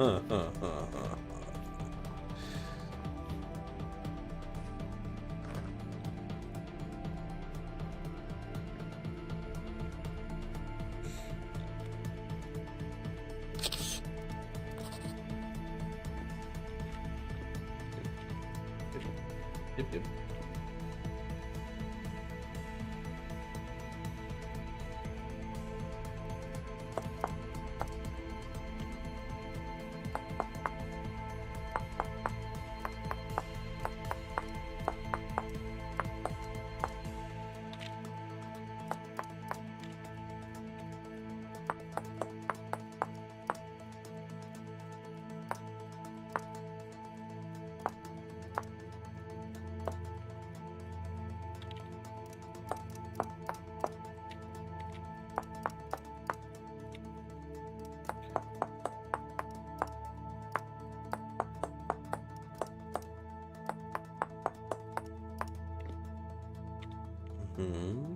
Hmm.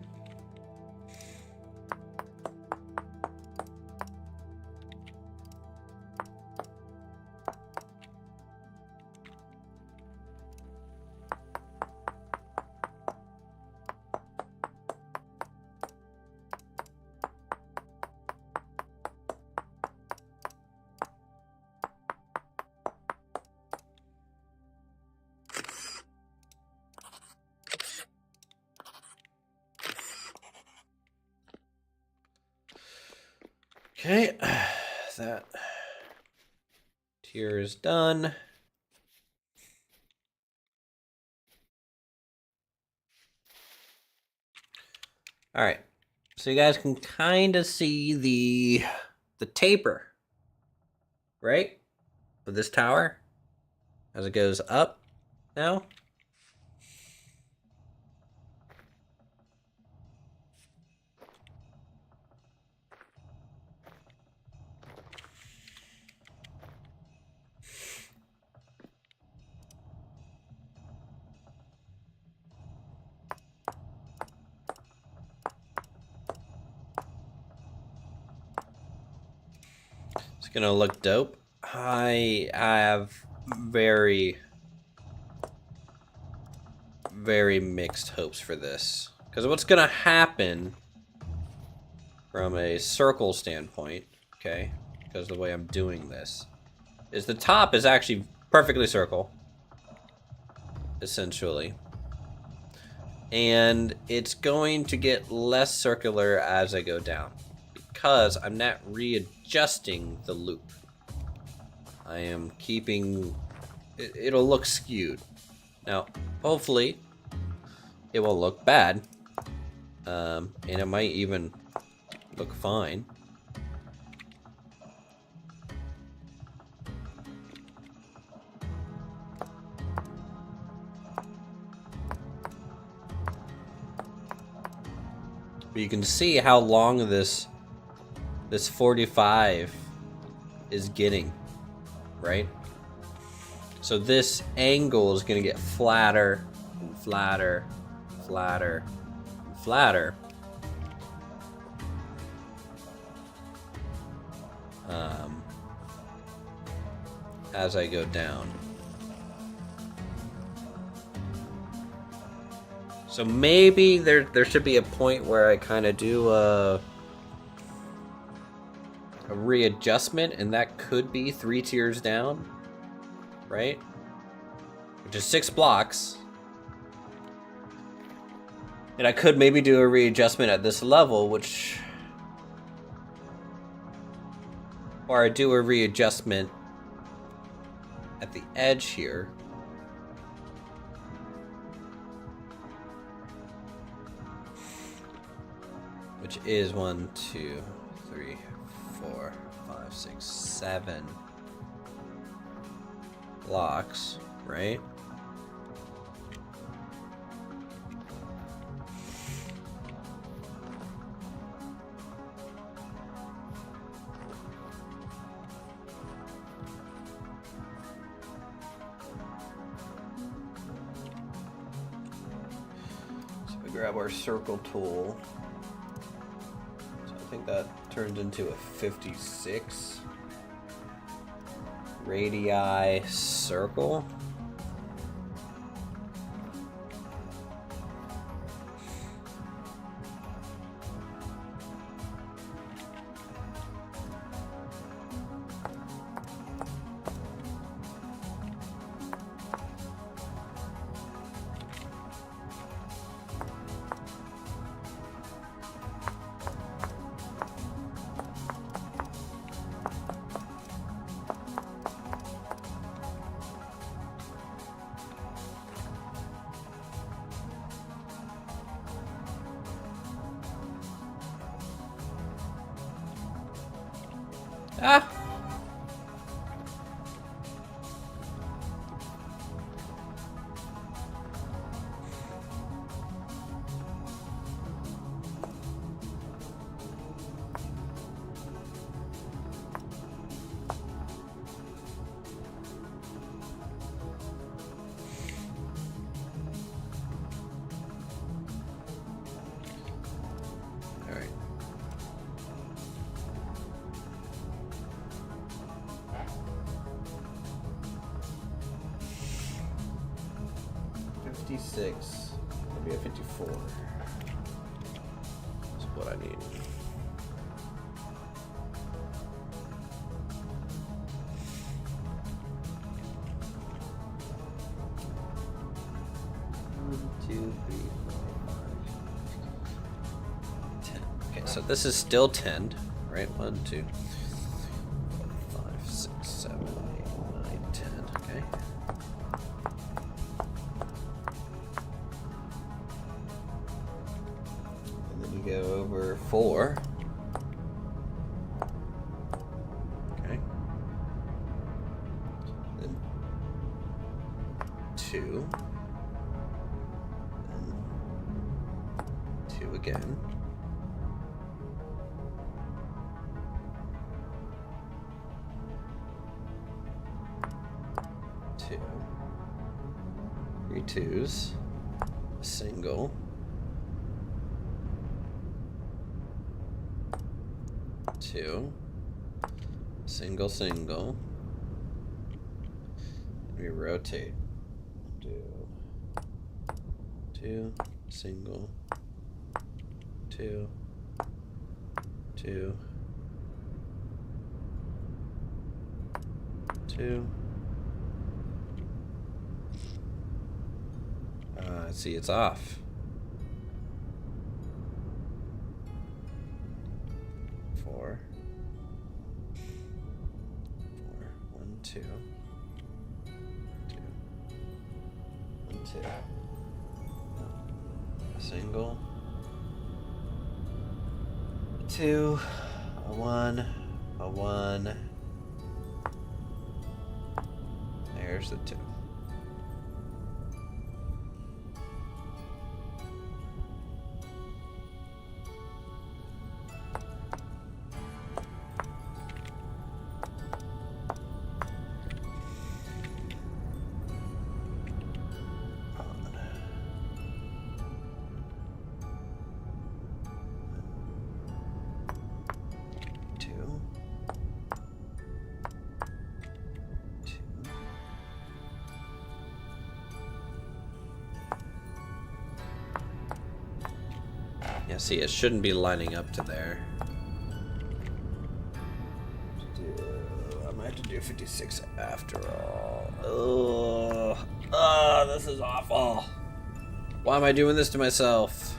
Okay, that tier is done. All right, so you guys can kind of see the taper, right? Of this tower as it goes up now. It's gonna look dope. I have very mixed hopes for this, because what's gonna happen from a circle standpoint, okay, because the way I'm doing this is the top is actually perfectly circle, essentially, and it's going to get less circular as I go down because I'm not readjusting the loop. I am keeping it'll look skewed. Now, hopefully it will look bad, and it might even look fine. But you can see how long this 45 is getting, right? So this angle is going to get flatter and flatter, flatter, and flatter. As I go down. So maybe there should be a point where I kind of do a readjustment, and that could be 3 tiers down, right? Which is 6 blocks. And I could maybe do a readjustment at this level, or I do a readjustment at the edge here. Which is 1, 2, 3, 4, 5, 6, 7 blocks, right? So we grab our circle tool. I think that turns into a 56 radii circle. Ah! All right. Six, maybe a 54. That's what I need. One, two, three, four, five, 10. Okay, so this is still 10, right? right? 1, 2, 4, 5, 6, 7, 8, 9, 10. Okay. And then you go over 4. Okay. Then 2. And 2 again. Three twos, a single, 2, single, single. We rotate. Do 2, single, 2, 2, 2. See, it's off. 4. 1, 2. 2. 1, 2. A single. 2. A 1. A 1. There's the 2. Yeah, see, it shouldn't be lining up to there. I might have to do 56 after all. Oh, this is awful. Why am I doing this to myself?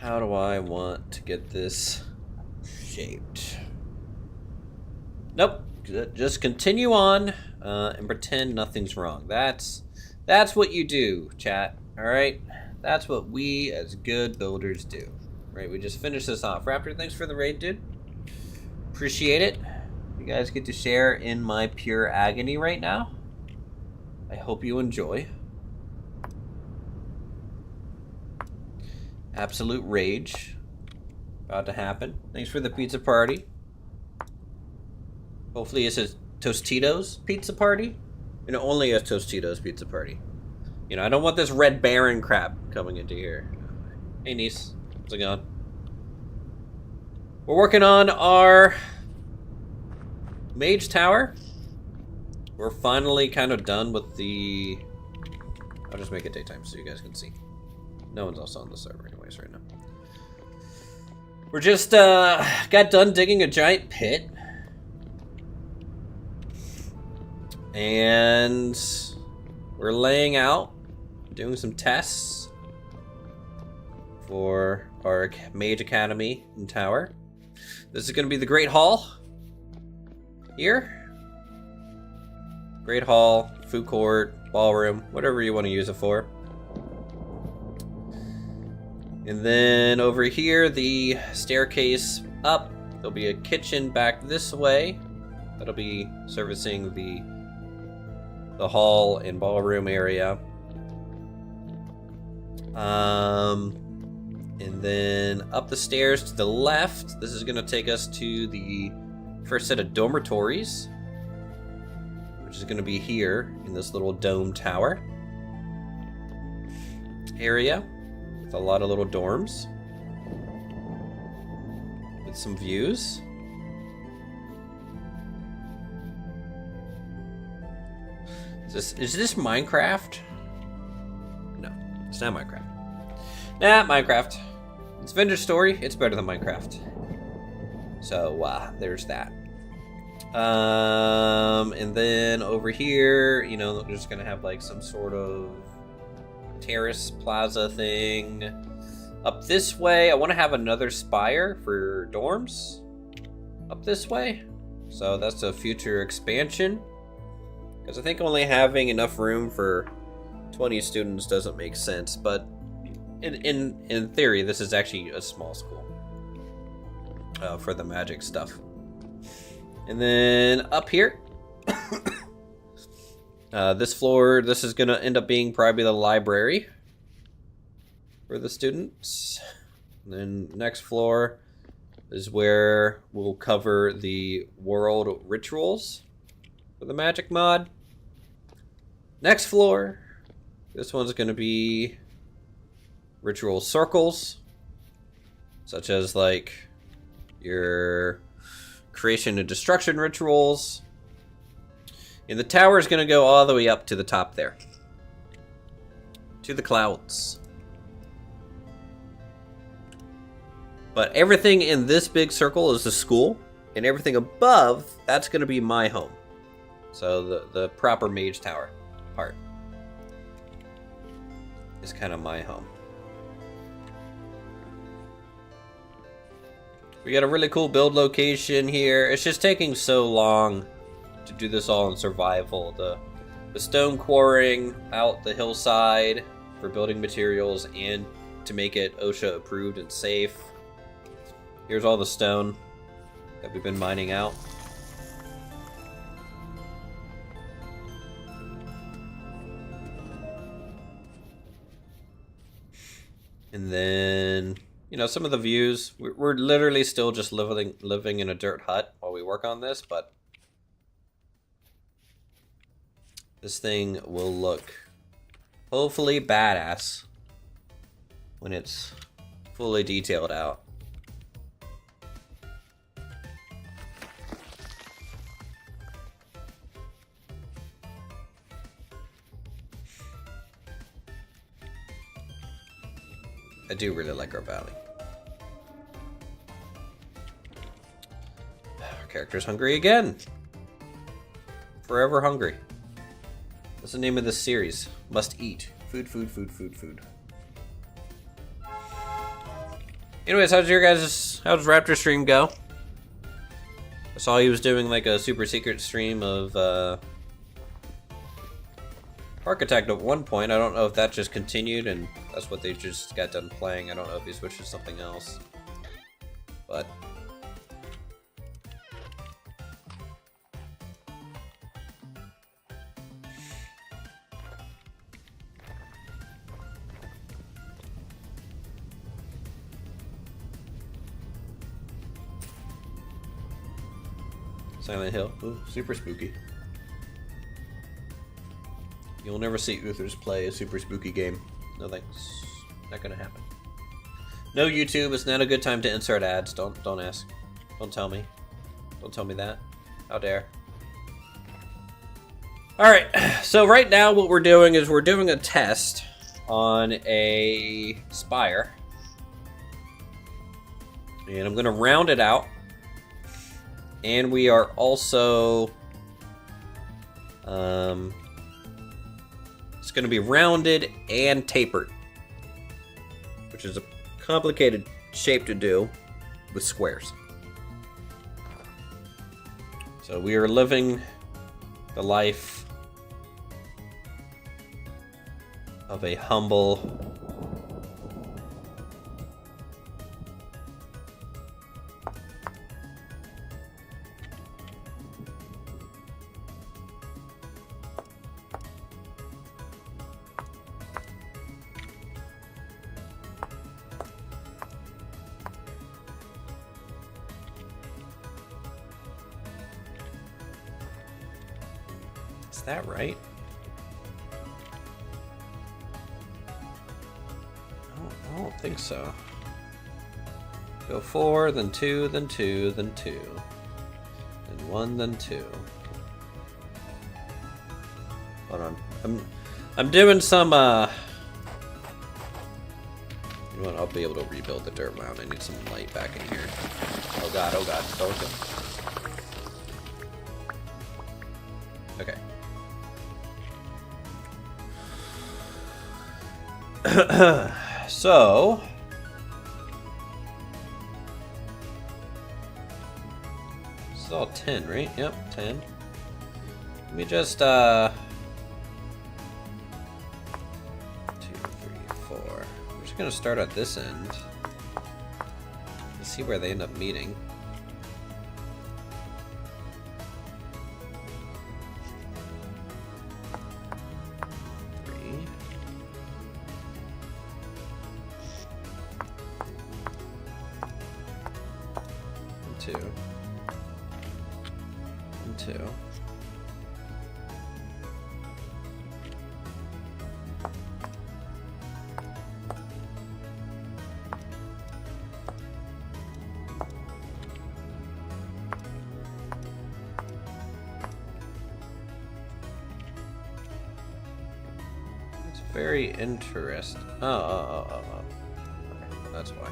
How do I want to get this shaped? Nope. Just continue on and pretend nothing's wrong. That's what you do, chat. All right? That's what we as good builders do. Right? We just finished this off. Raptor, thanks for the raid, dude. Appreciate it. You guys get to share in my pure agony right now. I hope you enjoy. Absolute rage about to happen. Thanks for the pizza party. Hopefully it's a Tostitos pizza party. You know, only a Tostitos pizza party. You know, I don't want this Red Baron crap coming into here. Hey, niece. How's it going? We're working on our Mage Tower. We're finally kind of done with the... I'll just make it daytime so you guys can see. No one's also on the server anyways right now. We're just got done digging a giant pit. And we're laying out, doing some tests for our Mage Academy and Tower. This is going to be the Great Hall here. Great Hall, food court, ballroom, whatever you want to use it for. And then over here, the staircase up. There'll be a kitchen back this way. That'll be servicing the hall and ballroom area. And then up the stairs to the left, this is going to take us to the first set of dormitories. which is going to be here in this little dome tower area with a lot of little dorms with some views. Is this Minecraft? No, it's not Minecraft. Nah, Minecraft. It's Vintage Story. It's better than Minecraft. So, there's that. And then over here, you know, they're just gonna have like some sort of terrace plaza thing. Up this way, I want to have another spire for dorms. Up this way. So that's a future expansion. Because I think only having enough room for 20 students doesn't make sense, but in theory, this is actually a small school for the magic stuff. And then up here, this floor, this is going to end up being probably the library for the students. And then next floor is where we'll cover the world rituals for the magic mod. Next floor, this one's going to be ritual circles, such as like your creation and destruction rituals. And the tower is going to go all the way up to the top there, to the clouds. But everything in this big circle is the school, and everything above, that's going to be my home. So the proper Mage Tower part is kind of my home. We got a really cool build location here. It's just taking so long to do this all in survival. The stone quarrying out the hillside for building materials and to make it OSHA approved and safe. Here's all the stone that we've been mining out. And then, you know, some of the views. We're literally still just living in a dirt hut while we work on this, but this thing will look hopefully badass when it's fully detailed out. I do really like our valley. Our character's hungry again. Forever hungry. What's the name of this series? Must eat. Food, food, food, food, food. Anyways, how's Raptor stream go? I saw he was doing like a super secret stream of Architect at one point. I don't know if that just continued and that's what they just got done playing. I don't know if he switched to something else. But Silent Hill. Ooh, super spooky. You'll never see Uthris play a super spooky game. No thanks. Not gonna happen. No YouTube, it's not a good time to insert ads. Don't ask. Don't tell me. Don't tell me that. How dare. Alright, so right now what we're doing is we're doing a test on a spire. And I'm gonna round it out. And we are also it's going to be rounded and tapered, which is a complicated shape to do with squares. So we are living the life of a humble Is that right? I don't think so. Go 4, then 2, then 2, then 2. Then 1, then 2. Hold on. I'm doing some, You know what? I'll be able to rebuild the dirt mound. I need some light back in here. Oh god, oh god. Okay. So... this is all 10, right? Yep, 10. Let me just, 2, 3, 4. We're just gonna start at this end. Let's see where they end up meeting. Very interesting. Oh. Okay, that's why.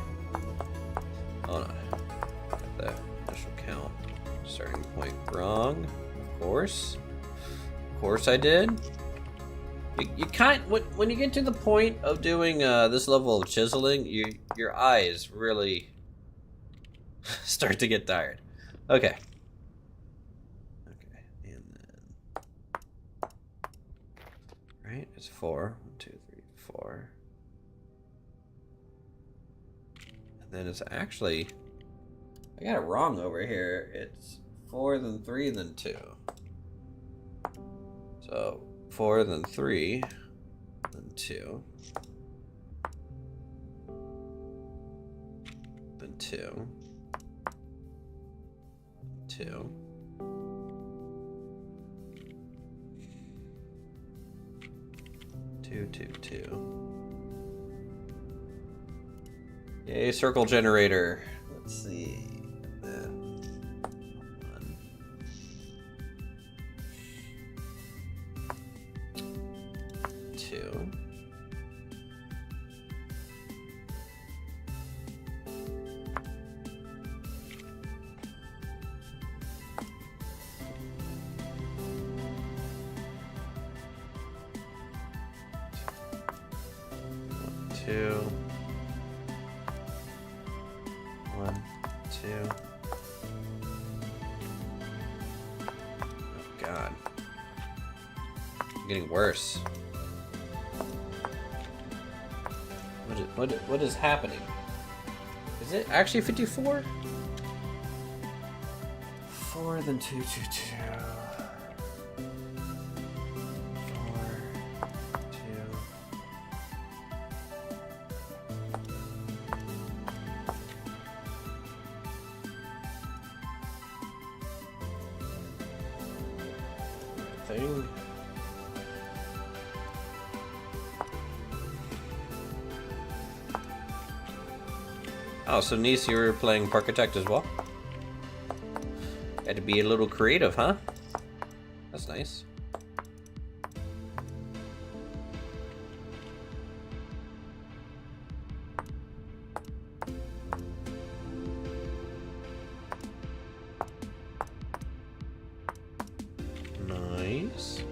Hold on. Got the initial count. Starting point wrong. Of course I did. You can't. When you get to the point of doing this level of chiseling, your eyes really start to get tired. Okay. And then right, it's 4. 1, 2, 3, 4. And then it's actually, I got it wrong over here. It's 4, then 3, then 2. So 4, then 3, then 2, then 2, 2. 2, 2, 2. Yay, circle generator. Let's see. 1. 2. 2. 1, 2. Oh god. I'm getting worse. What is happening? Is it actually 54? 4, then 2, 2, 2. 4, 2. Thing. Oh, so Nice, you were playing Parkitect as well? Had to be a little creative, huh? That's nice. Nice.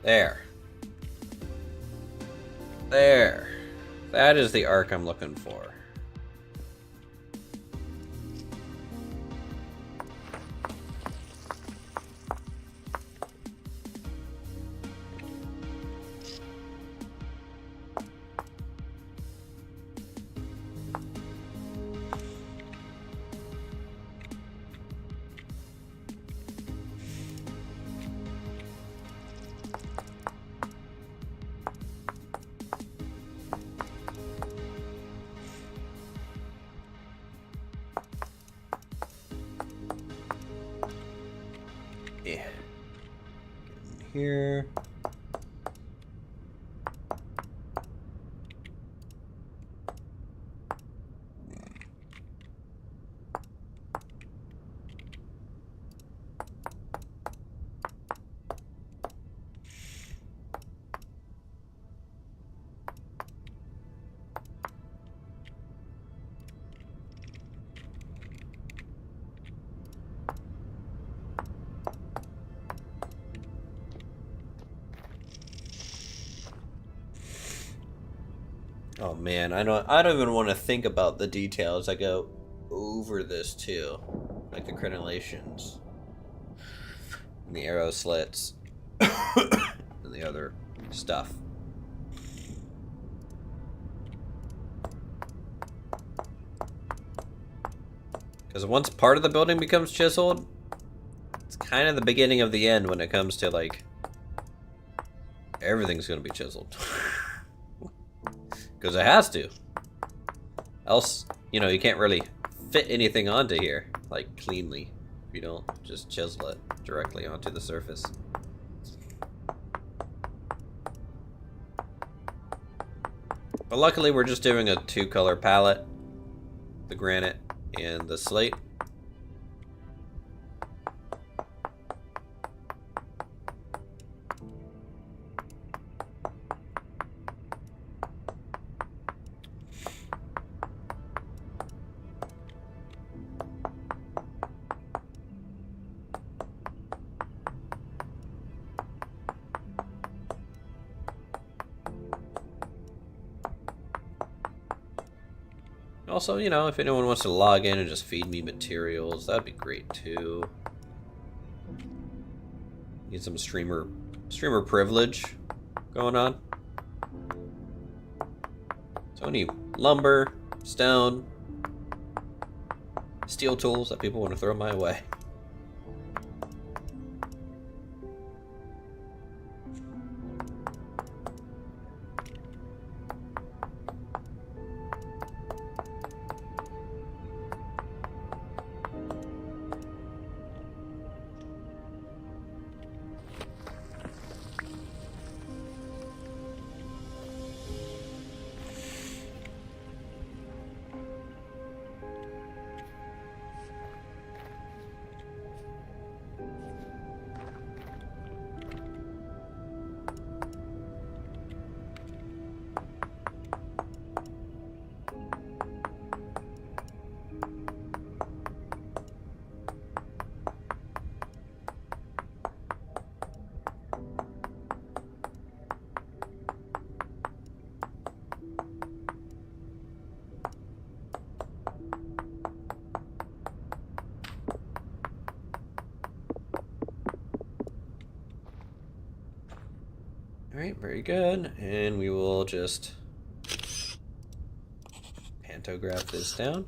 There. There. That is the arc I'm looking for. here. Oh man, I don't even want to think about the details. I go over this too, like the crenellations, and the arrow slits, and the other stuff. Because once part of the building becomes chiseled, it's kind of the beginning of the end when it comes to like everything's going to be chiseled. Because it has to. Else, you know, you can't really fit anything onto here, like, cleanly, if you don't just chisel it directly onto the surface. But luckily, we're just doing a 2-color palette, the granite and the slate. Also, you know, if anyone wants to log in and just feed me materials, that'd be great too. Need some streamer privilege going on. So any lumber, stone, steel tools that people want to throw my way. Alright, very good. And we will just pantograph this down.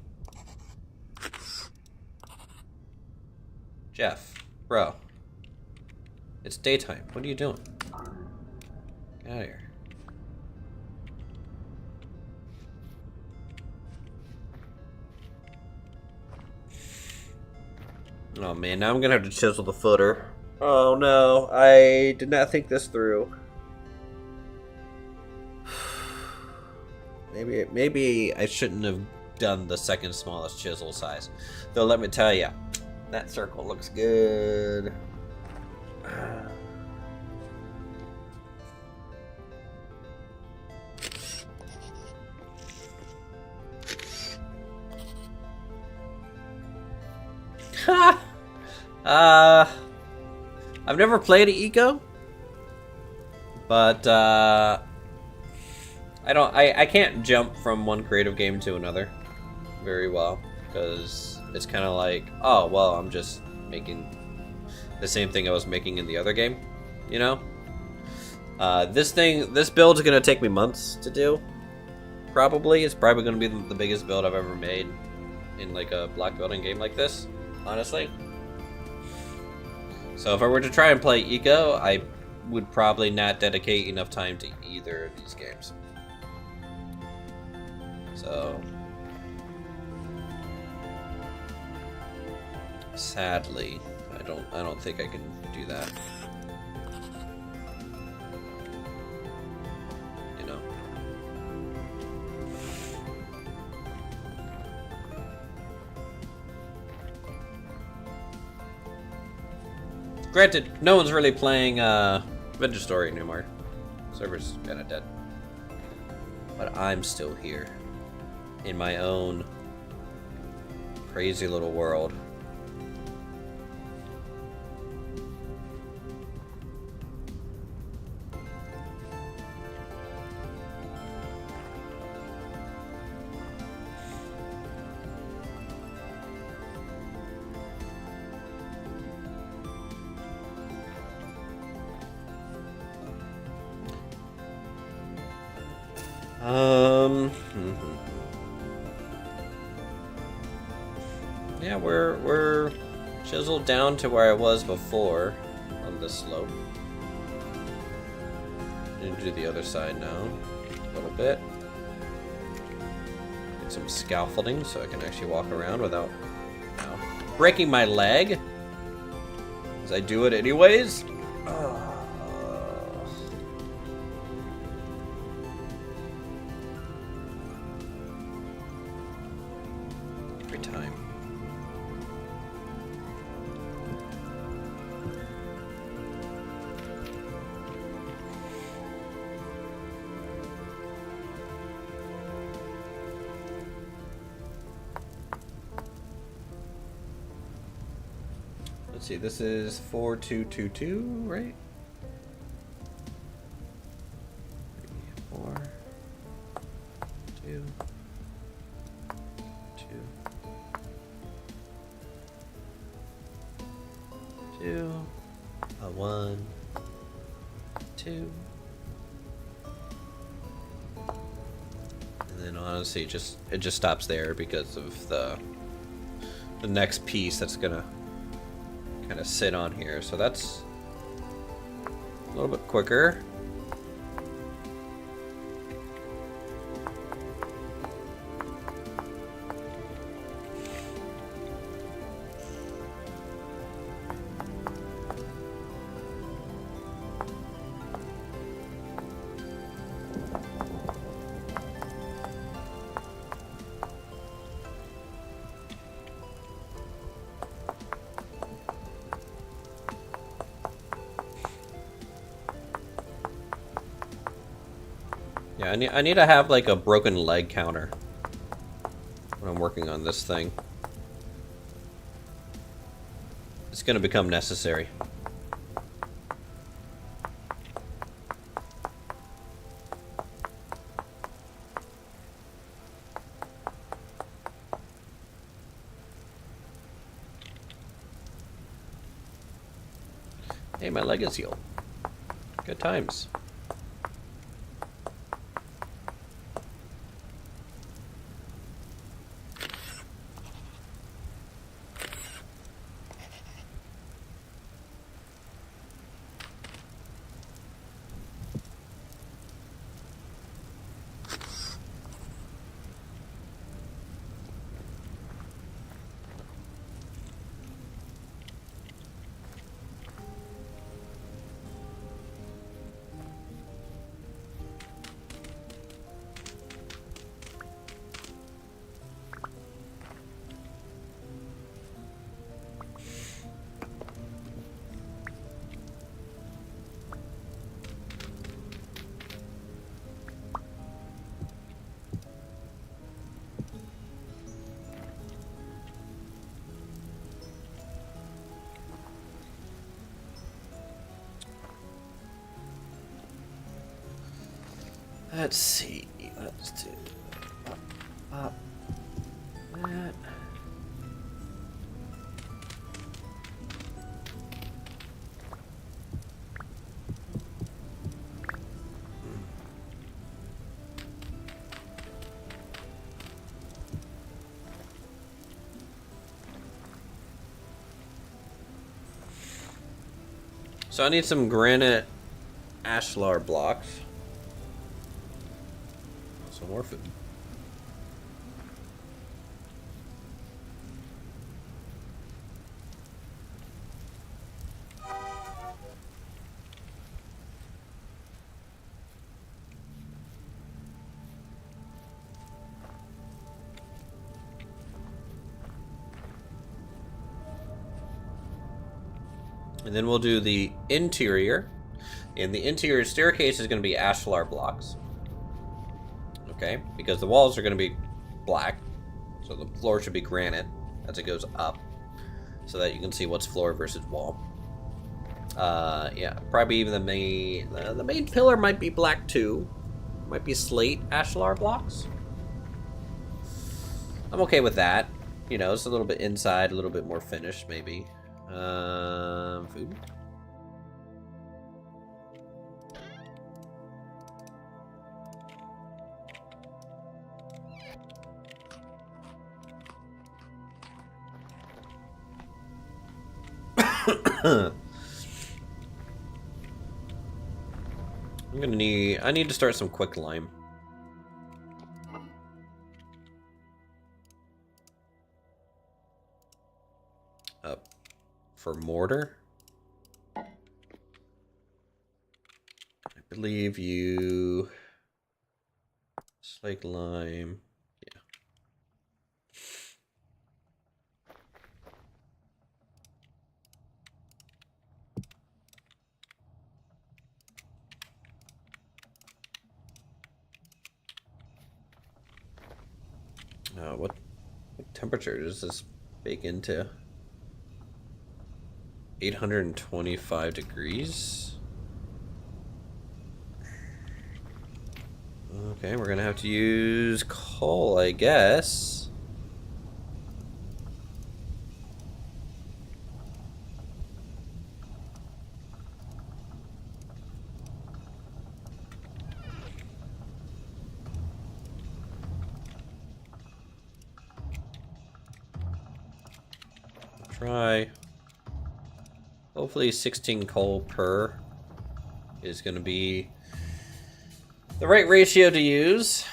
Jeff, bro. It's daytime. What are you doing? Get out of here. Oh man, now I'm gonna have to chisel the footer. Oh no, I did not think this through. Maybe I shouldn't have done the second smallest chisel size. Though let me tell you, that circle looks good. I've never played Eco, but I can't jump from one creative game to another very well, because it's kind of like, oh well, I'm just making the same thing I was making in the other game, you know. This build is gonna take me months to do. Probably it's probably gonna be the biggest build I've ever made in like a block building game like this, honestly. So if I were to try and play Eco, I would probably not dedicate enough time to either of these games. So sadly, I don't think I can do that. Granted, no one's really playing Vintage Story anymore. Server's kind of dead. But I'm still here. In my own crazy little world. Yeah, we're chiseled down to where I was before on this slope. Need to do the other side now, a little bit. Get some scaffolding so I can actually walk around without breaking my leg, as I do it anyways. Every time. Let's see, this is 4222, right? 4, 2, 2, 1, 2. And then honestly, it just stops there because of the next piece that's gonna kind of sit on here, so that's a little bit quicker. Yeah, I need to have like a broken leg counter when I'm working on this thing. It's gonna become necessary. Hey, my leg is healed. Good times. Let's see. Let's do that. So I need some granite ashlar blocks. Some more food. And then we'll do the interior. And the interior staircase is going to be ashlar blocks. Okay, because the walls are going to be black. So the floor should be granite as it goes up. So that you can see what's floor versus wall. Yeah, probably even the main pillar might be black too. Might be slate ashlar blocks. I'm okay with that. You know, it's a little bit inside, a little bit more finished, maybe. Food. I need to start some quick lime. For mortar. I believe you slake lime. What temperature does this bake into? 825 degrees. Okay, we're gonna have to use coal, I guess. Try. Hopefully 16 coal per is going to be the right ratio to use.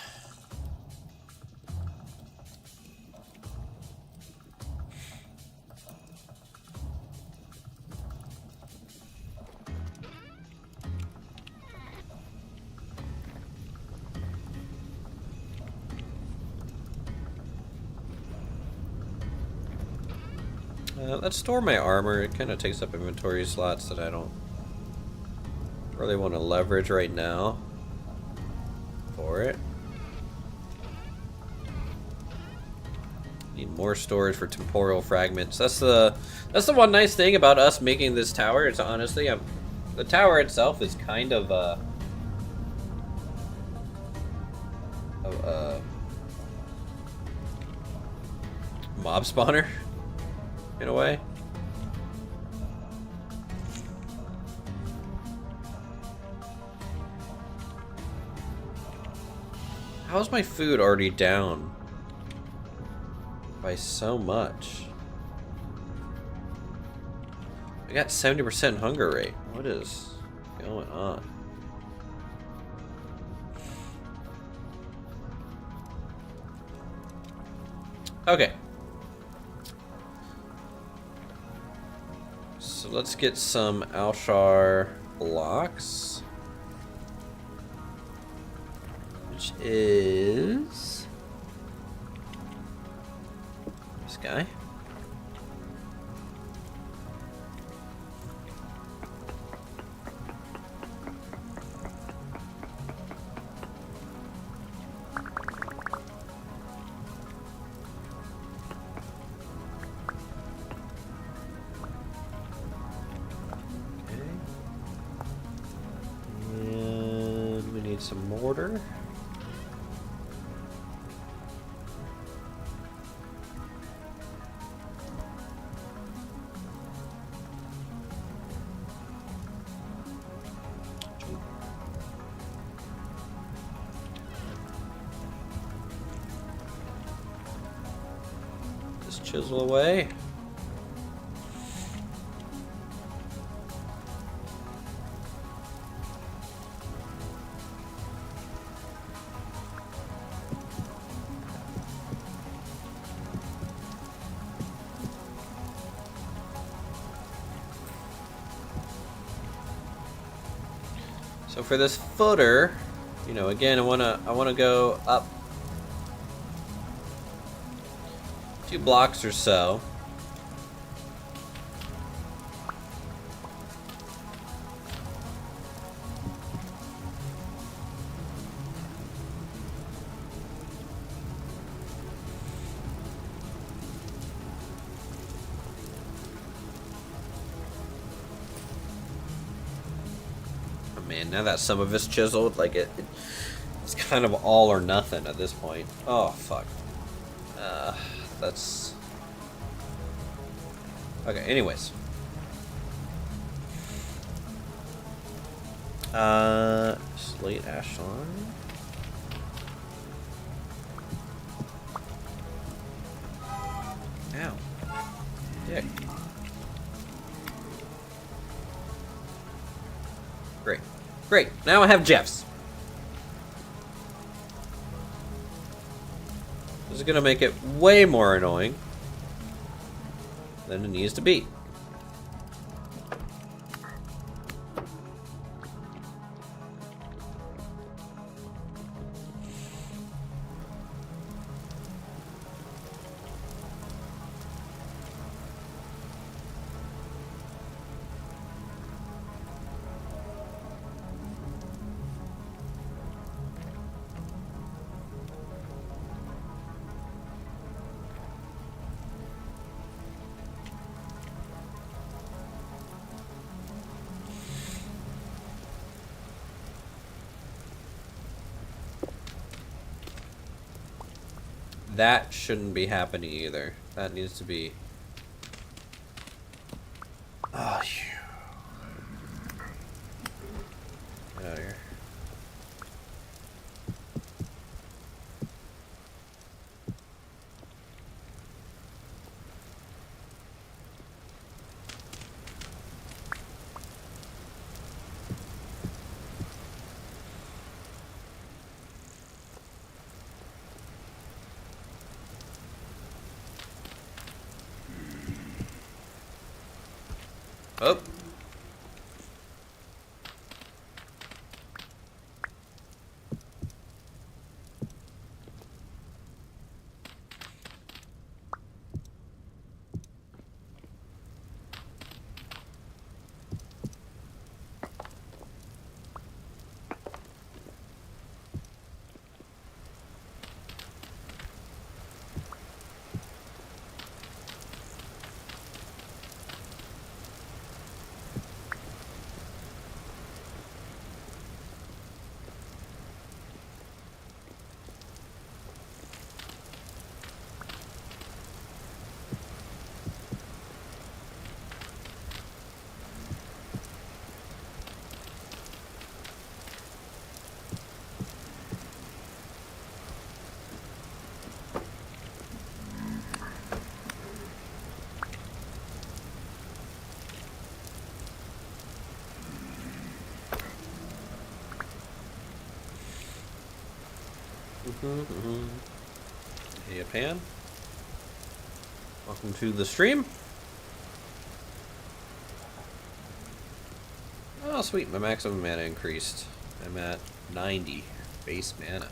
Let's store my armor. It kind of takes up inventory slots that I don't really want to leverage right now for it. Need more storage for temporal fragments. That's the one nice thing about us making this tower. It's honestly, the tower itself is kind of a mob spawner. In a way. How's my food already down by so much? I got 70% hunger rate. What is going on? Okay. So let's get some Alshar blocks, which is this guy. Some mortar. Just chisel away. So for this footer, you know, again, I wanna go up 2 blocks or so. man, now that some of it's chiseled, like it's kind of all or nothing at this point. Oh, fuck. That's... Okay, anyways. Slate Ashline. Ow. Dick. Great. Great. Now I have Jeff's. This is gonna make it way more annoying than it needs to be. That shouldn't be happening either. That needs to be... Oh, you... Get out of here. Oh. Hey, Pan. Welcome to the stream. Oh, sweet. My maximum mana increased. I'm at 90 base mana.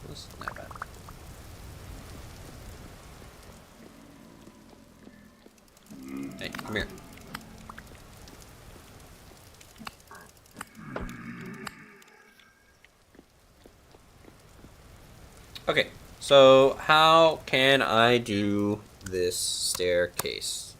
That's not bad. Hey, come here. Okay, so how can I do this staircase?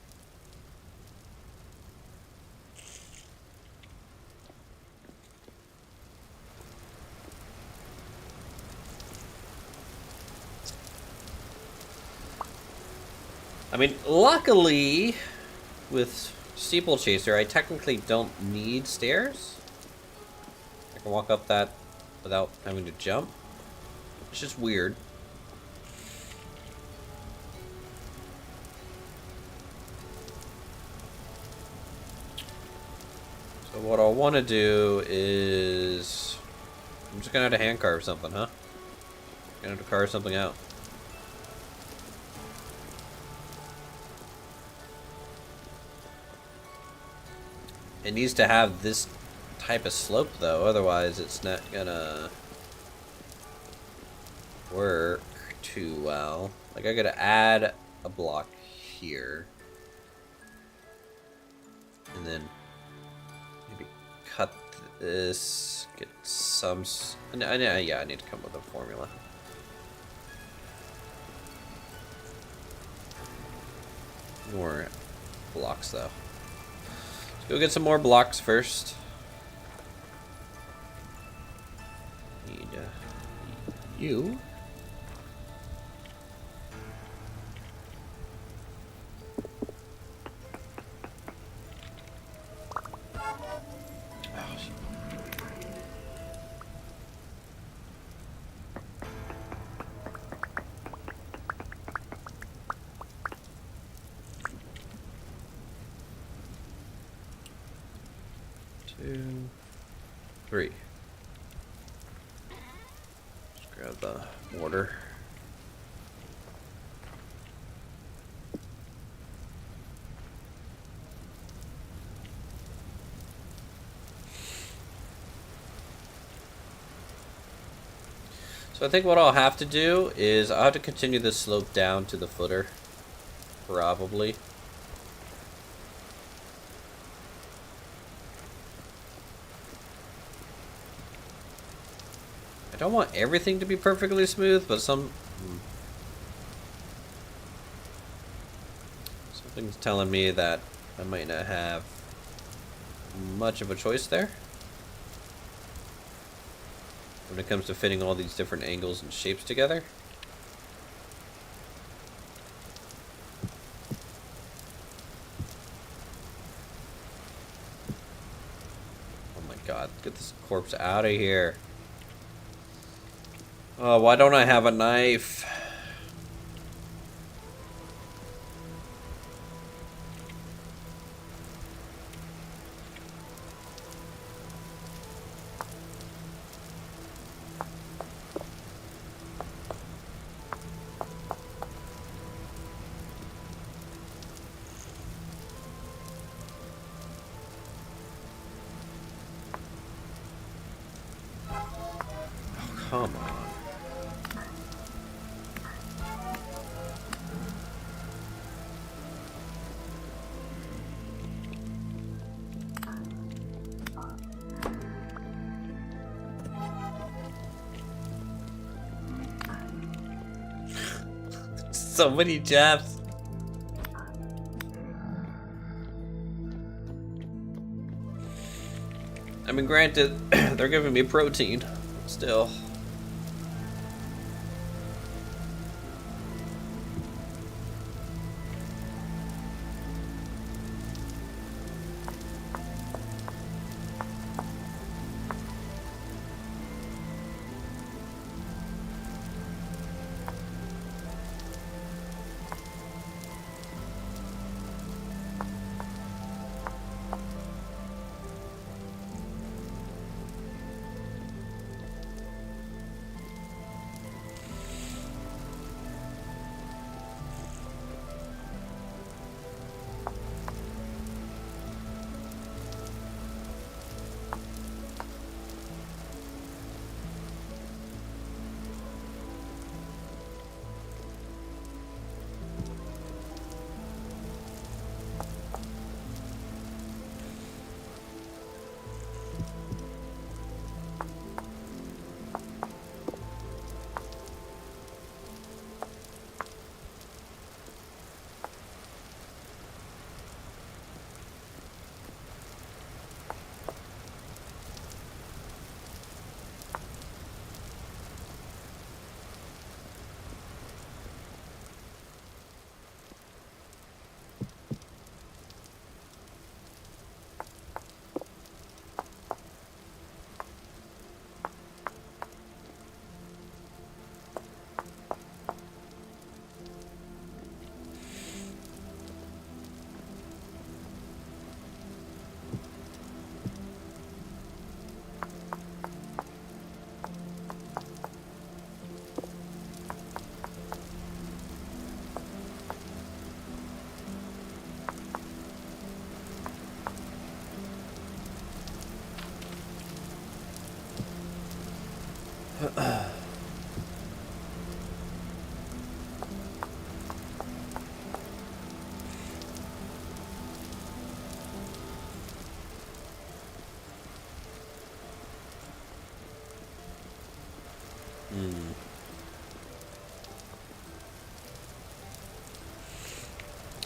I mean, luckily, with Steeplechaser, I technically don't need stairs. I can walk up that without having to jump. It's just weird. So what I want to do is... I'm just gonna have to hand carve something, huh? Gonna have to carve something out. It needs to have this type of slope, though. Otherwise, it's not gonna work too well. Like, I gotta add a block here. And then maybe cut this, get some... yeah, I need to come up with a formula. More blocks, though. Let's go get some more blocks first. You. Two, three. Just grab the order. So I think what I'll have to do is I'll have to continue this slope down to the footer. Probably. I don't want everything to be perfectly smooth, but something's telling me that I might not have much of a choice there when it comes to fitting all these different angles and shapes together. Oh my god, get this corpse out of here. Oh, why don't I have a knife? Oh, come on. So many jabs. I mean, granted, they're giving me protein. Still.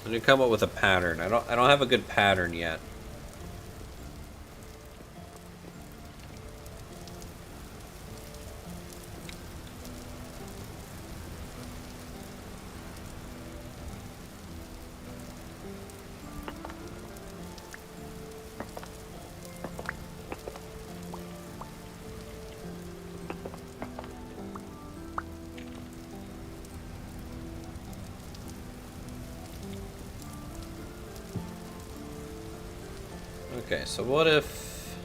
I need to come up with a pattern. I don't have a good pattern yet. Okay, so what if...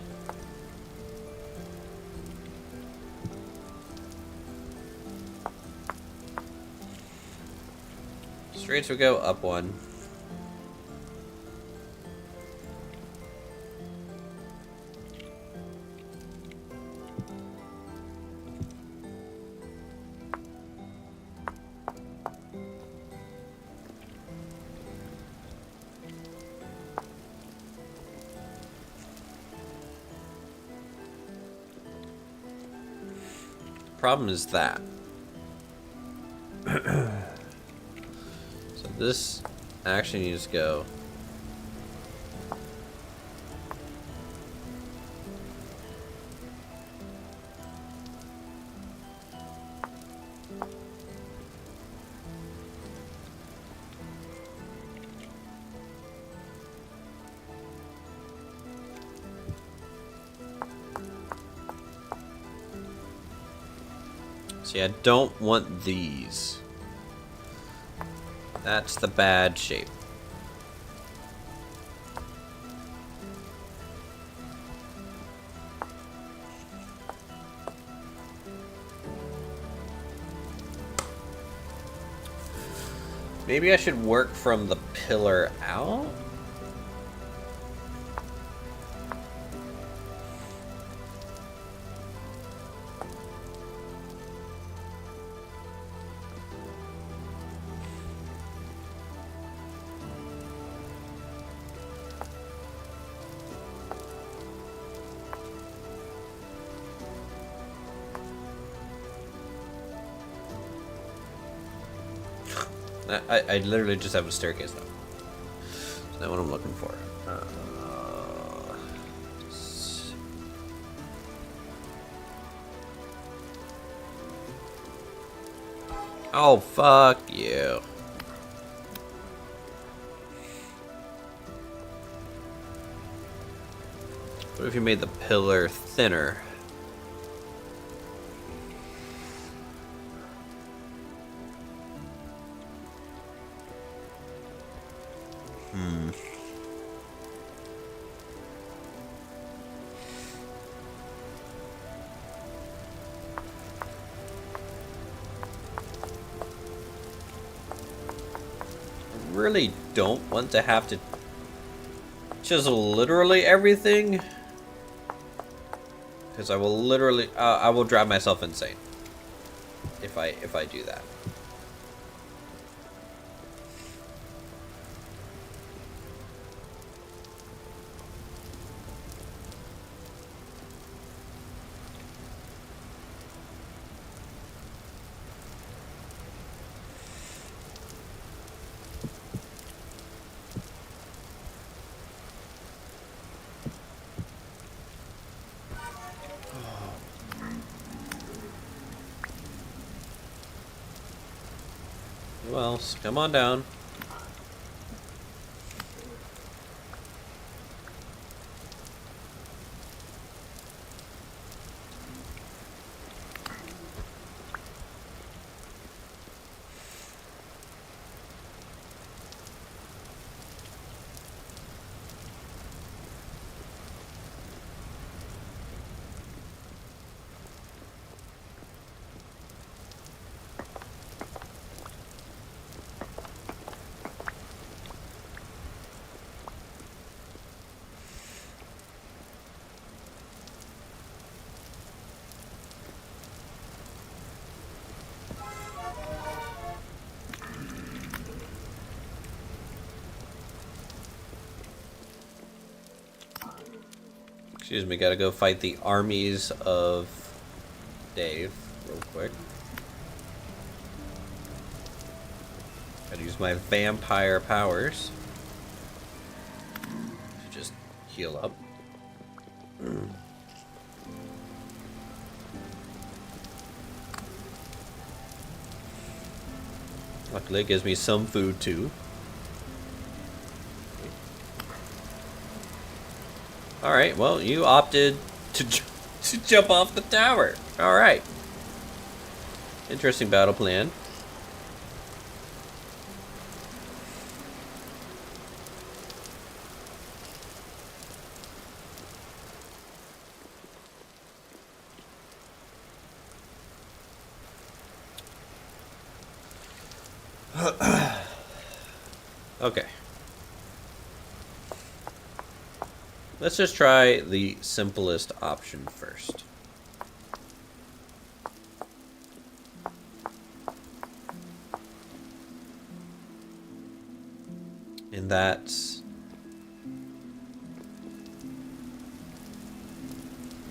Straight to go up one. Problem is that. So this actually needs to go. See, I don't want these. That's the bad shape. Maybe I should work from the pillar out? I literally just have a staircase now. That's not what I'm looking for. Oh, fuck you. What if you made the pillar thinner? Really don't want to have to chisel literally everything, because I will literally I will drive myself insane if I do that. Who else? Come on down. Excuse me, gotta go fight the armies of Dave real quick. Gotta use my vampire powers to just heal up. Luckily it gives me some food too. Alright, well, you opted to jump off the tower. Alright. Interesting battle plan. Okay. Let's just try the simplest option first. And that's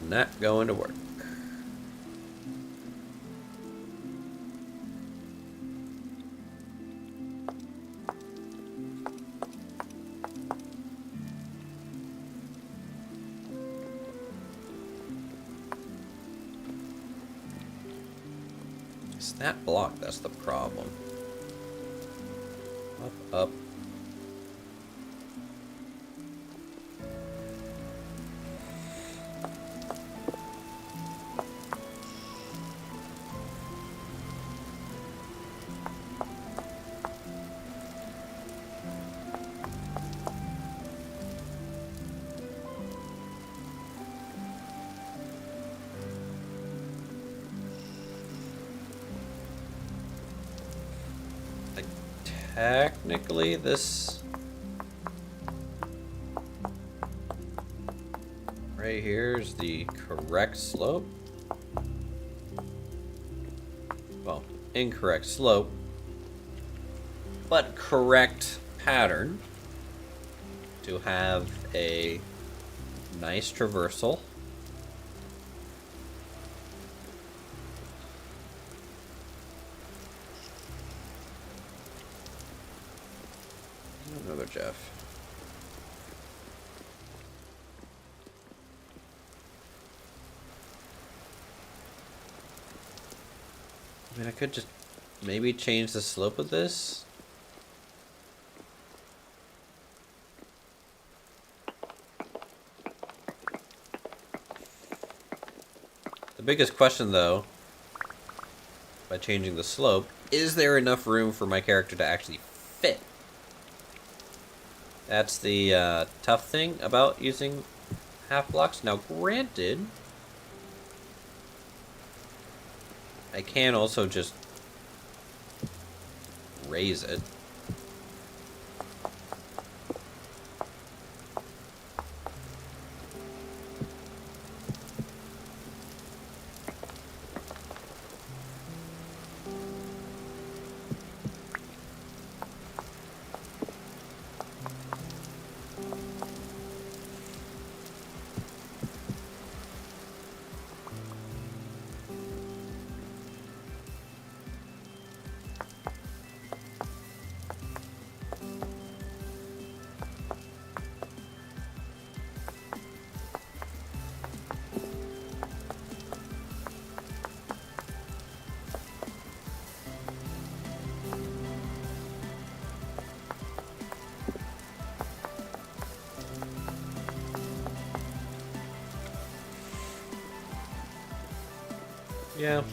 not going to work. It's that block that's the problem. Up. Technically, this right here is the correct slope. Well, incorrect slope, but correct pattern to have a nice traversal. Another Jeff. I mean, I could just maybe change the slope of this. The biggest question, though, by changing the slope, is there enough room for my character to actually fit? That's the tough thing about using half blocks. Now, granted, I can also just raise it. Yeah,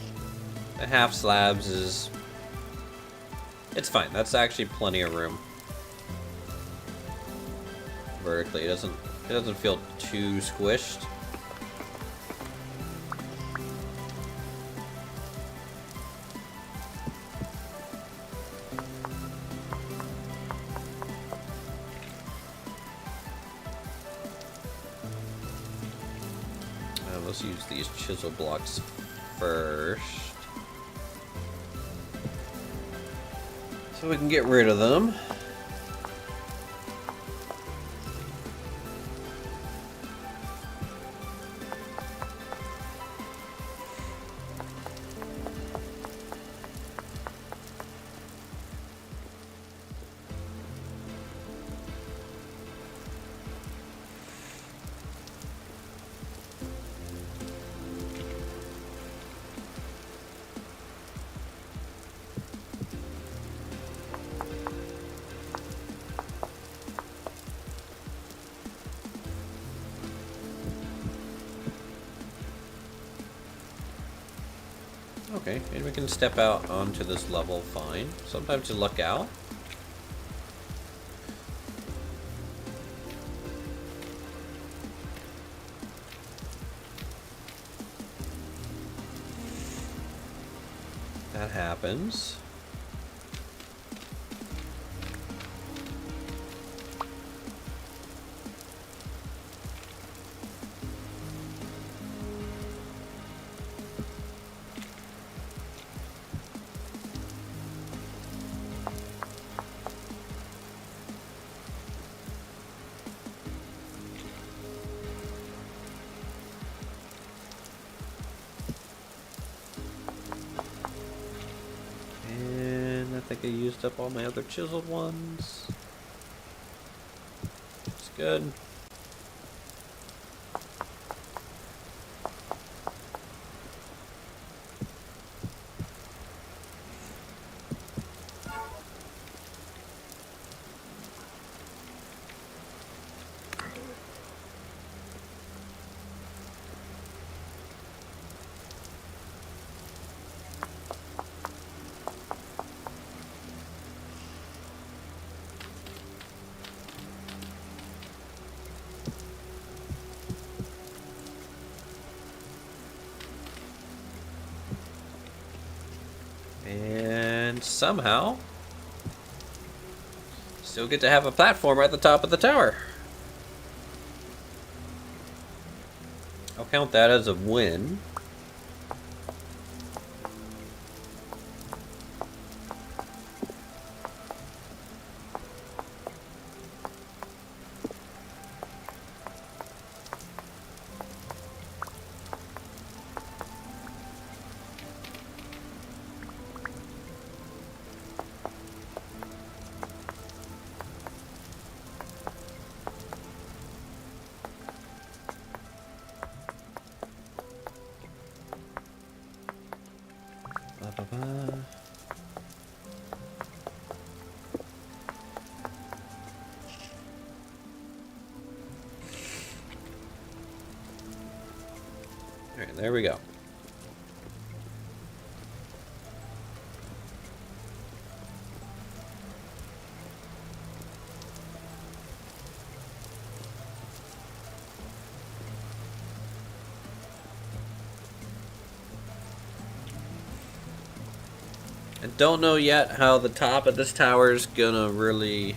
the half slabs is... it's fine. That's actually plenty of room. Vertically, it doesn't feel too squished. Let's use these chisel blocks first, so we can get rid of them. Okay, and we can step out onto this level fine. Sometimes you luck out. That happens. think I used up all my other chiseled ones. It's good. And somehow, still get to have a platform at the top of the tower. I'll count that as a win. Alright, there we go. I don't know yet how the top of this tower is gonna really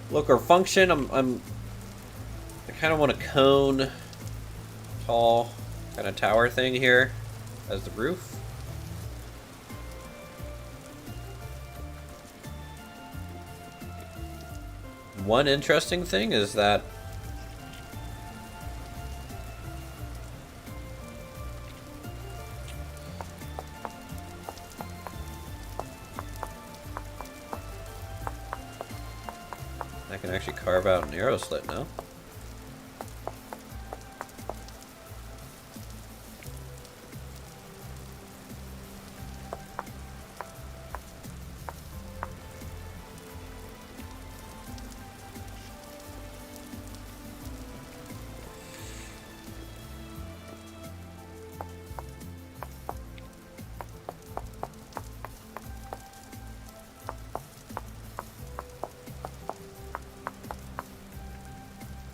look or function. I kind of want a cone, tall kind of tower thing here as the roof. One interesting thing is that I can actually carve out an arrow slit now.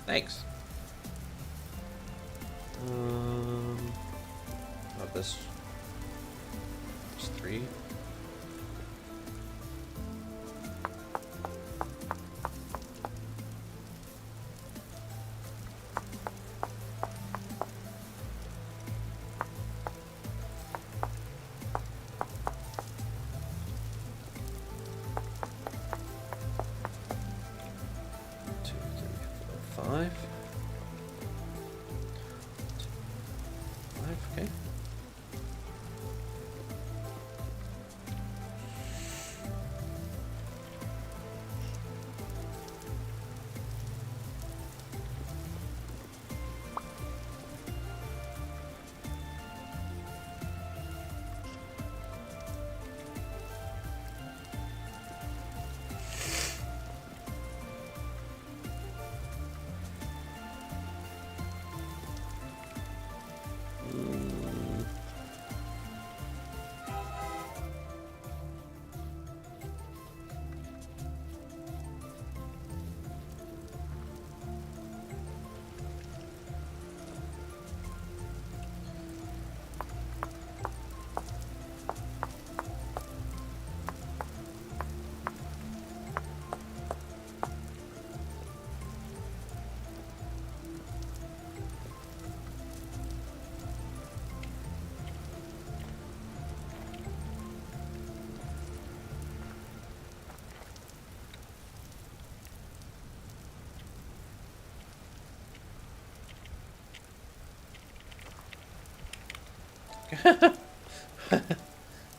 Thanks. Of this, it's 3. Five. Okay.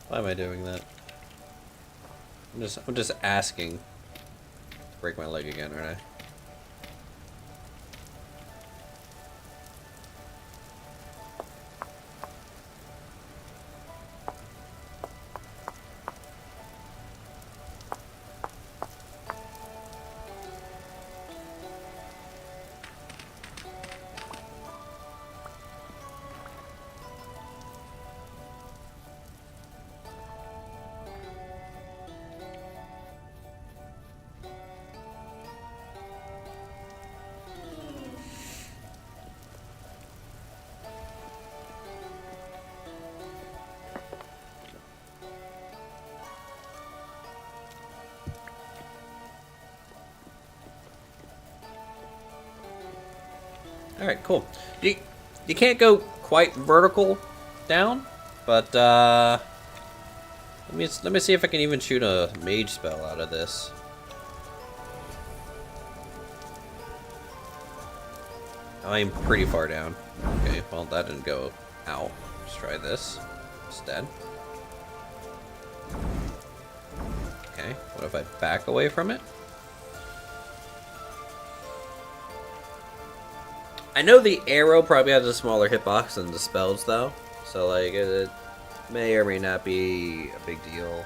Why am I doing that? I'm just asking. Break my leg again, aren't I? Alright, cool. You can't go quite vertical down, but let me see if I can even shoot a mage spell out of this. I'm pretty far down. Okay, well that didn't go out. Let's try this instead. Okay, what if I back away from it? I know the arrow probably has a smaller hitbox than the spells, though. So, like, it may or may not be a big deal.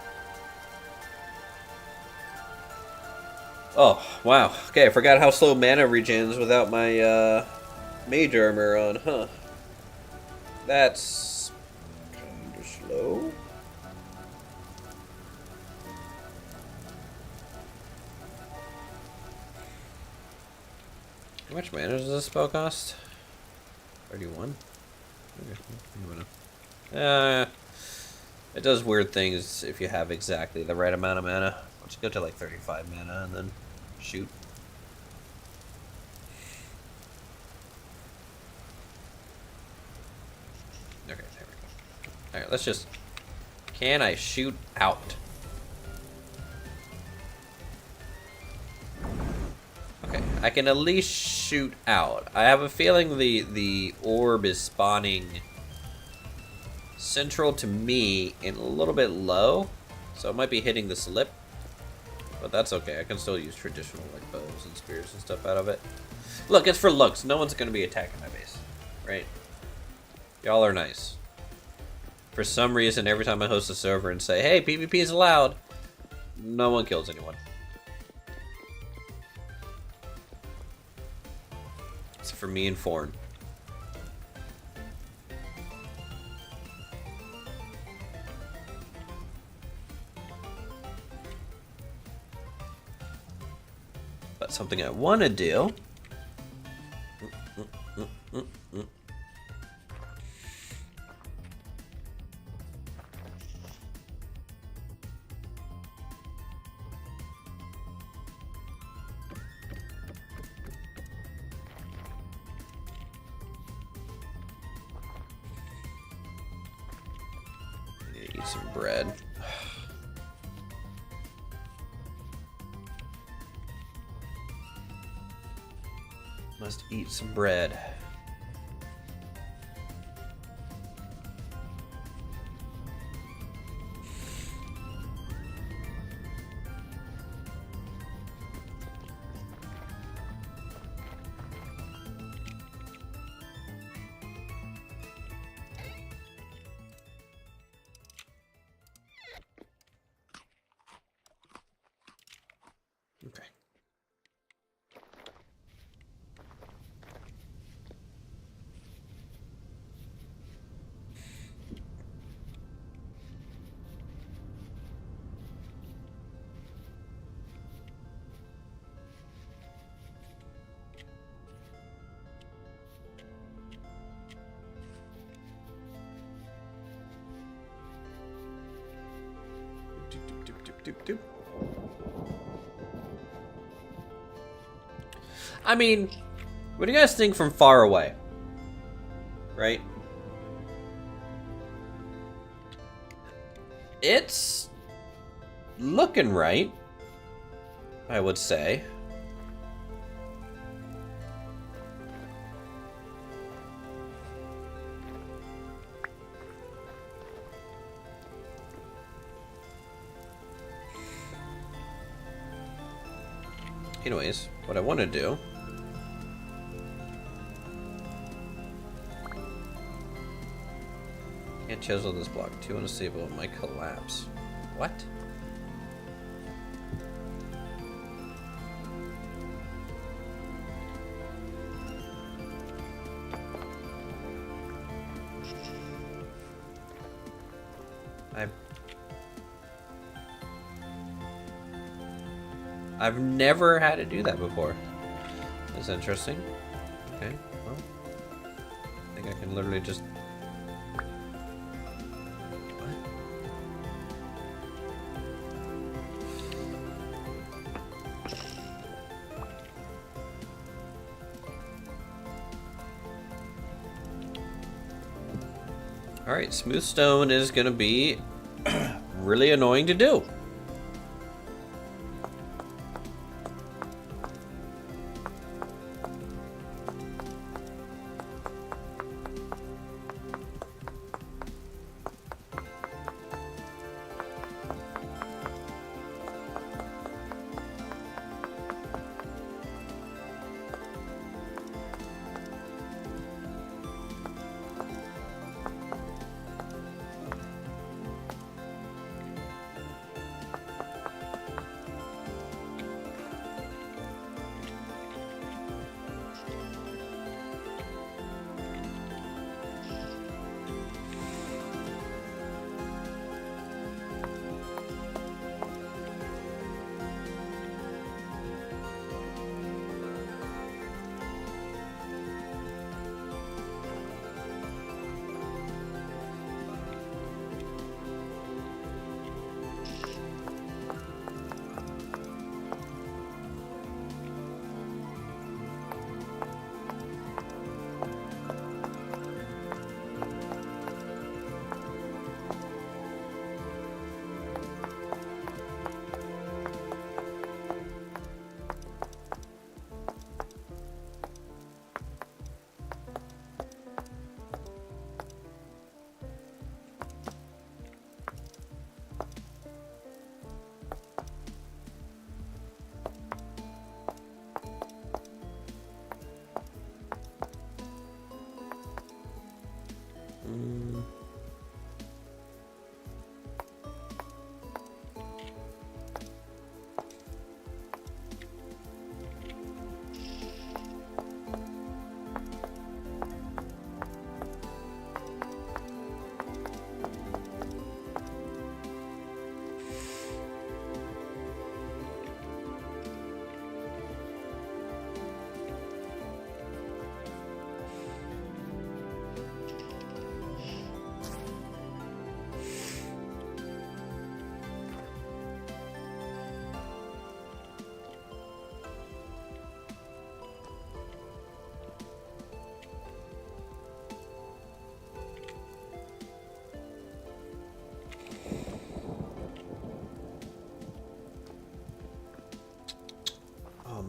Oh, wow. Okay, I forgot how slow mana regens without my, mage armor on, huh? That's kinda slow. How much mana does this spell cost? 31? Okay. It does weird things if you have exactly the right amount of mana. Let's go to like 35 mana and then shoot. Okay, there we go. Alright, let's just... Can I shoot out? Okay, I can at least shoot out. I have a feeling the orb is spawning central to me and a little bit low, so it might be hitting the slip, but that's okay. I can still use traditional like bows and spears and stuff out of it. Look, it's for looks. No one's gonna be attacking my base, right? Y'all are nice. For some reason, every time I host a server and say, "Hey, PvP is allowed," no one kills anyone. Except for me and Forn. But something I want to do... Eat some bread. Must eat some bread. Okay. Doop. I mean, what do you guys think from far away? Right? It's looking right, I would say. Anyways, what I want to do... Can't chisel this block. Too unstable. It might collapse. What? I've never had to do that before. That's interesting. Okay, well, I think I can literally just... What? Alright, smooth stone is gonna be really annoying to do.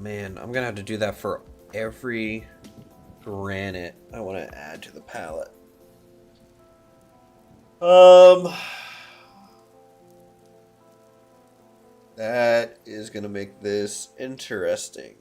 Man, I'm gonna have to do that for every granite I want to add to the palette. That is gonna make this interesting.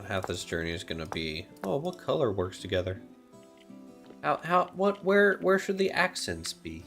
half this journey is gonna be. Oh, what color works together? Where should the accents be?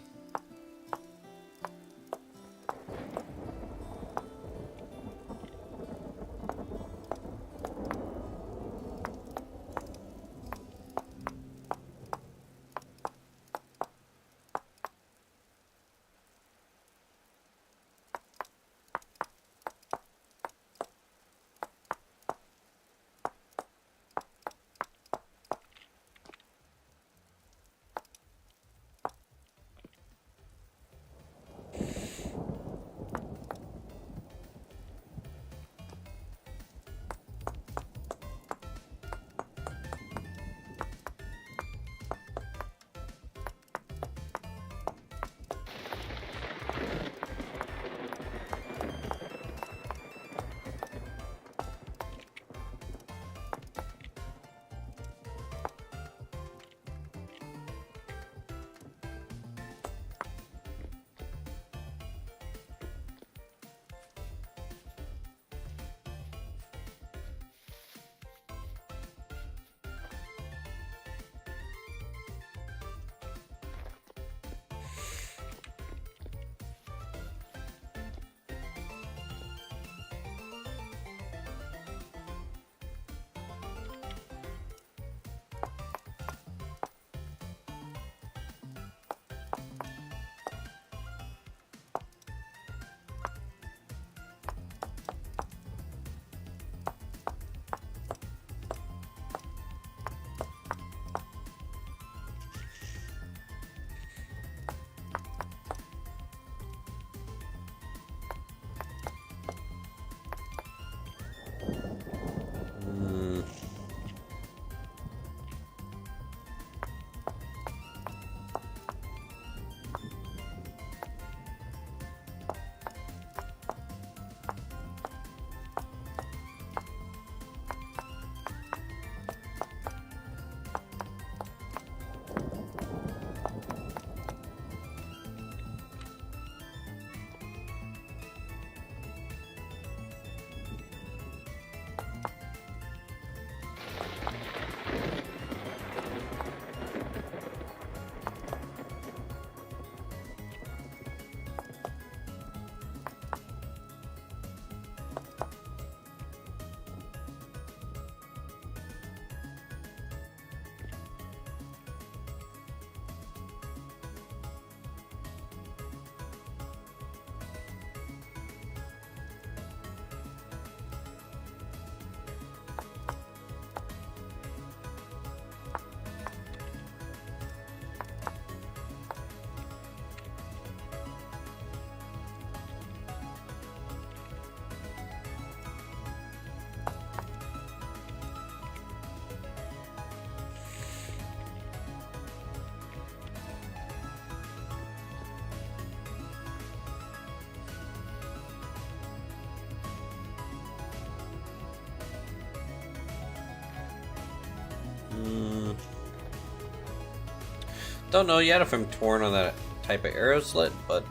Don't know yet if I'm torn on that type of arrow slit, but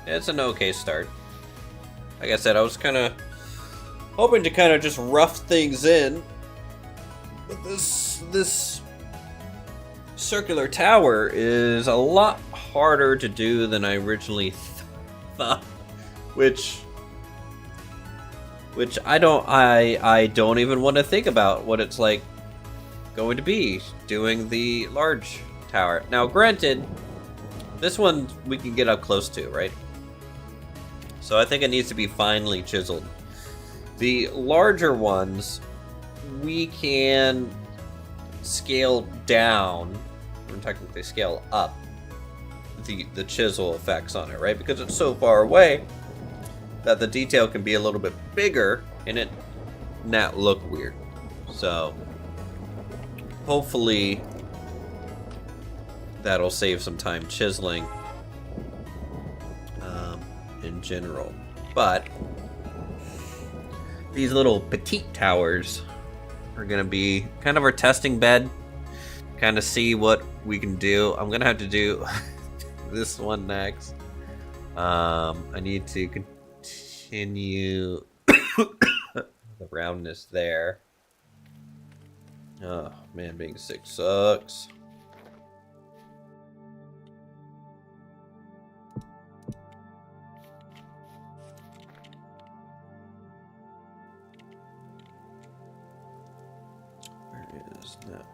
it's an okay start. Like I said, I was kind of hoping to kind of just rough things in, but this circular tower is a lot harder to do than I originally thought, which I don't even want to think about what it's like going to be doing the large tower. Now, granted, this one we can get up close to, right? So I think it needs to be finely chiseled. The larger ones, we can scale down, or technically scale up, the chisel effects on it, right? Because it's so far away that the detail can be a little bit bigger and it not look weird. So hopefully that'll save some time chiseling in general. But these little petite towers are gonna be kind of our testing bed, kind of see what we can do. I'm gonna have to do this one next. I need to continue the roundness there. Oh, man, being sick sucks. Where is that?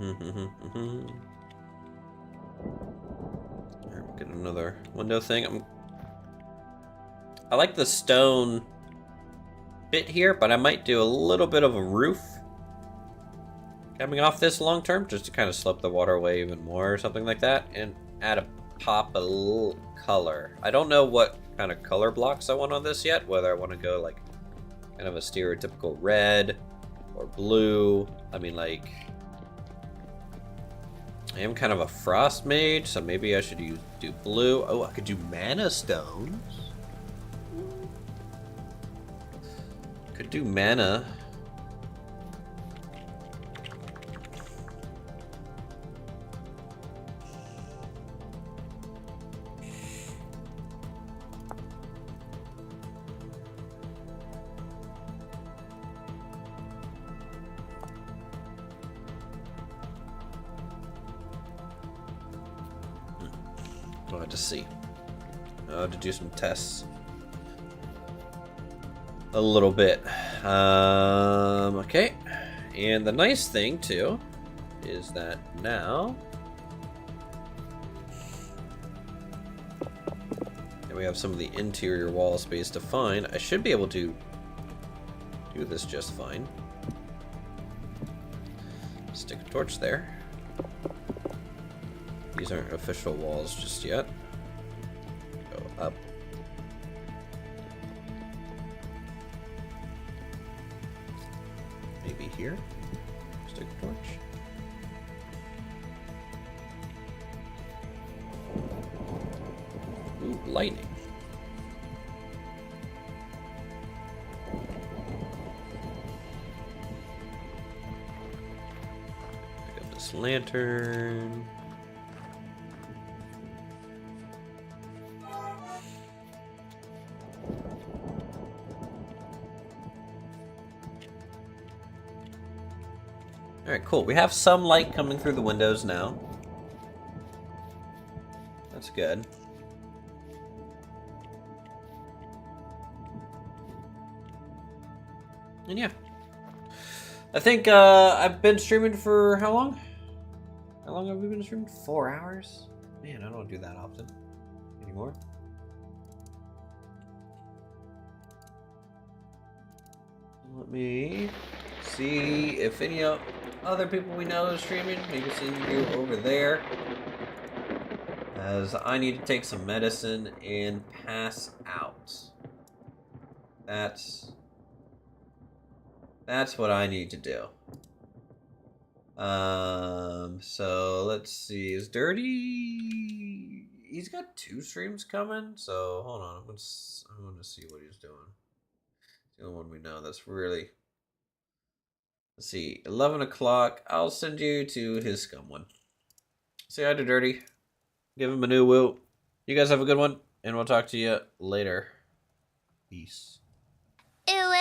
Alright, we'll get another window thing. I like the stone bit here, but I might do a little bit of a roof coming off this long term, just to kind of slope the water away even more or something like that, and add a pop a little color. I don't know what kind of color blocks I want on this yet, whether I want to go like kind of a stereotypical red or blue. I mean, like, I am kind of a frost mage, so maybe I should do blue. Oh, I could do mana stones. Could do mana. I'll have to see. I'll have to do some tests. A little bit. Okay. And the nice thing, too, is that now that we have some of the interior wall space defined, I should be able to do this just fine. Stick a torch there. These aren't official walls just yet. Go up. Maybe here. Stick a torch. Ooh, lightning. Pick up this lantern. Alright, cool. We have some light coming through the windows now. That's good. And yeah. I think I've been streaming for how long? How long have we been streaming? 4 hours? Man, I don't do that often anymore. Let me see if any other people we know is streaming. Maybe see you over there. As I need to take some medicine and pass out. That's what I need to do. So let's see. Is Dirty? He's got 2 streams coming. So hold on. I'm gonna see what he's doing. The only one we know that's really. Let's see. 11 o'clock. I'll send you to his scum one. Say hi to Dirty. Give him a new woo. You guys have a good one, and we'll talk to you later. Peace. Ooh.